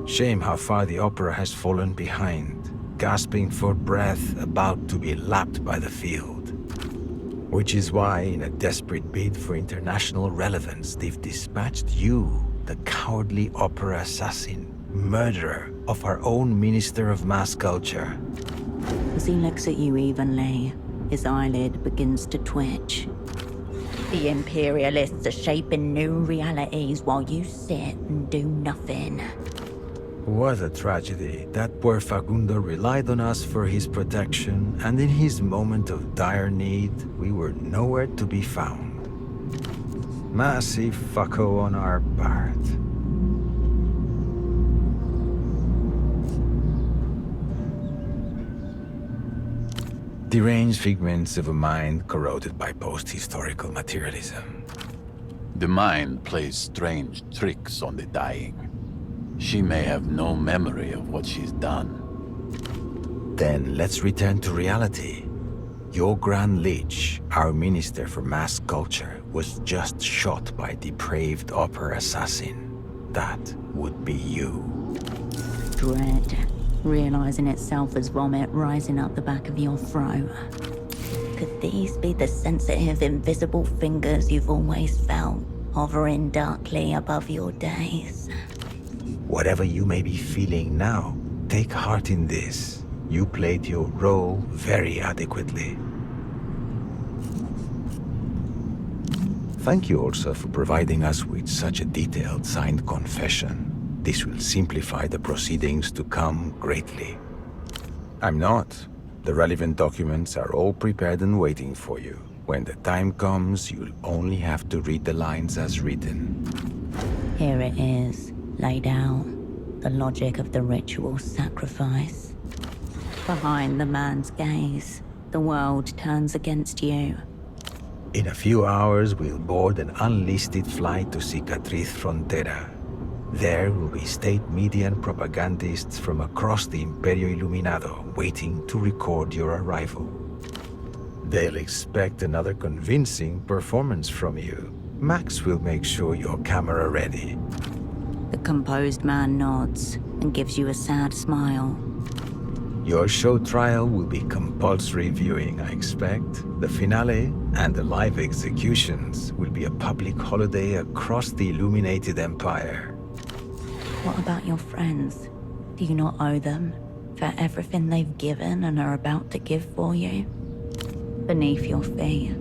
Shame how far the opera has fallen behind, gasping for breath, about to be lapped by the field. Which is why, in a desperate bid for international relevance, they've dispatched you, the cowardly opera assassin, murderer of our own Minister of Mass Culture. As he looks at you evenly, his eyelid begins to twitch. The Imperialists are shaping new realities while you sit and do nothing. What a tragedy. That poor Facundo relied on us for his protection, and in his moment of dire need, we were nowhere to be found. Massive fucko on our part. Deranged figments of a mind corroded by post-historical materialism. The mind plays strange tricks on the dying. She may have no memory of what she's done. Then let's return to reality. Your Grand Lich, our Minister for Mass Culture, was just shot by a depraved opera assassin. That would be you. Dread, realizing itself as vomit rising up the back of your throat. Could these be the sensitive, invisible fingers you've always felt, hovering darkly above your days? Whatever you may be feeling now, take heart in this. You played your role very adequately. Thank you also for providing us with such a detailed signed confession. This will simplify the proceedings to come greatly. I'm not. The relevant documents are all prepared and waiting for you. When the time comes, you'll only have to read the lines as written. Here it is, laid out. The logic of the ritual sacrifice. Behind the man's gaze, the world turns against you. In a few hours, we'll board an unlisted flight to Cicatriz Frontera. There will be state media and propagandists from across the Imperio Iluminado waiting to record your arrival. They'll expect another convincing performance from you. Max will make sure your camera ready. The composed man nods and gives you a sad smile. Your show trial will be compulsory viewing, I expect. The finale and the live executions will be a public holiday across the illuminated empire. What about your friends? Do you not owe them for everything they've given and are about to give for you? Beneath your feet,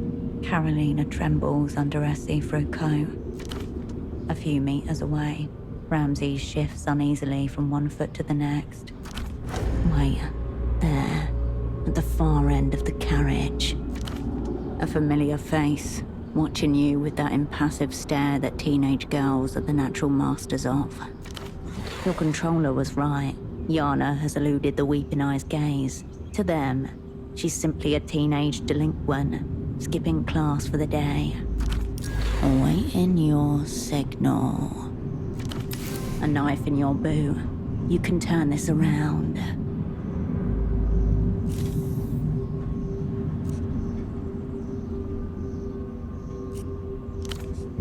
Carolina trembles under her see-through coat. A few meters away, Ramsey shifts uneasily from one foot to the next. Wait, there, at the far end of the carriage. A familiar face, watching you with that impassive stare that teenage girls are the natural masters of. Your controller was right. Yana has eluded the weeping eye's gaze. To them, she's simply a teenage delinquent, skipping class for the day. Awaiting your signal. A knife in your boot. You can turn this around.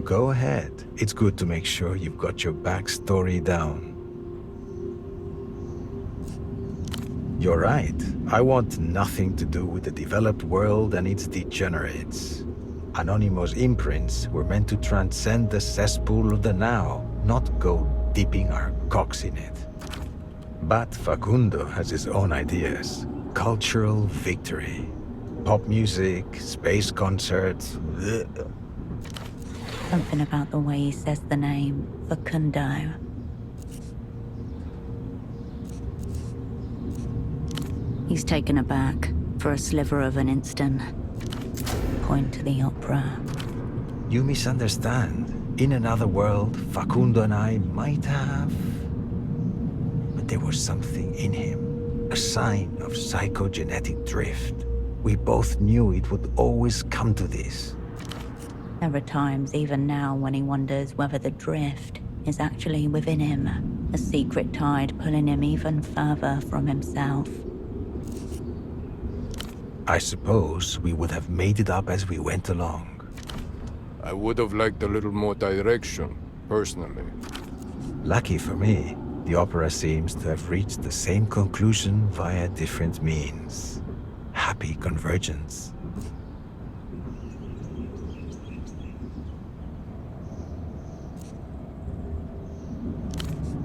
Go ahead. It's good to make sure you've got your backstory down. You're right. I want nothing to do with the developed world and its degenerates. Anonymous imprints were meant to transcend the cesspool of the now, not go dipping our cocks in it. But Facundo has his own ideas. Cultural victory. Pop music, space concerts. Ugh. Something about the way he says the name, Facundo. He's taken aback for a sliver of an instant. Point to the opera. You misunderstand. In another world, Facundo and I might have... But there was something in him. A sign of psychogenetic drift. We both knew it would always come to this. There are times, even now, when he wonders whether the drift is actually within him. A secret tide pulling him even further from himself. I suppose we would have made it up as we went along. I would have liked a little more direction, personally. Lucky for me, the opera seems to have reached the same conclusion via different means. Happy convergence.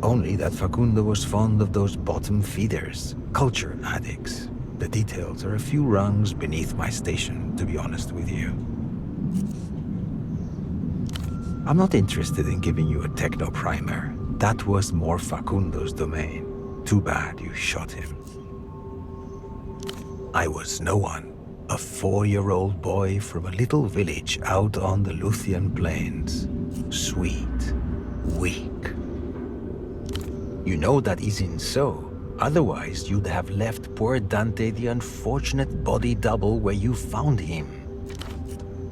Only that Facundo was fond of those bottom feeders, culture addicts. The details are a few rungs beneath my station, to be honest with you. I'm not interested in giving you a techno primer. That was more Facundo's domain. Too bad you shot him. I was no one. A 4-year-old boy from a little village out on the Luthian plains. Sweet. Weak. You know that isn't so. Otherwise, you'd have left poor Dante the unfortunate body double where you found him.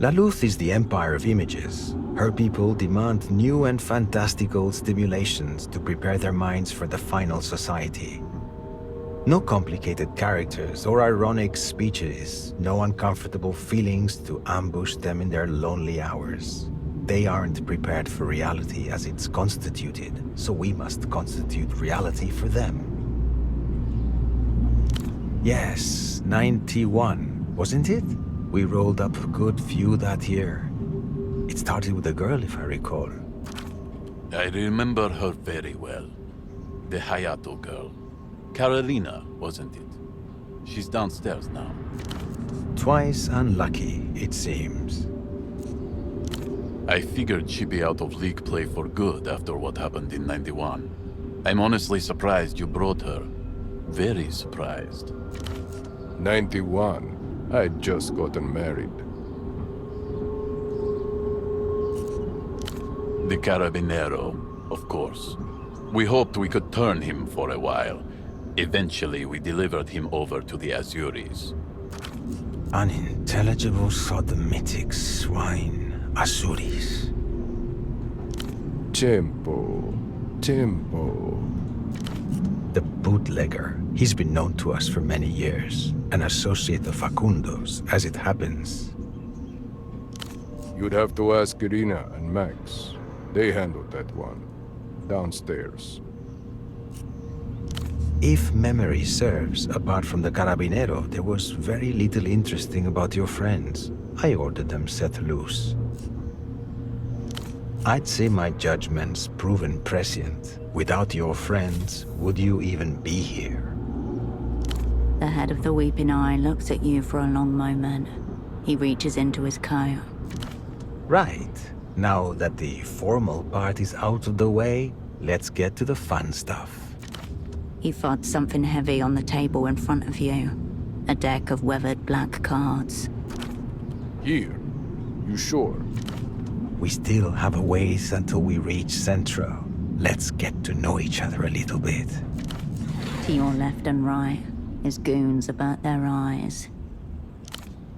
La Luz is the empire of images. Her people demand new and fantastical stimulations to prepare their minds for the final society. No complicated characters or ironic speeches, no uncomfortable feelings to ambush them in their lonely hours. They aren't prepared for reality as it's constituted, so we must constitute reality for them. Yes, 91, wasn't it? We rolled up a good few that year. It started with a girl, if I recall. I remember her very well. The Hayato girl. Carolina, wasn't it? She's downstairs now. Twice unlucky, it seems. I figured she'd be out of league play for good after what happened in 91. I'm honestly surprised you brought her. Very surprised. 91. I'd just gotten married. The Carabinero, of course. We hoped we could turn him for a while. Eventually, we delivered him over to the Azuris. Unintelligible sodomitic swine. Azuris. Tempo. The bootlegger. He's been known to us for many years. An associate of Facundo's, as it happens. You'd have to ask Irina and Max. They handled that one. Downstairs. If memory serves, apart from the Carabinero, there was very little interesting about your friends. I ordered them set loose. I'd say my judgment's proven prescient. Without your friends, would you even be here? The head of the Weeping Eye looks at you for a long moment. He reaches into his coat. Right. Now that the formal part is out of the way, let's get to the fun stuff. He thuds something heavy on the table in front of you. A deck of weathered black cards. Here? You sure? We still have a ways until we reach Centro. Let's get to know each other a little bit. To your left and right, his goons about their eyes.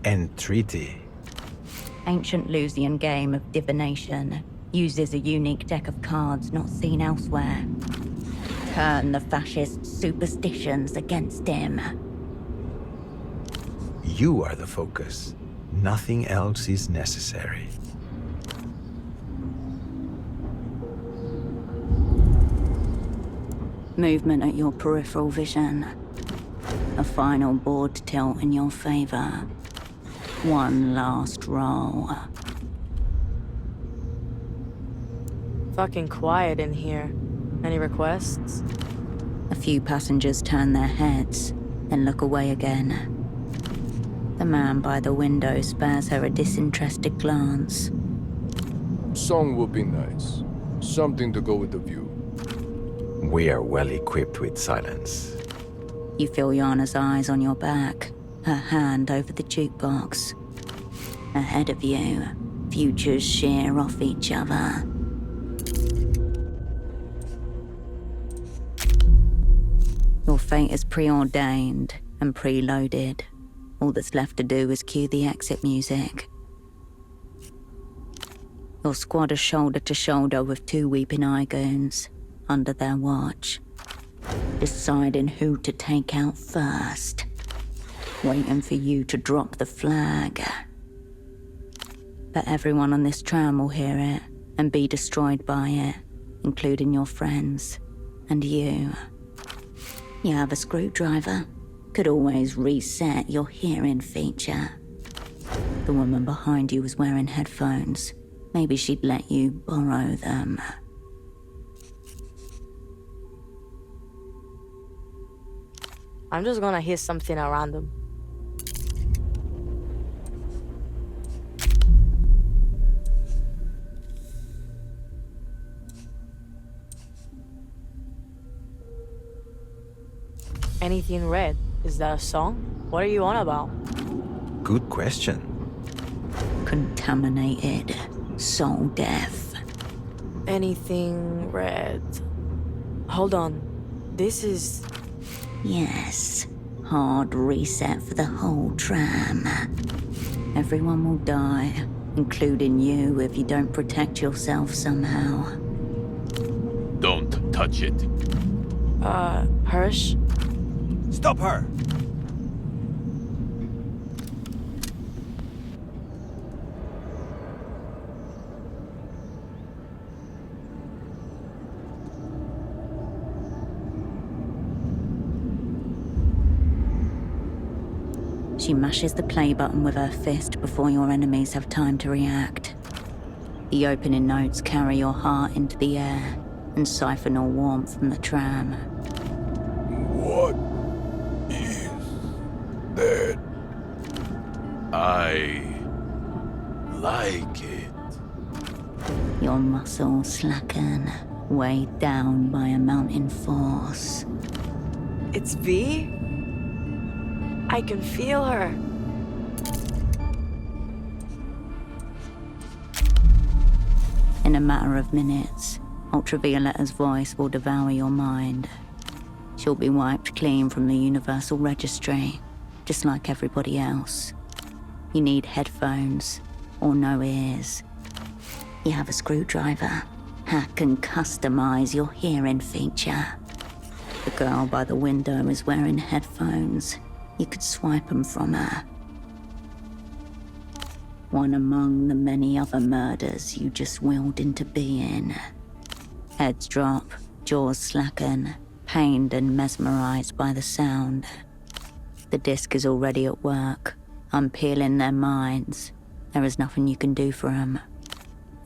Entreaty. Ancient Lusian game of divination. Uses a unique deck of cards not seen elsewhere. Turn the fascist superstitions against him. You are the focus. Nothing else is necessary. Movement at your peripheral vision. A final board tilt in your favor. One last roll. Fucking quiet in here. Any requests? A few passengers turn their heads, then look away again. The man by the window spares her a disinterested glance. Song would be nice. Something to go with the view. We are well equipped with silence. You feel Yana's eyes on your back, her hand over the jukebox. Ahead of you, futures shear off each other. Your fate is preordained and preloaded. All that's left to do is cue the exit music. Your squad is shoulder to shoulder with two Weeping Eye goons, under their watch, deciding who to take out first, waiting for you to drop the flag. But everyone on this tram will hear it and be destroyed by it, including your friends and you. You have a screwdriver. Could always reset your hearing feature. The woman behind you was wearing headphones. Maybe she'd let you borrow them. I'm just gonna hear something at random. Anything red? Is that a song? What are you on about? Good question. Contaminated. Soul death. Anything red? Hold on. This is... Yes. Hard reset for the whole tram. Everyone will die, including you if you don't protect yourself somehow. Don't touch it. Hirsch? Stop her! She mashes the play button with her fist before your enemies have time to react. The opening notes carry your heart into the air and siphon all warmth from the tram. What is that? I like it. Your muscles slacken, weighed down by a mounting force. It's V? I can feel her. In a matter of minutes, Ultravioletta's voice will devour your mind. She'll be wiped clean from the Universal Registry, just like everybody else. You need headphones or no ears. You have a screwdriver. Hack and customize your hearing feature. The girl by the window is wearing headphones. You could swipe them from her. One among the many other murders you just willed into being. Heads drop, jaws slacken, pained and mesmerized by the sound. The disc is already at work, unpeeling their minds. There is nothing you can do for them.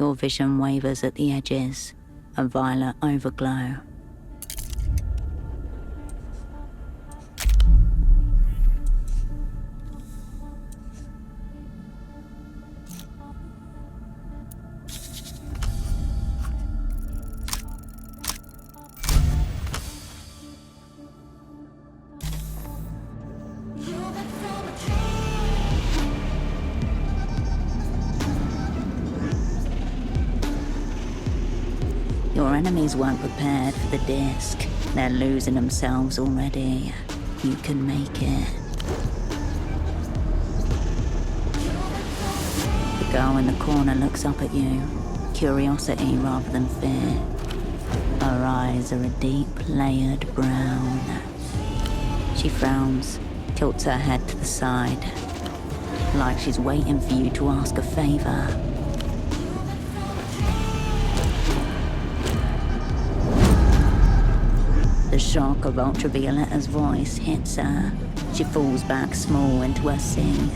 Your vision wavers at the edges, a violet overglow. Your enemies weren't prepared for the disc. They're losing themselves already. You can make it. The girl in the corner looks up at you. Curiosity rather than fear. Her eyes are a deep, layered brown. She frowns, tilts her head to the side, like she's waiting for you to ask a favor. The shock of Ultravioletta's voice hits her. She falls back small into her seat.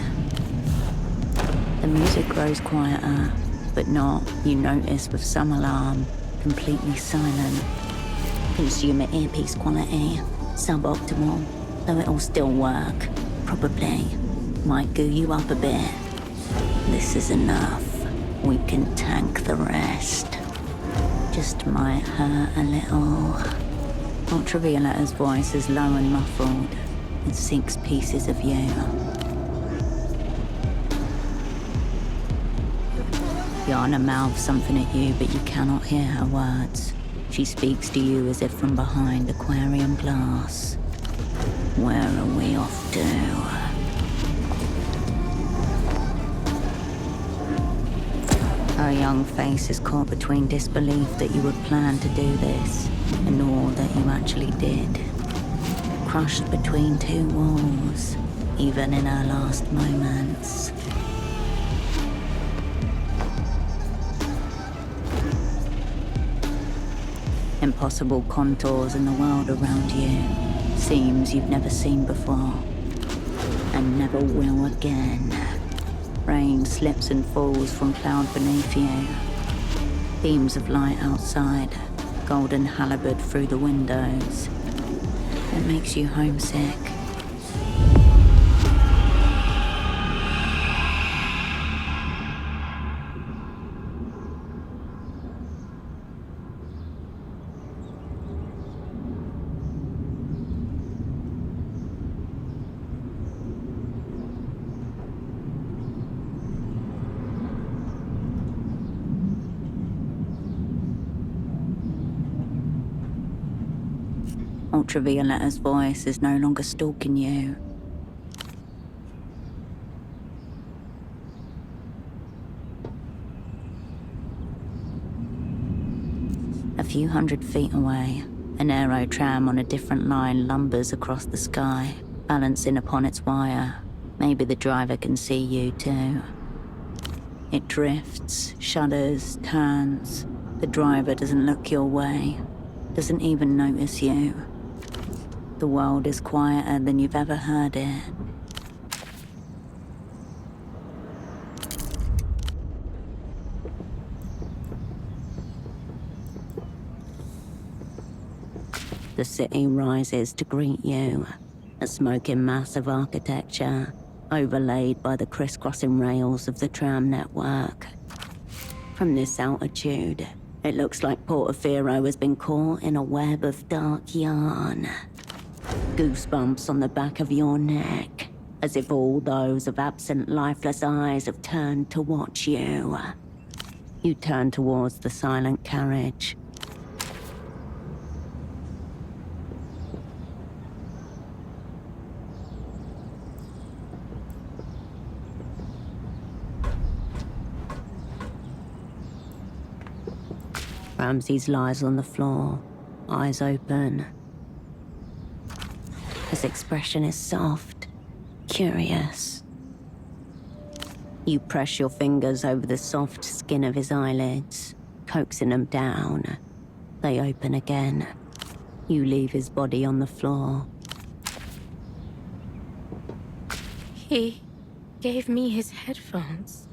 The music grows quieter, but not, you notice with some alarm, completely silent. Consumer earpiece quality, suboptimal, though it'll still work. Probably. Might goo you up a bit. This is enough. We can tank the rest. Just might hurt a little. Ultravioletta's voice is low and muffled. It sinks pieces of you. Yana mouths something at you, but you cannot hear her words. She speaks to you as if from behind aquarium glass. Where are we off to? Her young face is caught between disbelief that you would plan to do this and all that you actually did. Crushed between two walls, even in her last moments. Impossible contours in the world around you. Seams you've never seen before. And never will again. Rain slips and falls from cloud beneath you. Beams of light outside. Golden halibut through the windows. It makes you homesick. Ultravioletta's voice is no longer stalking you. A few hundred feet away, an aero tram on a different line lumbers across the sky, balancing upon its wire. Maybe the driver can see you too. It drifts, shudders, turns. The driver doesn't look your way, doesn't even notice you. The world is quieter than you've ever heard it. The city rises to greet you, a smoking mass of architecture, overlaid by the crisscrossing rails of the tram network. From this altitude, it looks like Portofino has been caught in a web of dark yarn. Goosebumps on the back of your neck. as if all those of absent, lifeless eyes have turned to watch you. You turn towards the silent carriage. Ramses lies on the floor, eyes open. His expression is soft, curious. You press your fingers over the soft skin of his eyelids, coaxing them down. They open again. You leave his body on the floor. He gave me his headphones.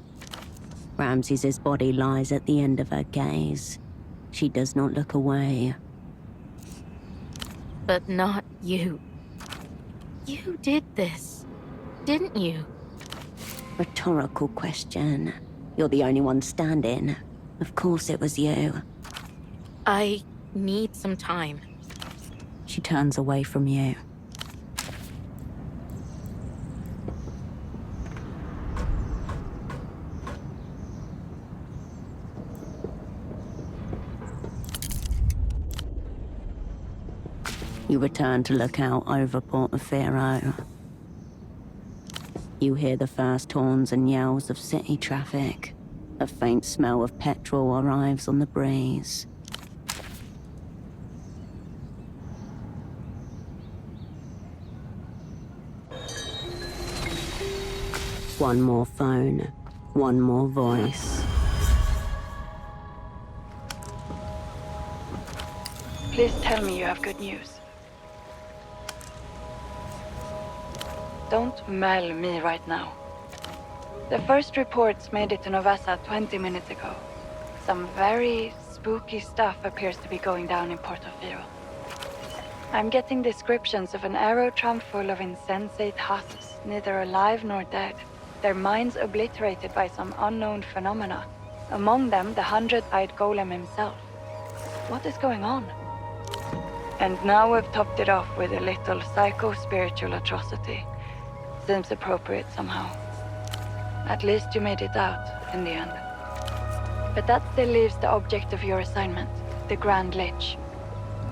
Ramses's body lies at the end of her gaze. She does not look away. But not you. You did this, didn't you? Rhetorical question. You're the only one standing. Of course it was you. I need some time. She turns away from you. You return to look out over Portofino. You hear the first horns and yells of city traffic. A faint smell of petrol arrives on the breeze. One more phone, one more voice. Please tell me you have good news. Don't mail me right now. The first reports made it to Novassa 20 minutes ago. Some very spooky stuff appears to be going down in Portofino. I'm getting descriptions of an aerotram full of insensate huts, neither alive nor dead. Their minds obliterated by some unknown phenomena. Among them, the 100-eyed golem himself. What is going on? And now we've topped it off with a little psycho-spiritual atrocity. Seems appropriate somehow. At least you made it out, in the end. But that still leaves the object of your assignment, the Grand Lich.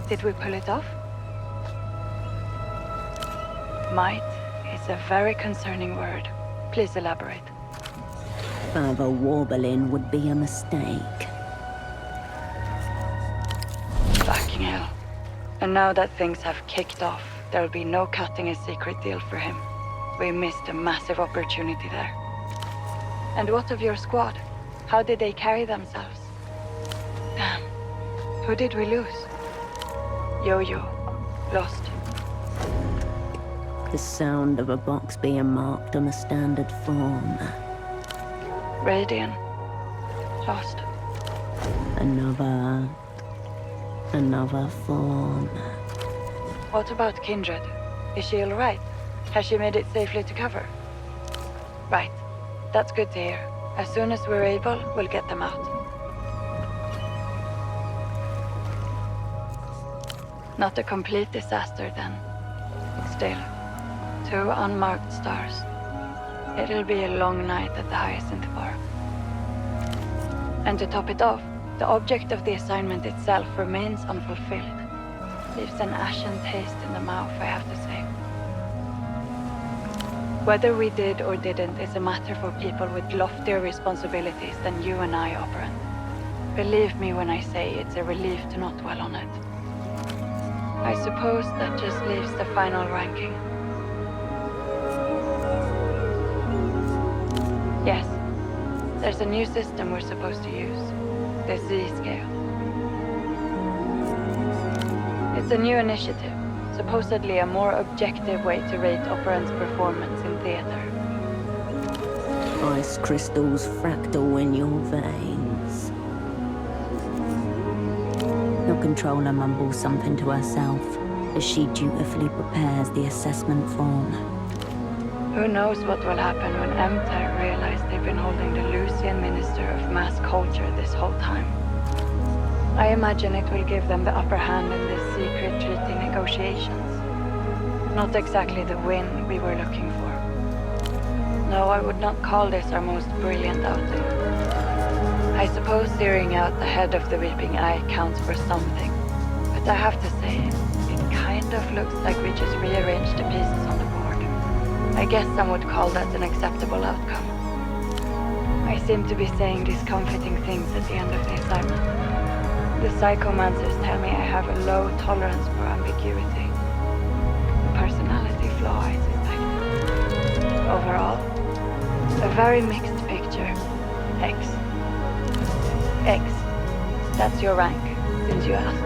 Did we pull it off? Might is a very concerning word. Please elaborate. Further warbling would be a mistake. Fucking hell. And now that things have kicked off, there'll be no cutting a secret deal for him. We missed a massive opportunity there. And what of your squad? How did they carry themselves? Damn. Who did we lose? Yo-Yo. Lost. The sound of a box being marked on a standard form. Radian. Lost. Another form. What about Kindred? Is she alright? Has she made it safely to cover? Right. That's good to hear. As soon as we're able, we'll get them out. Not a complete disaster, then. Still, 2 unmarked stars. It'll be a long night at the Hyacinth Bar. And to top it off, the object of the assignment itself remains unfulfilled. Leaves an ashen taste in the mouth, I have to say. Whether we did or didn't is a matter for people with loftier responsibilities than you and I, Operant. Believe me when I say it's a relief to not dwell on it. I suppose that just leaves the final ranking. Yes, there's a new system we're supposed to use. The Z-scale. It's a new initiative. Supposedly a more objective way to rate Operant's performance in theater. Ice crystals fractal in your veins. Your controller mumbles something to herself as she dutifully prepares the assessment form. Who knows what will happen when Emter realize they've been holding the Lucian Minister of Mass Culture this whole time. I imagine it will give them the upper hand in this secret treaty negotiations. Not exactly the win we were looking for. No, I would not call this our most brilliant outing. I suppose zeroing out the head of the weeping eye counts for something. But I have to say, it kind of looks like we just rearranged the pieces on the board. I guess some would call that an acceptable outcome. I seem to be saying discomforting things at the end of the assignment. The psychomancers tell me I have a low tolerance for ambiguity. A personality flaw, I suspect. Overall, a very mixed picture. X. X. That's your rank, since you asked.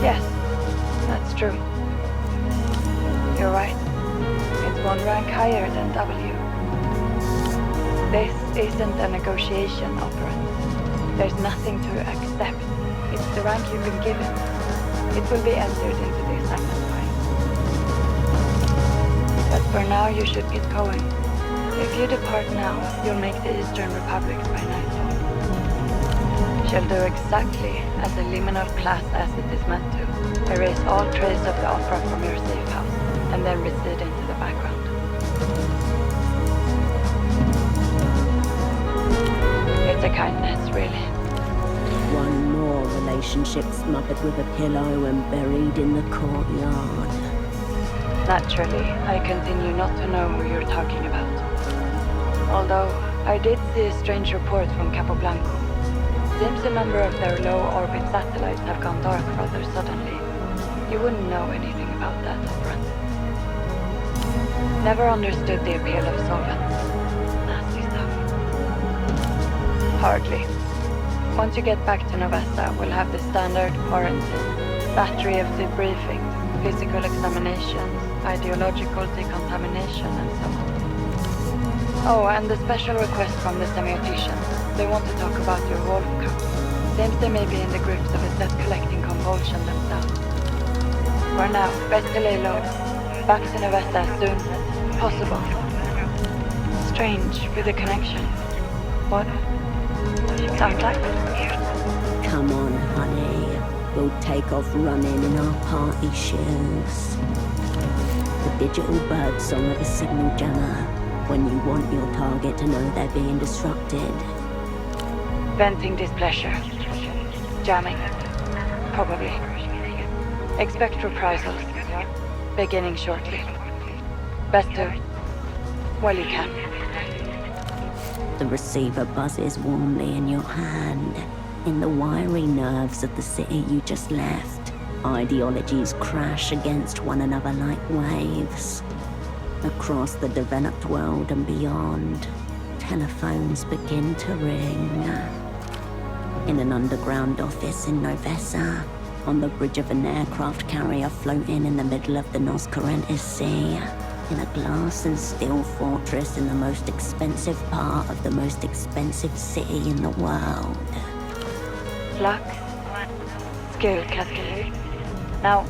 Yes, that's true. You're right. It's one rank higher than W. This isn't a negotiation, Operant. There's nothing to accept. It's the rank you've been given. It will be entered into the assignment file. But for now, you should get going. If you depart now, you'll make the Eastern Republic by nightfall. She'll do exactly as a liminal class as it is meant to. Erase all trace of the opera from your safe house, and then recede into the background. It's a kindness, really. One more relationship smothered with a pillow and buried in the courtyard. Naturally, I continue not to know who you're talking about. Although, I did see a strange report from Capoblanco. Seems a number of their low-orbit satellites have gone dark rather suddenly. You wouldn't know anything about that, Operant. Never understood the appeal of solvents. Nasty stuff. Hardly. Once you get back to Novesta, we'll have the standard quarantine, battery of debriefings, physical examinations, ideological decontamination, and so on. Oh, and the special request from the semioticians. They want to talk about your wolf cup. Seems they may be in the grips of a debt-collecting convulsion themselves. For now, best to lay low. Back to Novesta as soon as possible. Strange with the connection. What? Sound like? Come on, honey. We'll take off running in our party shoes. The digital bird song of a signal jammer. When you want your target to know they're being disrupted. Venting displeasure. Jamming. Probably. Expect reprisals. Beginning shortly. Best to... well, you can. The receiver buzzes warmly in your hand. In the wiry nerves of the city you just left, ideologies crash against one another like waves. Across the developed world and beyond, telephones begin to ring. In an underground office in Novessa, on the bridge of an aircraft carrier floating in the middle of the Nos Corrientes Sea, in a glass and steel fortress in the most expensive part of the most expensive city in the world. Luck. Skill cascade. Now,